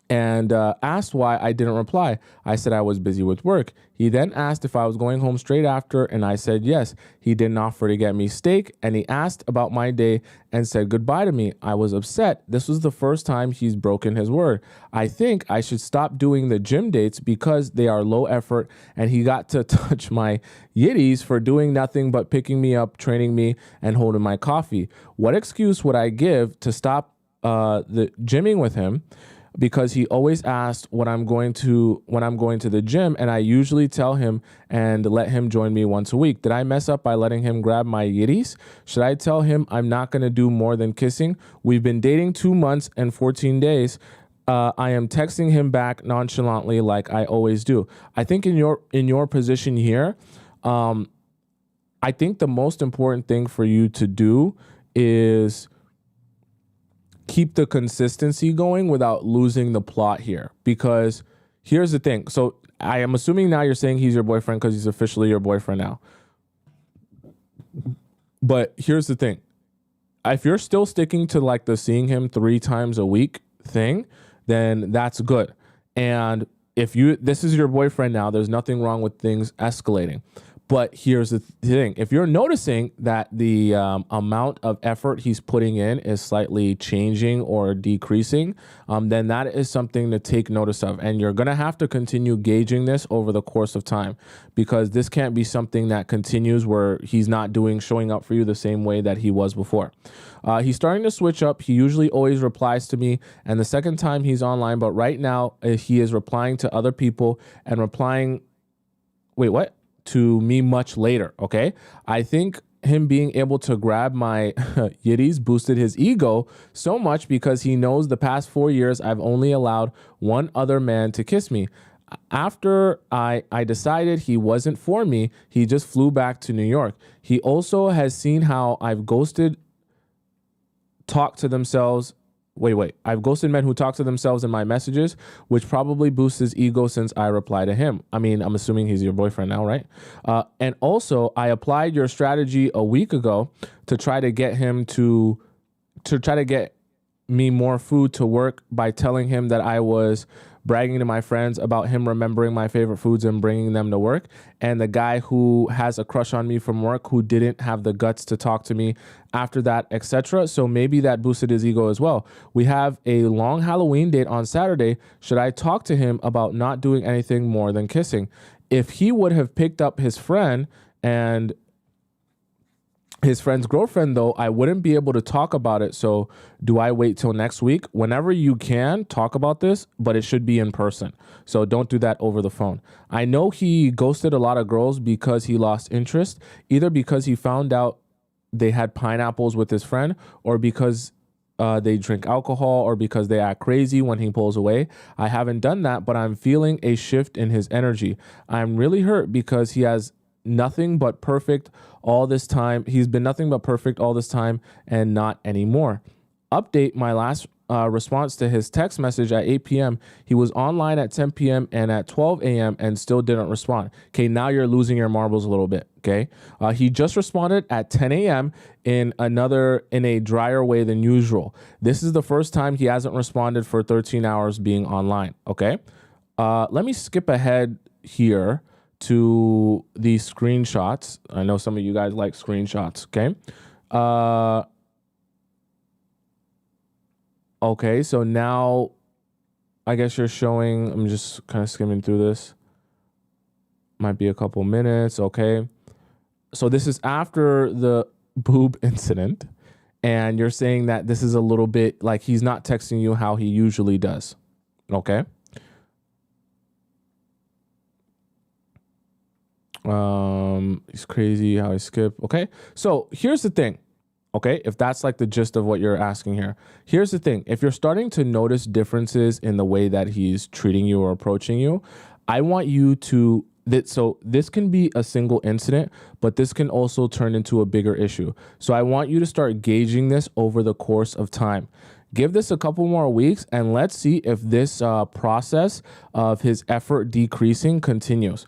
and asked why I didn't reply. I said I was busy with work. He then asked if I was going home straight after, and I said yes. He didn't offer to get me steak, and he asked about my day and said goodbye to me. I was upset. This was the first time he's broken his word. I think I should stop doing the gym dates because they are low effort, and he got to touch my yitties for doing nothing but picking me up, training me, and holding my coffee. What excuse would I give to stop the gymming with him? Because he always asked when I'm going to the gym, and I usually tell him and let him join me once a week. Did I mess up by letting him grab my yitties? Should I tell him I'm not going to do more than kissing? We've been dating 2 months and 14 days. I am texting him back nonchalantly like I always do. I think in your position here, I think the most important thing for you to do is keep the consistency going without losing the plot here. Because here's the thing. So I am assuming now you're saying he's your boyfriend because he's officially your boyfriend now. But here's the thing. If you're still sticking to like the seeing him 3 times a week thing, then that's good. And if this is your boyfriend now, there's nothing wrong with things escalating. But here's the thing. If you're noticing that the amount of effort he's putting in is slightly changing or decreasing, then that is something to take notice of. And you're going to have to continue gauging this over the course of time, because this can't be something that continues where he's not showing up for you the same way that he was before. He's starting to switch up. He usually always replies to me, and the second time he's online, but right now he is replying to other people and replying, to me much later. Okay. I think him being able to grab my yitties boosted his ego so much because he knows the past 4 years I've only allowed one other man to kiss me. After I decided he wasn't for me, he just flew back to New York. He also has seen how I've ghosted I've ghosted men who talk to themselves in my messages, which probably boosts his ego since I reply to him. I mean, I'm assuming he's your boyfriend now, right? And also, I applied your strategy a week ago to try to get him to try to get me more food to work by telling him that I was bragging to my friends about him remembering my favorite foods and bringing them to work, and the guy who has a crush on me from work who didn't have the guts to talk to me after that, etc. So maybe that boosted his ego as well. We have a long Halloween date on Saturday. Should I talk to him about not doing anything more than kissing? If he would have picked up his friend and his friend's girlfriend, though, I wouldn't be able to talk about it. So do I wait till next week? Whenever you can, talk about this, but it should be in person. So don't do that over the phone. I know he ghosted a lot of girls because he lost interest, either because he found out they had pineapples with his friend, or because they drink alcohol, or because they act crazy when he pulls away. I haven't done that, but I'm feeling a shift in his energy. I'm really hurt because he has nothing but perfect all this time. He's been nothing but perfect all this time and not anymore. Update: my last response to his text message at 8 p.m. He was online at 10 p.m. and at 12 a.m. and still didn't respond. Okay, now you're losing your marbles a little bit. Okay, he just responded at 10 a.m. in a drier way than usual. This is the first time he hasn't responded for 13 hours being online. Okay, let me skip ahead here to the screenshots. I know some of you guys like screenshots. Okay. Okay, so now I guess you're showing, I'm just kind of skimming through this. Might be a couple minutes. Okay. So this is after the boob incident, and you're saying that this is a little bit like he's not texting you how he usually does. Okay. He's crazy how he skip. Okay. So here's the thing. Okay. If that's like the gist of what you're asking here, here's the thing. If you're starting to notice differences in the way that he's treating you or approaching you, I want you to, so this can be a single incident, but this can also turn into a bigger issue. So I want you to start gauging this over the course of time. Give this a couple more weeks and let's see if this process of his effort decreasing continues.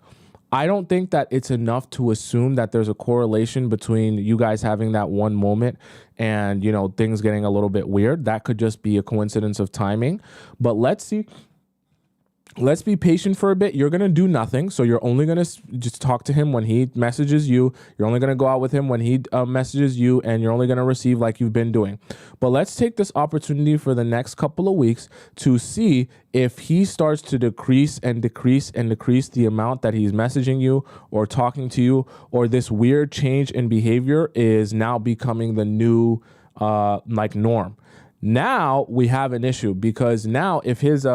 I don't think that it's enough to assume that there's a correlation between you guys having that one moment and, you know, things getting a little bit weird. That could just be a coincidence of timing. But let's see. Let's be patient for a bit. You're going to do nothing. So you're only going to just talk to him when he messages you. You're only going to go out with him when he messages you, and you're only going to receive like you've been doing. But let's take this opportunity for the next couple of weeks to see if he starts to decrease the amount that he's messaging you or talking to you, or this weird change in behavior is now becoming the new norm. Now we have an issue, because now if his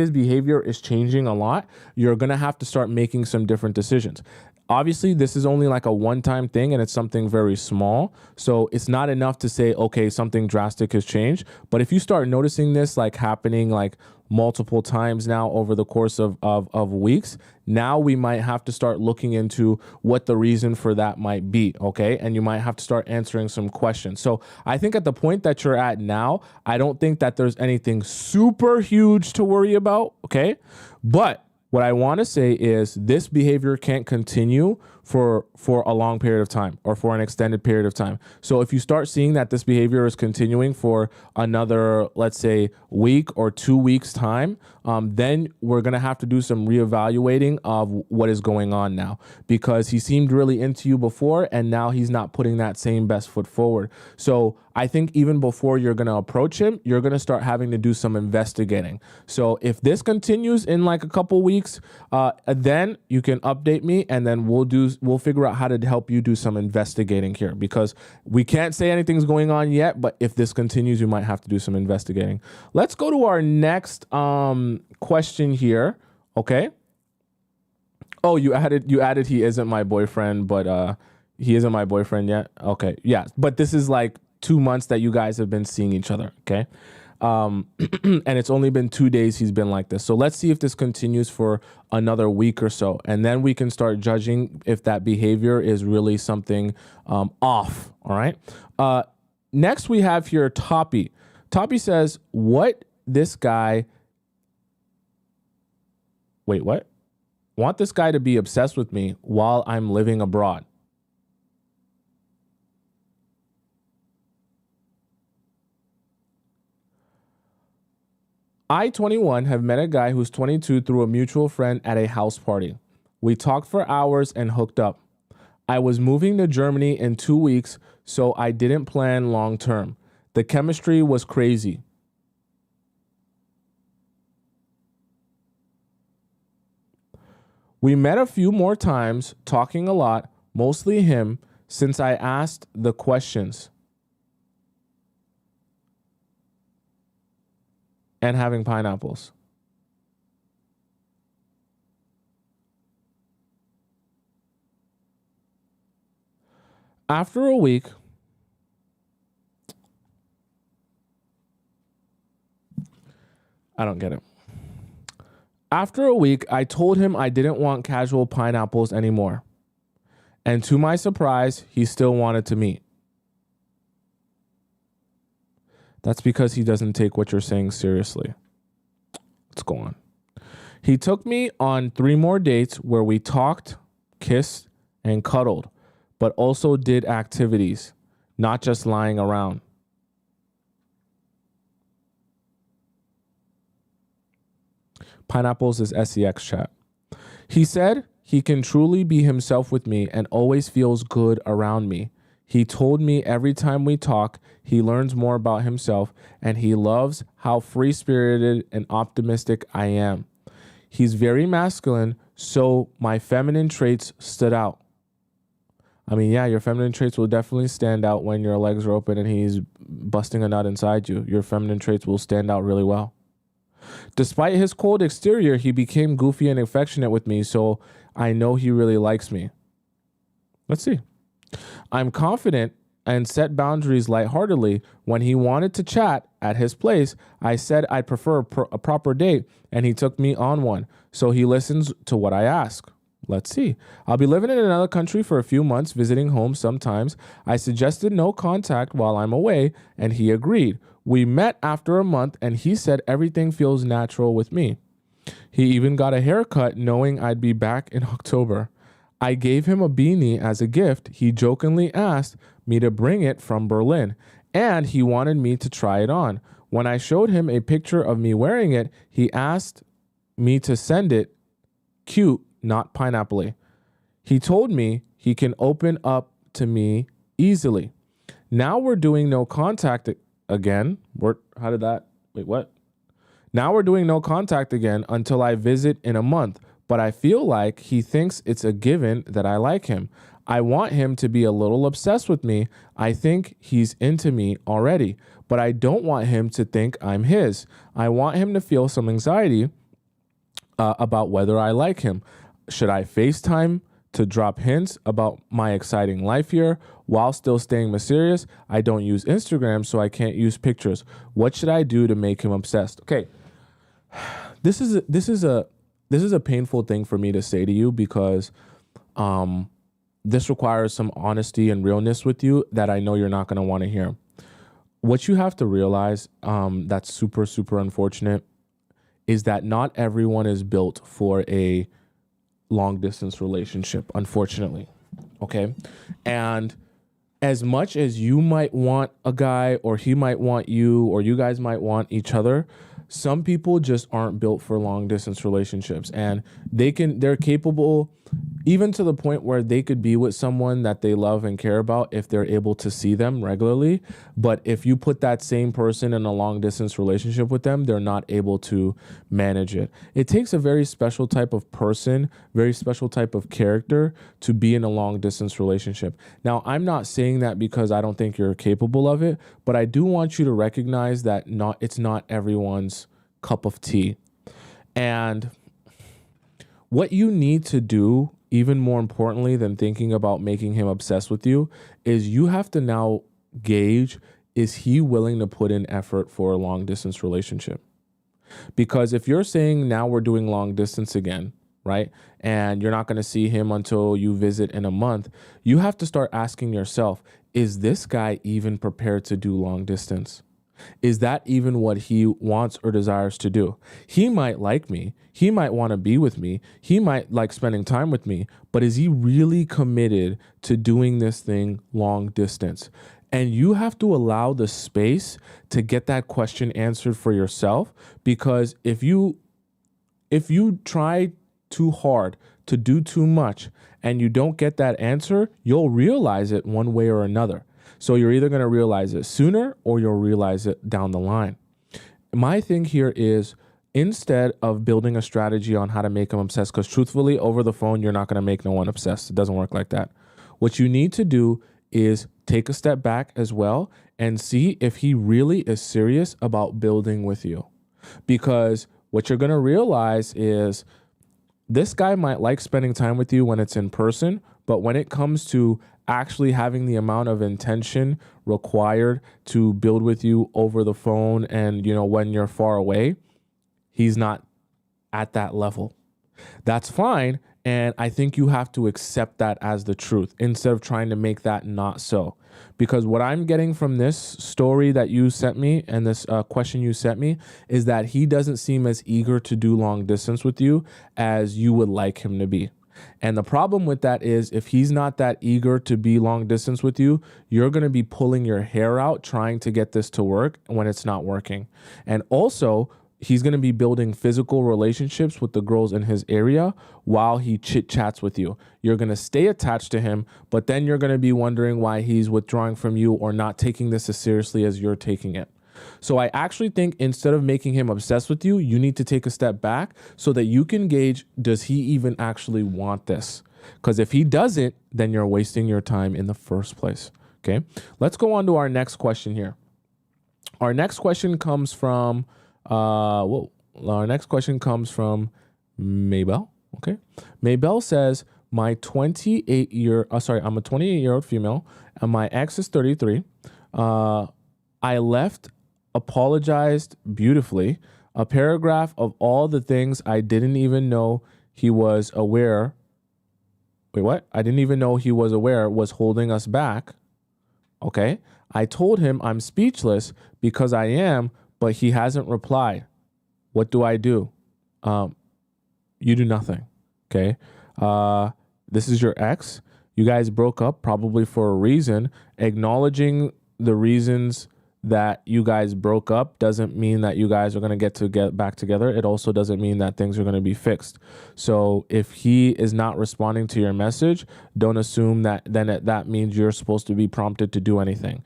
behavior is changing a lot, you're going to have to start making some different decisions. Obviously, this is only like a one-time thing and it's something very small. So it's not enough to say, okay, something drastic has changed. But if you start noticing this like happening like multiple times now over the course of weeks, now we might have to start looking into what the reason for that might be. Okay. And you might have to start answering some questions. So I think at the point that you're at now, I don't think that there's anything super huge to worry about. Okay. But what I want to say is this behavior can't continue for a long period of time or for an extended period of time. So if you start seeing that this behavior is continuing for another, let's say, week or 2 weeks time, then we're going to have to do some reevaluating of what is going on now, because he seemed really into you before and now he's not putting that same best foot forward. So I think even before you're going to approach him, you're going to start having to do some investigating. So if this continues in like a couple weeks, then you can update me, and then we'll figure out how to help you do some investigating here, because we can't say anything's going on yet, but if this continues, you might have to do some investigating. Let's go to our next question here. Okay. Oh, you added he isn't my boyfriend, but he isn't my boyfriend yet. Okay. Yeah. But this is like 2 months that you guys have been seeing each other. Okay. And it's only been 2 days he's been like this. So let's see if this continues for another week or so. And then we can start judging if that behavior is really something off. All right. Next we have here Toppy. Toppy says, what this guy... Wait, what? Want this guy to be obsessed with me while I'm living abroad. I, 21, have met a guy who's 22 through a mutual friend at a house party. We talked for hours and hooked up. I was moving to Germany in 2 weeks, so I didn't plan long term. The chemistry was crazy. We met a few more times, talking a lot, mostly him, since I asked the questions. And having pineapples. After a week, I don't get it. After a week, I told him I didn't want casual pineapples anymore. And to my surprise, he still wanted to meet. That's because he doesn't take what you're saying seriously. Let's go on. He took me on 3 more dates where we talked, kissed, and cuddled, but also did activities, not just lying around. Pineapples is SEX chat. He said he can truly be himself with me and always feels good around me. He told me every time we talk, he learns more about himself and he loves how free-spirited and optimistic I am. He's very masculine, so my feminine traits stood out. I mean, yeah, your feminine traits will definitely stand out when your legs are open and he's busting a nut inside you. Your feminine traits will stand out really well. Despite his cold exterior, he became goofy and affectionate with me, so I know he really likes me. Let's see. I'm confident and set boundaries lightheartedly. When he wanted to chat at his place, I said I'd prefer a proper date, and he took me on one, so he listens to what I ask. Let's see. I'll be living in another country for a few months, visiting home sometimes. I suggested no contact while I'm away, and he agreed. We met after a month, and he said everything feels natural with me. He even got a haircut knowing I'd be back in October. I gave him a beanie as a gift. He jokingly asked me to bring it from Berlin, and he wanted me to try it on. When I showed him a picture of me wearing it, he asked me to send it cute, not pineapple-y. He told me he can open up to me easily. Now we're doing no contact again. Now we're doing no contact again until I visit in a month, but I feel like he thinks it's a given that I like him. I want him to be a little obsessed with me. I think he's into me already, but I don't want him to think I'm his. I want him to feel some anxiety about whether I like him. Should I FaceTime to drop hints about my exciting life here while still staying mysterious? I don't use Instagram, so I can't use pictures. What should I do to make him obsessed? Okay, this is a painful thing for me to say to you because this requires some honesty and realness with you that I know you're not going to want to hear. What you have to realize that's super, super unfortunate is that not everyone is built for a long distance relationship, unfortunately. Okay. And as much as you might want a guy or he might want you or you guys might want each other, some people just aren't built for long distance relationships, and they're capable even to the point where they could be with someone that they love and care about if they're able to see them regularly. But if you put that same person in a long distance relationship with them, they're not able to manage it. It takes a very special type of person, very special type of character to be in a long distance relationship. Now, I'm not saying that because I don't think you're capable of it, but I do want you to recognize that it's not everyone's cup of tea. And what you need to do, even more importantly than thinking about making him obsessed with you, is you have to now gauge, is he willing to put in effort for a long distance relationship? Because if you're saying now we're doing long distance again, right, and you're not going to see him until you visit in a month, you have to start asking yourself, is this guy even prepared to do long distance? Is that even what he wants or desires to do? He might like me. He might want to be with me. He might like spending time with me. But is he really committed to doing this thing long distance? And you have to allow the space to get that question answered for yourself, because if you try too hard to do too much and you don't get that answer, you'll realize it one way or another. So you're either going to realize it sooner or you'll realize it down the line. My thing here is, instead of building a strategy on how to make them obsessed, because truthfully, over the phone, you're not going to make no one obsessed. It doesn't work like that. What you need to do is take a step back as well and see if he really is serious about building with you. Because what you're going to realize is this guy might like spending time with you when it's in person, but when it comes to actually having the amount of intention required to build with you over the phone and, when you're far away, he's not at that level. That's fine. And I think you have to accept that as the truth instead of trying to make that not so. Because what I'm getting from this story that you sent me and this question you sent me is that he doesn't seem as eager to do long distance with you as you would like him to be. And the problem with that is, if he's not that eager to be long distance with you, you're going to be pulling your hair out trying to get this to work when it's not working. And also, he's going to be building physical relationships with the girls in his area while he chit chats with you. You're going to stay attached to him, but then you're going to be wondering why he's withdrawing from you or not taking this as seriously as you're taking it. So I actually think instead of making him obsessed with you, you need to take a step back so that you can gauge, does he even actually want this? Because if he doesn't, then you're wasting your time in the first place. Okay, let's go on to our next question here. Our next question comes from Mabel. Okay, Mabel says, I'm a 28-year-old female, and my ex is 33. I left, apologized beautifully, a paragraph of all the things I didn't even know he was aware. Wait, what? I didn't even know he was aware was holding us back. Okay. I told him I'm speechless because I am, but he hasn't replied. What do I do? You do nothing. Okay. This is your ex. You guys broke up probably for a reason. Acknowledging the reasons that you guys broke up doesn't mean that you guys are going to get back together. It also doesn't mean that things are going to be fixed. So if he is not responding to your message, don't assume that that means you're supposed to be prompted to do anything.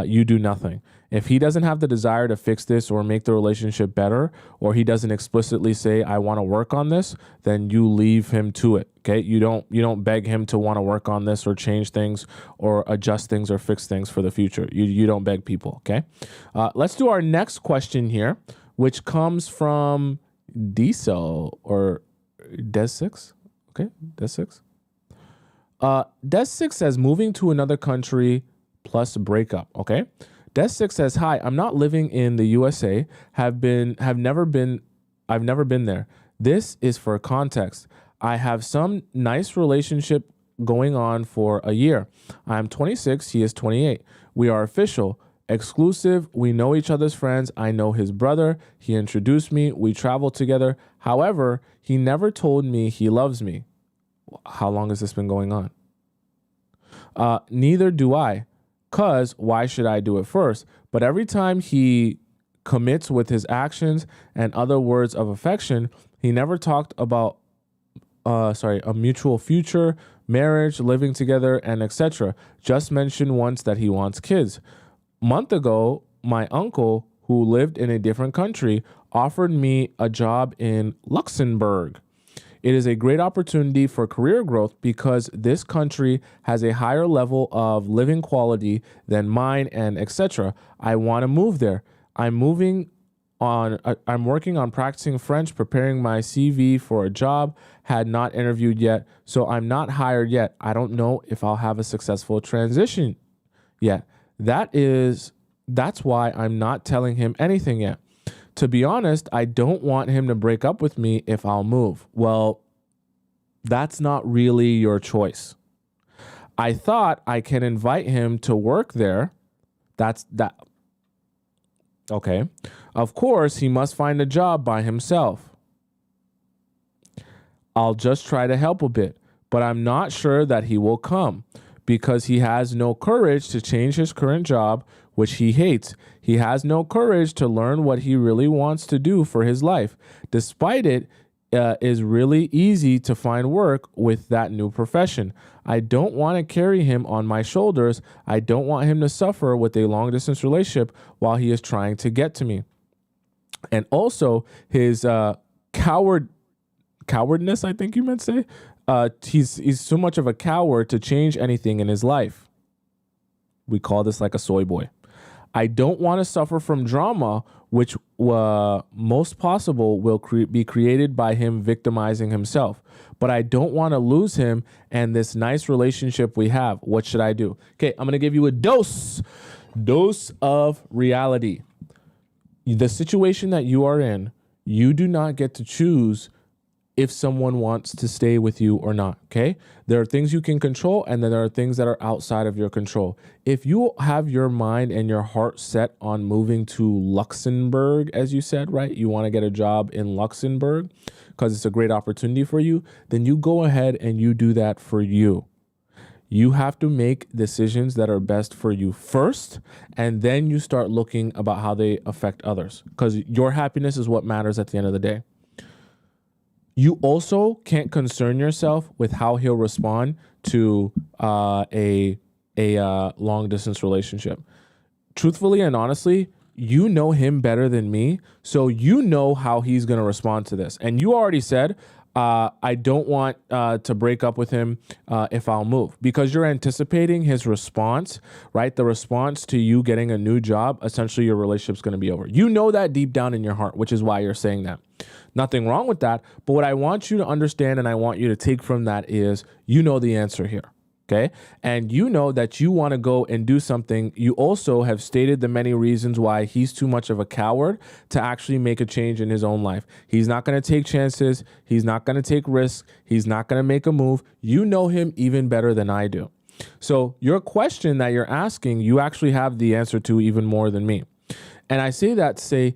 You do nothing. If he doesn't have the desire to fix this or make the relationship better, or he doesn't explicitly say, I want to work on this, then you leave him to it. Okay. You don't beg him to want to work on this or change things or adjust things or fix things for the future. You don't beg people. Okay. Let's do our next question here, which comes from Diesel or Des6. Okay. Des6. Des6 says, moving to another country plus breakup. Okay. Des6 says, hi, I'm not living in the USA. I've never been there. This is for context. I have some nice relationship going on for a year. I'm 26. He is 28. We are official, exclusive. We know each other's friends. I know his brother. He introduced me. We travel together. However, he never told me he loves me. How long has this been going on? Neither do I. Because why should I do it first? But every time he commits with his actions and other words of affection, he never talked about a mutual future, marriage, living together, and etc. Just mentioned once that he wants kids. Month ago, my uncle, who lived in a different country, offered me a job in Luxembourg. It is a great opportunity for career growth because this country has a higher level of living quality than mine and etc. I want to move there. I'm working on practicing French, preparing my CV for a job, had not interviewed yet, so I'm not hired yet. I don't know if I'll have a successful transition yet. That's why I'm not telling him anything yet. To be honest, I don't want him to break up with me if I'll move. Well, that's not really your choice. I thought I can invite him to work there. That's that. Okay. Of course, he must find a job by himself. I'll just try to help a bit, but I'm not sure that he will come because he has no courage to change his current job, which he hates. He has no courage to learn what he really wants to do for his life. Despite it, is really easy to find work with that new profession. I don't want to carry him on my shoulders. I don't want him to suffer with a long distance relationship while he is trying to get to me. And also his cowardness, I think you meant to say. He's so much of a coward to change anything in his life. We call this like a soy boy. I don't want to suffer from drama, which most possible will be created by him victimizing himself. But I don't want to lose him and this nice relationship we have. What should I do? Okay, I'm going to give you a dose of reality. The situation that you are in, you do not get to choose if someone wants to stay with you or not, okay? There are things you can control, and then there are things that are outside of your control. If you have your mind and your heart set on moving to Luxembourg, as you said, right? You want to get a job in Luxembourg because it's a great opportunity for you, then you go ahead and you do that for you. You have to make decisions that are best for you first, and then you start looking about how they affect others, because your happiness is what matters at the end of the day. You also can't concern yourself with how he'll respond to a long distance relationship. Truthfully and honestly, you know him better than me, so you know how he's going to respond to this. And you already said, I don't want to break up with him if I'll move, because you're anticipating his response, right? The response to you getting a new job, essentially your relationship's going to be over. You know that deep down in your heart, which is why you're saying that. Nothing wrong with that. But what I want you to understand and I want you to take from that is, you know the answer here. Okay. And you know that you want to go and do something. You also have stated the many reasons why he's too much of a coward to actually make a change in his own life. He's not going to take chances. He's not going to take risks. He's not going to make a move. You know him even better than I do. So your question that you're asking, you actually have the answer to even more than me. And I say that to say,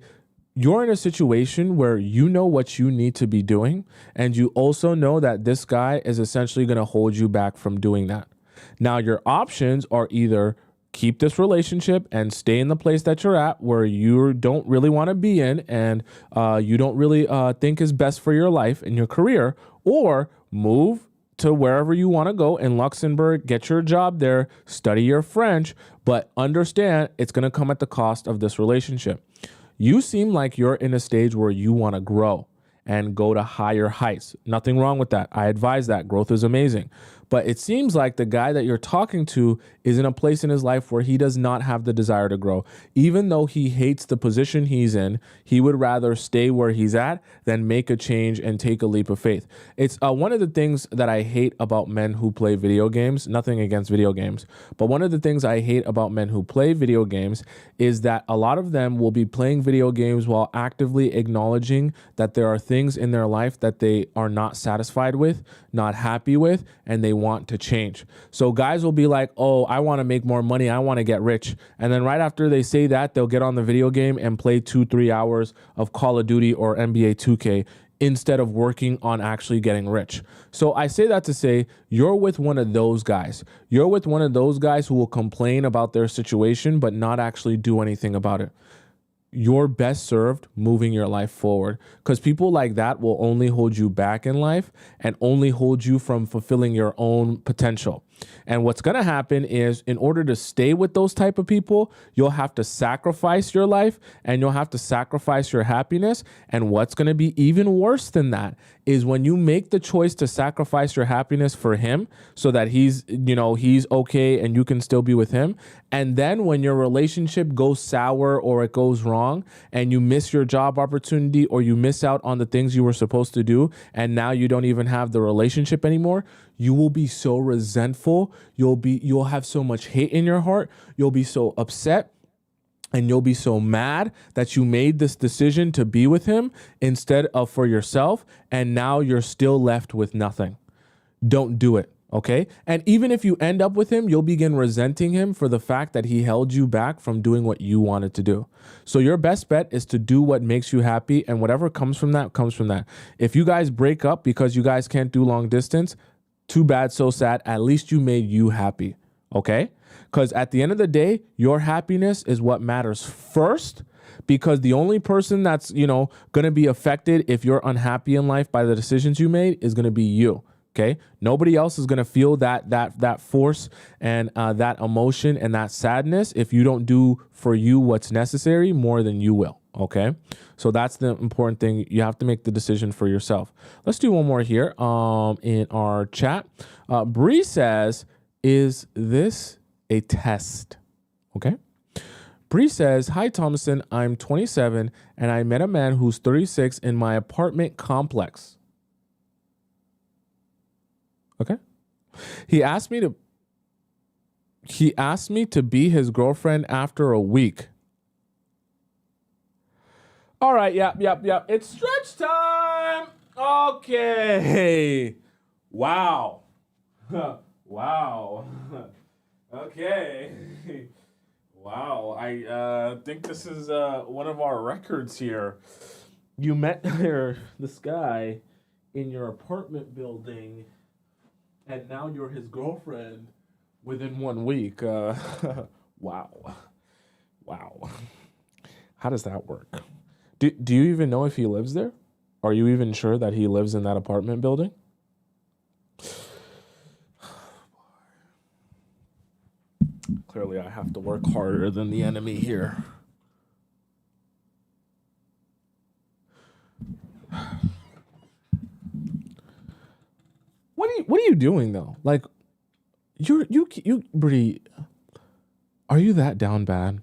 you're in a situation where you know what you need to be doing, and you also know that this guy is essentially going to hold you back from doing that. Now, your options are either keep this relationship and stay in the place that you're at where you don't really want to be in and you don't really think is best for your life and your career, or move to wherever you want to go in Luxembourg, get your job there, study your French, but understand it's going to come at the cost of this relationship. You seem like you're in a stage where you want to grow and go to higher heights. Nothing wrong with that. I advise that. Growth is amazing. But it seems like the guy that you're talking to is in a place in his life where he does not have the desire to grow. Even though he hates the position he's in, he would rather stay where he's at than make a change and take a leap of faith. It's one of the things that I hate about men who play video games, nothing against video games, but one of the things I hate about men who play video games is that a lot of them will be playing video games while actively acknowledging that there are things in their life that they are not satisfied with, not happy with, and they want to change. So guys will be like, oh, I want to make more money. I want to get rich. And then right after they say that, they'll get on the video game and play 2-3 hours of Call of Duty or NBA 2K instead of working on actually getting rich. So I say that to say, you're with one of those guys. You're with one of those guys who will complain about their situation, but not actually do anything about it. You're best served moving your life forward, because people like that will only hold you back in life and only hold you from fulfilling your own potential. And what's going to happen is, in order to stay with those type of people, you'll have to sacrifice your life and you'll have to sacrifice your happiness. And what's going to be even worse than that is when you make the choice to sacrifice your happiness for him so that he's okay and you can still be with him. And then when your relationship goes sour or it goes wrong and you miss your job opportunity or you miss out on the things you were supposed to do, and now you don't even have the relationship anymore, you will be so resentful. You'll have so much hate in your heart. You'll be so upset and you'll be so mad that you made this decision to be with him instead of for yourself. And now you're still left with nothing. Don't do it. Okay. And even if you end up with him, you'll begin resenting him for the fact that he held you back from doing what you wanted to do. So your best bet is to do what makes you happy, and whatever comes from that comes from that. If you guys break up because you guys can't do long distance, too bad, so sad. At least you made you happy. Okay? Because at the end of the day, your happiness is what matters first, because the only person that's, going to be affected if you're unhappy in life by the decisions you made is going to be you. Okay? Nobody else is going to feel that force and that emotion and that sadness if you don't do for you what's necessary more than you will. Okay? So that's the important thing. You have to make the decision for yourself. Let's do one more here in our chat. Bree says, is this a test? Okay. Bree says, hi, Tomisin. I'm 27 and I met a man who's 36 in my apartment complex. Okay. He asked me to be his girlfriend after a week. All right. Yep. It's stretch time. Okay. Wow. Wow. Okay. Wow. I think this is one of our records here. You met this guy in your apartment building, and now you're his girlfriend within 1 week. Wow. Wow. How does that work? Do you even know if he lives there? Are you even sure that he lives in that apartment building? Clearly, I have to work harder than the enemy here. What are you doing though? Like, you Bree, are you that down bad?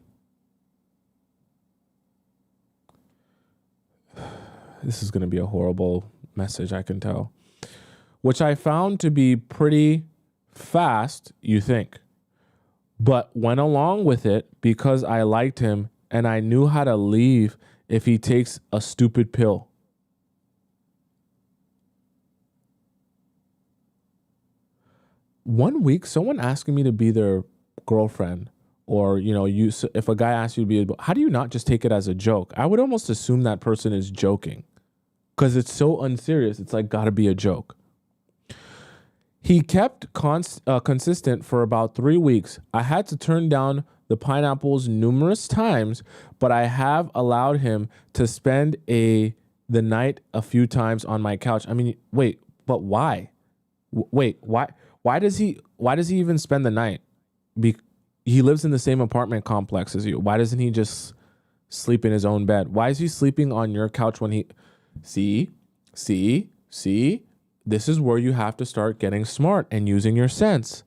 This is going to be a horrible message, I can tell. Which I found to be pretty fast, you think. But went along with it because I liked him and I knew how to leave if he takes a stupid pill. One week, someone asking me to be their girlfriend, or if a guy asks you to be, how do you not just take it as a joke? I would almost assume that person is joking because it's so unserious. It's like gotta be a joke. He kept consistent for about 3 weeks. I had to turn down the pineapples numerous times, but I have allowed him to spend the night a few times on my couch. I mean, wait, but why? Why does he even spend the night? He lives in the same apartment complex as you. Why doesn't he just sleep in his own bed? Why is he sleeping on your couch when he... See? This is where you have to start getting smart and using your sense.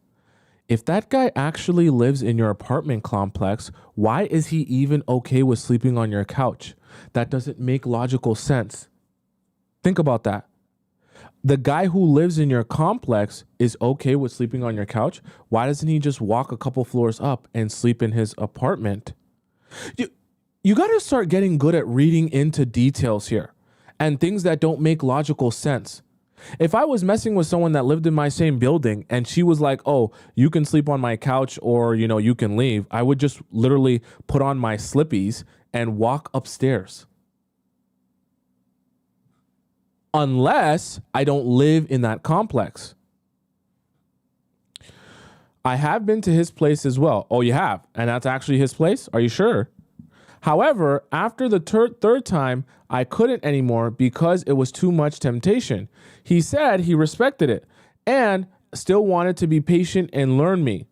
If that guy actually lives in your apartment complex, why is he even okay with sleeping on your couch? That doesn't make logical sense. Think about that. The guy who lives in your complex is okay with sleeping on your couch. Why doesn't he just walk a couple floors up and sleep in his apartment? You got to start getting good at reading into details here and things that don't make logical sense. If I was messing with someone that lived in my same building and she was like, oh, you can sleep on my couch or, you can leave, I would just literally put on my slippies and walk upstairs. Unless I don't live in that complex. I have been to his place as well. Oh, you have? And that's actually his place? Are you sure? However, after the third time, I couldn't anymore because it was too much temptation. He said he respected it and still wanted to be patient and learn me.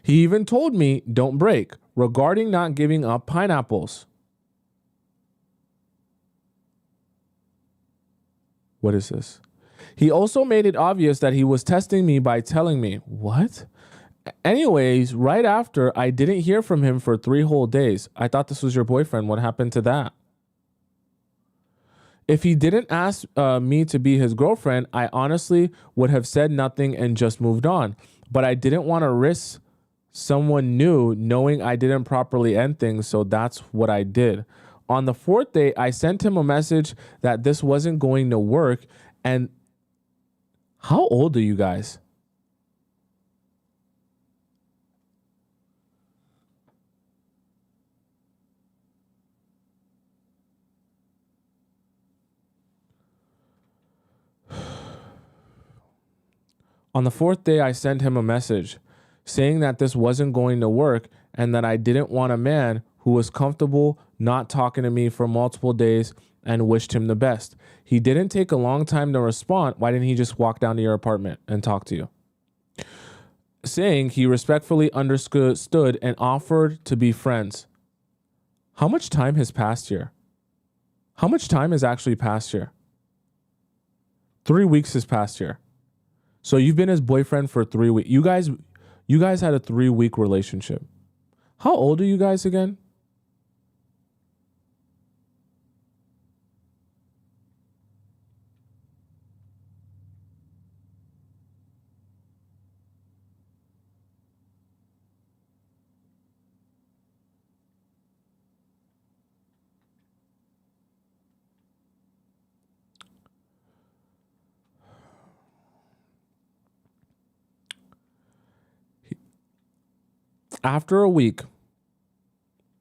He even told me, don't break, regarding not giving up pineapples. What is this? He also made it obvious that he was testing me by telling me, what? Anyways, right after, I didn't hear from him for 3 whole days. I thought this was your boyfriend. What happened to that? If he didn't ask me to be his girlfriend, I honestly would have said nothing and just moved on. But I didn't want to risk someone new knowing I didn't properly end things, so that's what I did. On the 4th day, I sent him a message that this wasn't going to work. And how old are you guys? On the fourth day, I sent him a message saying that this wasn't going to work and that I didn't want a man who was comfortable not talking to me for multiple days, and wished him the best. He didn't take a long time to respond. Why didn't he just walk down to your apartment and talk to you? Saying he respectfully understood and offered to be friends. How much time has passed here? How much time has actually passed here? 3 weeks has passed here. So you've been his boyfriend for 3 weeks. You guys had a 3-week relationship. How old are you guys again? After a week,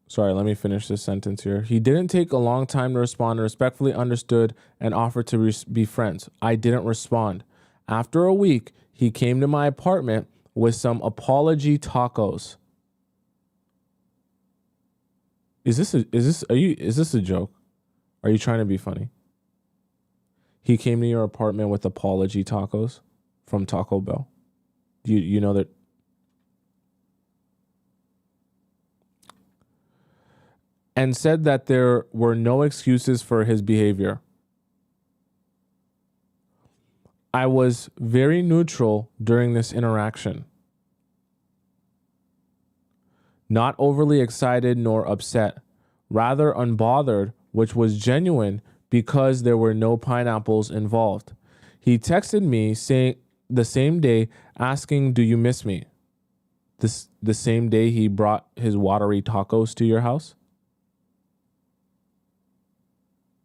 sorry, let me finish this sentence here. He didn't take a long time to respond, respectfully understood, and offered to be friends. I didn't respond. After a week, he came to my apartment with some apology tacos. Is this a joke? Are you trying to be funny? He came to your apartment with apology tacos from Taco Bell. You know that. And said that there were no excuses for his behavior. I was very neutral during this interaction. Not overly excited nor upset, rather unbothered, which was genuine because there were no pineapples involved. He texted me saying the same day asking, "Do you miss me?" The same day he brought his watery tacos to your house.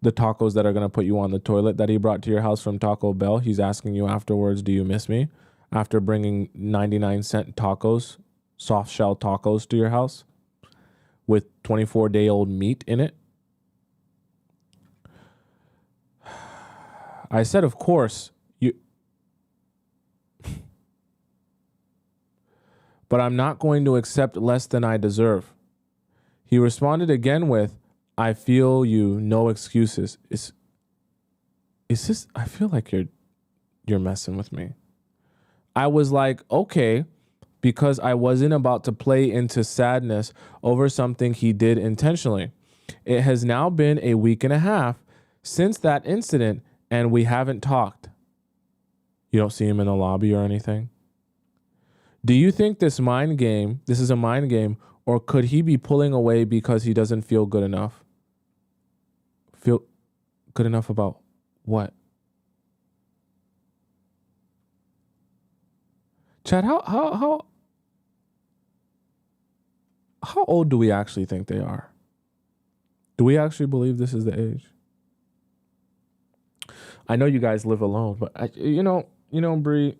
The tacos that are going to put you on the toilet that he brought to your house from Taco Bell. He's asking you afterwards, "Do you miss me?" After bringing 99-cent tacos, soft shell tacos to your house with 24-day-old meat in it. I said, of course, but I'm not going to accept less than I deserve. He responded again with, "I feel you, no excuses." Is this, I feel like you're messing with me. I was like, okay, because I wasn't about to play into sadness over something he did intentionally. It has now been a week and a half since that incident, and we haven't talked. You don't see him in the lobby or anything? Do you think this is a mind game, or could he be pulling away because he doesn't feel good enough? Feel good enough about what? Chad, how old do we actually think they are? Do we actually believe this is the age? I know you guys live alone, but Bree,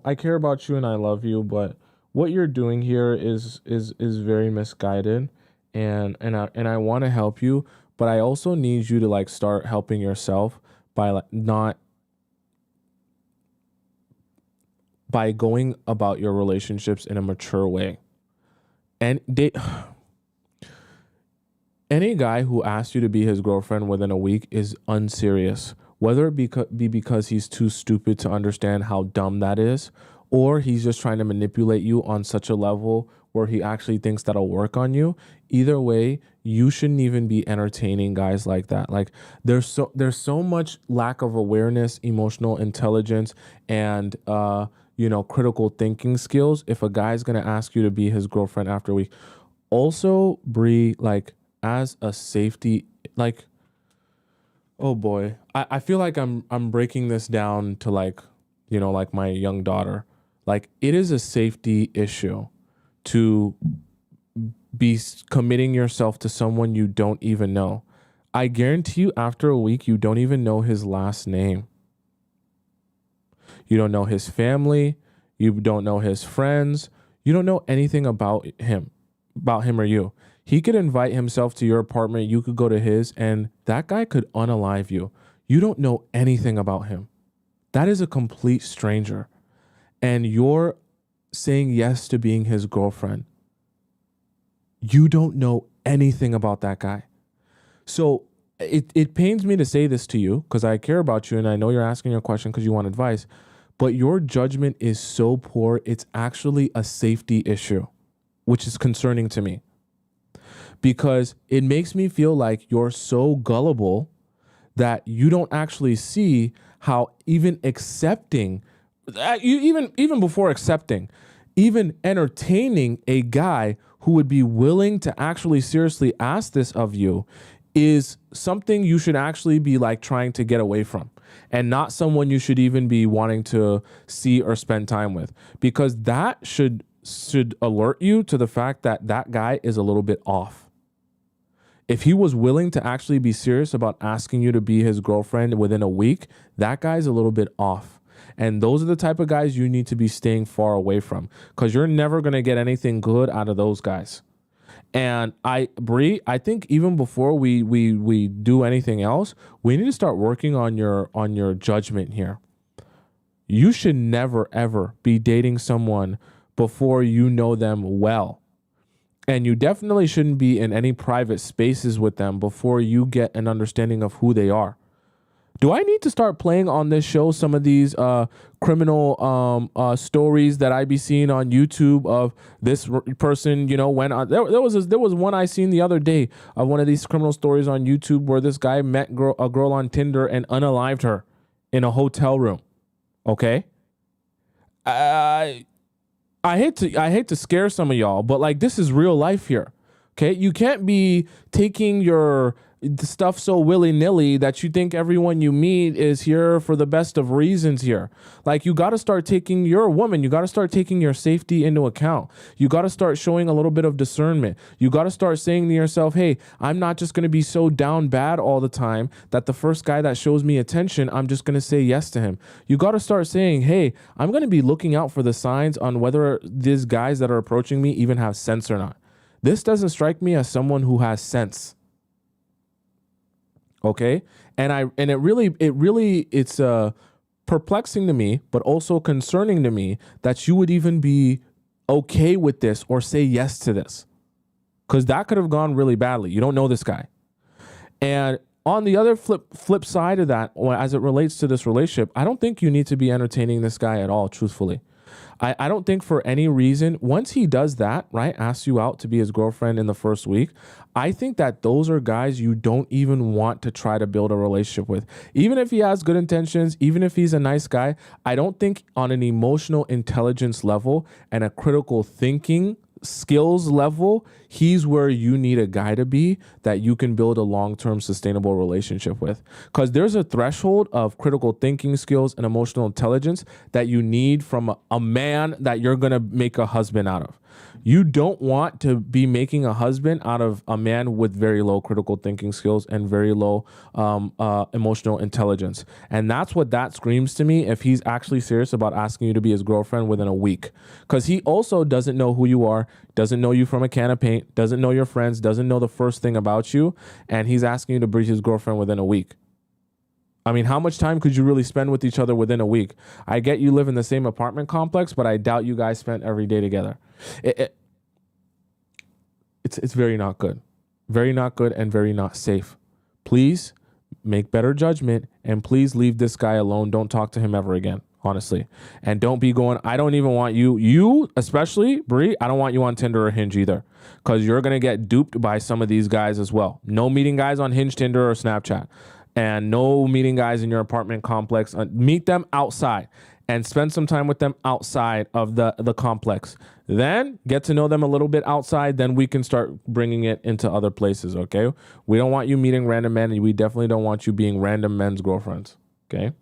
I care about you and I love you, but what you're doing here is very misguided, and I want to help you, but I also need you to start helping yourself by by going about your relationships in a mature way. And any guy who asks you to be his girlfriend within a week is unserious, whether it be because he's too stupid to understand how dumb that is, or he's just trying to manipulate you on such a level where he actually thinks that'll work on you. Either way, you shouldn't even be entertaining guys like that. There's so much lack of awareness, emotional intelligence, and critical thinking skills if a guy's gonna ask you to be his girlfriend after a week. Also, Bree, as a safety, oh boy, I feel like I'm breaking this down to my young daughter. It is a safety issue to be committing yourself to someone you don't even know. I guarantee you after a week, you don't even know his last name. You don't know his family. You don't know his friends. You don't know anything about him or you. He could invite himself to your apartment. You could go to his, and that guy could unalive you. You don't know anything about him. That is a complete stranger. and you're saying yes to being his girlfriend, you don't know anything about that guy. So it pains me to say this to you because I care about you and I know you're asking your question because you want advice, but your judgment is so poor, it's actually a safety issue, which is concerning to me because it makes me feel like you're so gullible that you don't actually see how even accepting, even before accepting, even entertaining a guy who would be willing to actually seriously ask this of you is something you should actually be like trying to get away from and not someone you should even be wanting to see or spend time with, because that should alert you to the fact that that guy is a little bit off. If he was willing to actually be serious about asking you to be his girlfriend within a week, that guy's a little bit off. And those are the type of guys you need to be staying far away from because you're never going to get anything good out of those guys. And Bree, I think even before we do anything else, we need to start working on your judgment here. You should never, ever be dating someone before you know them well. And you definitely shouldn't be in any private spaces with them before you get an understanding of who they are. Do I need to start playing on this show some of these criminal stories that I be seeing on YouTube of this person, went on? There was one I seen the other day of one of these criminal stories on YouTube where this guy met a girl on Tinder and unalived her in a hotel room. Okay, I hate to scare some of y'all, but like this is real life here. Okay, you can't be taking your stuff so willy-nilly that you think everyone you meet is here for the best of reasons here. Like you got to start taking, you're a woman, you got to start taking your safety into account. You got to start showing a little bit of discernment. You got to start saying to yourself, hey, I'm not just going to be so down bad all the time that the first guy that shows me attention, I'm just going to say yes to him. You got to start saying, hey, I'm going to be looking out for the signs on whether these guys that are approaching me even have sense or not. This doesn't strike me as someone who has sense. Okay. And it's perplexing to me, but also concerning to me that you would even be okay with this or say yes to this, because that could have gone really badly. You don't know this guy. And on the other flip side of that, as it relates to this relationship, I don't think you need to be entertaining this guy at all, truthfully. I don't think for any reason, once he does that, right, asks you out to be his girlfriend in the first week, I think that those are guys you don't even want to try to build a relationship with. Even if he has good intentions, even if he's a nice guy, I don't think on an emotional intelligence level and a critical thinking skills level, he's where you need a guy to be that you can build a long-term sustainable relationship with. Because there's a threshold of critical thinking skills and emotional intelligence that you need from a man that you're going to make a husband out of. You don't want to be making a husband out of a man with very low critical thinking skills and very low emotional intelligence. And that's what that screams to me if he's actually serious about asking you to be his girlfriend within a week. Because he also doesn't know who you are, doesn't know you from a can of paint, doesn't know your friends, doesn't know the first thing about you, and he's asking you to be his girlfriend within a week. I mean, how much time could you really spend with each other within a week? I get you live in the same apartment complex, but I doubt you guys spent every day together. It's very not good. Very not good and very not safe. Please make better judgment and please leave this guy alone. Don't talk to him ever again, honestly. And don't be going, I don't even want you especially, Bree, I don't want you on Tinder or Hinge either, because you're going to get duped by some of these guys as well. No meeting guys on Hinge, Tinder, or Snapchat. And no meeting guys in your apartment complex. Meet them outside and spend some time with them outside of the complex. Then get to know them a little bit outside. Then we can start bringing it into other places, okay? We don't want you meeting random men, and we definitely don't want you being random men's girlfriends, okay?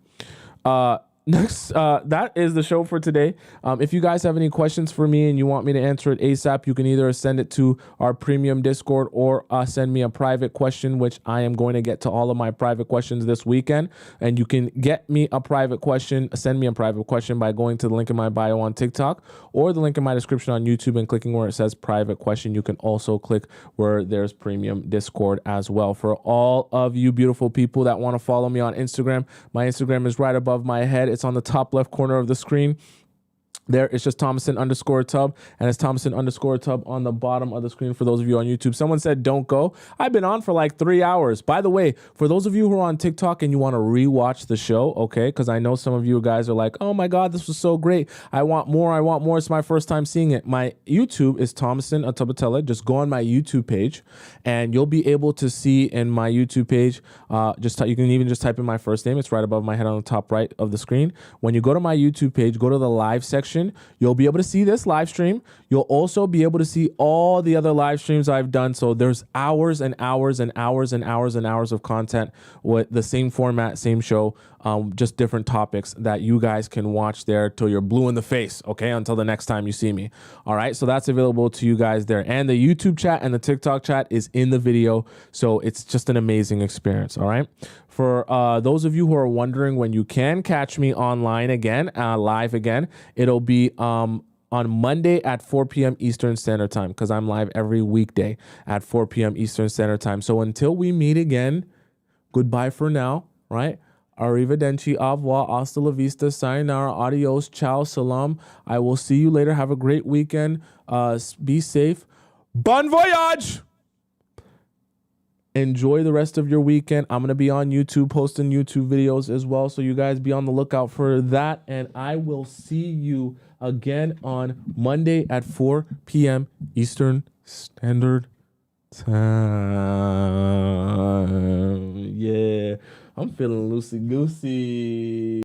Next, that is the show for today. If you guys have any questions for me and you want me to answer it ASAP, you can either send it to our premium Discord or send me a private question, which I am going to get to all of my private questions this weekend. And you can get me a private question, send me a private question by going to the link in my bio on TikTok or the link in my description on YouTube and clicking where it says private question. You can also click where there's premium Discord as well. For all of you beautiful people that want to follow me on Instagram, my Instagram is right above my head. It's on the top left corner of the screen. There, it's just Tomisin_Tub, and it's Tomisin_Tub on the bottom of the screen for those of you on YouTube. Someone said, don't go. I've been on for like 3 hours. By the way, for those of you who are on TikTok and you want to rewatch the show, okay, because I know some of you guys are like, oh my God, this was so great. I want more. It's my first time seeing it. My YouTube is Tomisin Atobatele. Just go on my YouTube page, and you'll be able to see in my YouTube page, you can even just type in my first name. It's right above my head on the top right of the screen. When you go to my YouTube page, go to the live section. You'll be able to see this live stream. You'll also be able to see all the other live streams I've done. So there's hours and hours and hours and hours and hours of content with the same format, same show, just different topics that you guys can watch there till you're blue in the face, okay, until the next time you see me. All right, so that's available to you guys there. And the YouTube chat and the TikTok chat is in the video, so it's just an amazing experience, all right? For those of you who are wondering when you can catch me online again, live again, it'll be on Monday at 4 p.m. Eastern Standard Time, because I'm live every weekday at 4 p.m. Eastern Standard Time. So until we meet again, goodbye for now, right? Arrivederci, au revoir, hasta la vista, sayonara, adios, ciao, salam. I will see you later. Have a great weekend. Be safe. Bon voyage! Enjoy the rest of your weekend. I'm going to be on YouTube posting YouTube videos as well. So you guys be on the lookout for that. And I will see you again on Monday at 4 p.m. Eastern Standard Time. Yeah, I'm feeling loosey-goosey.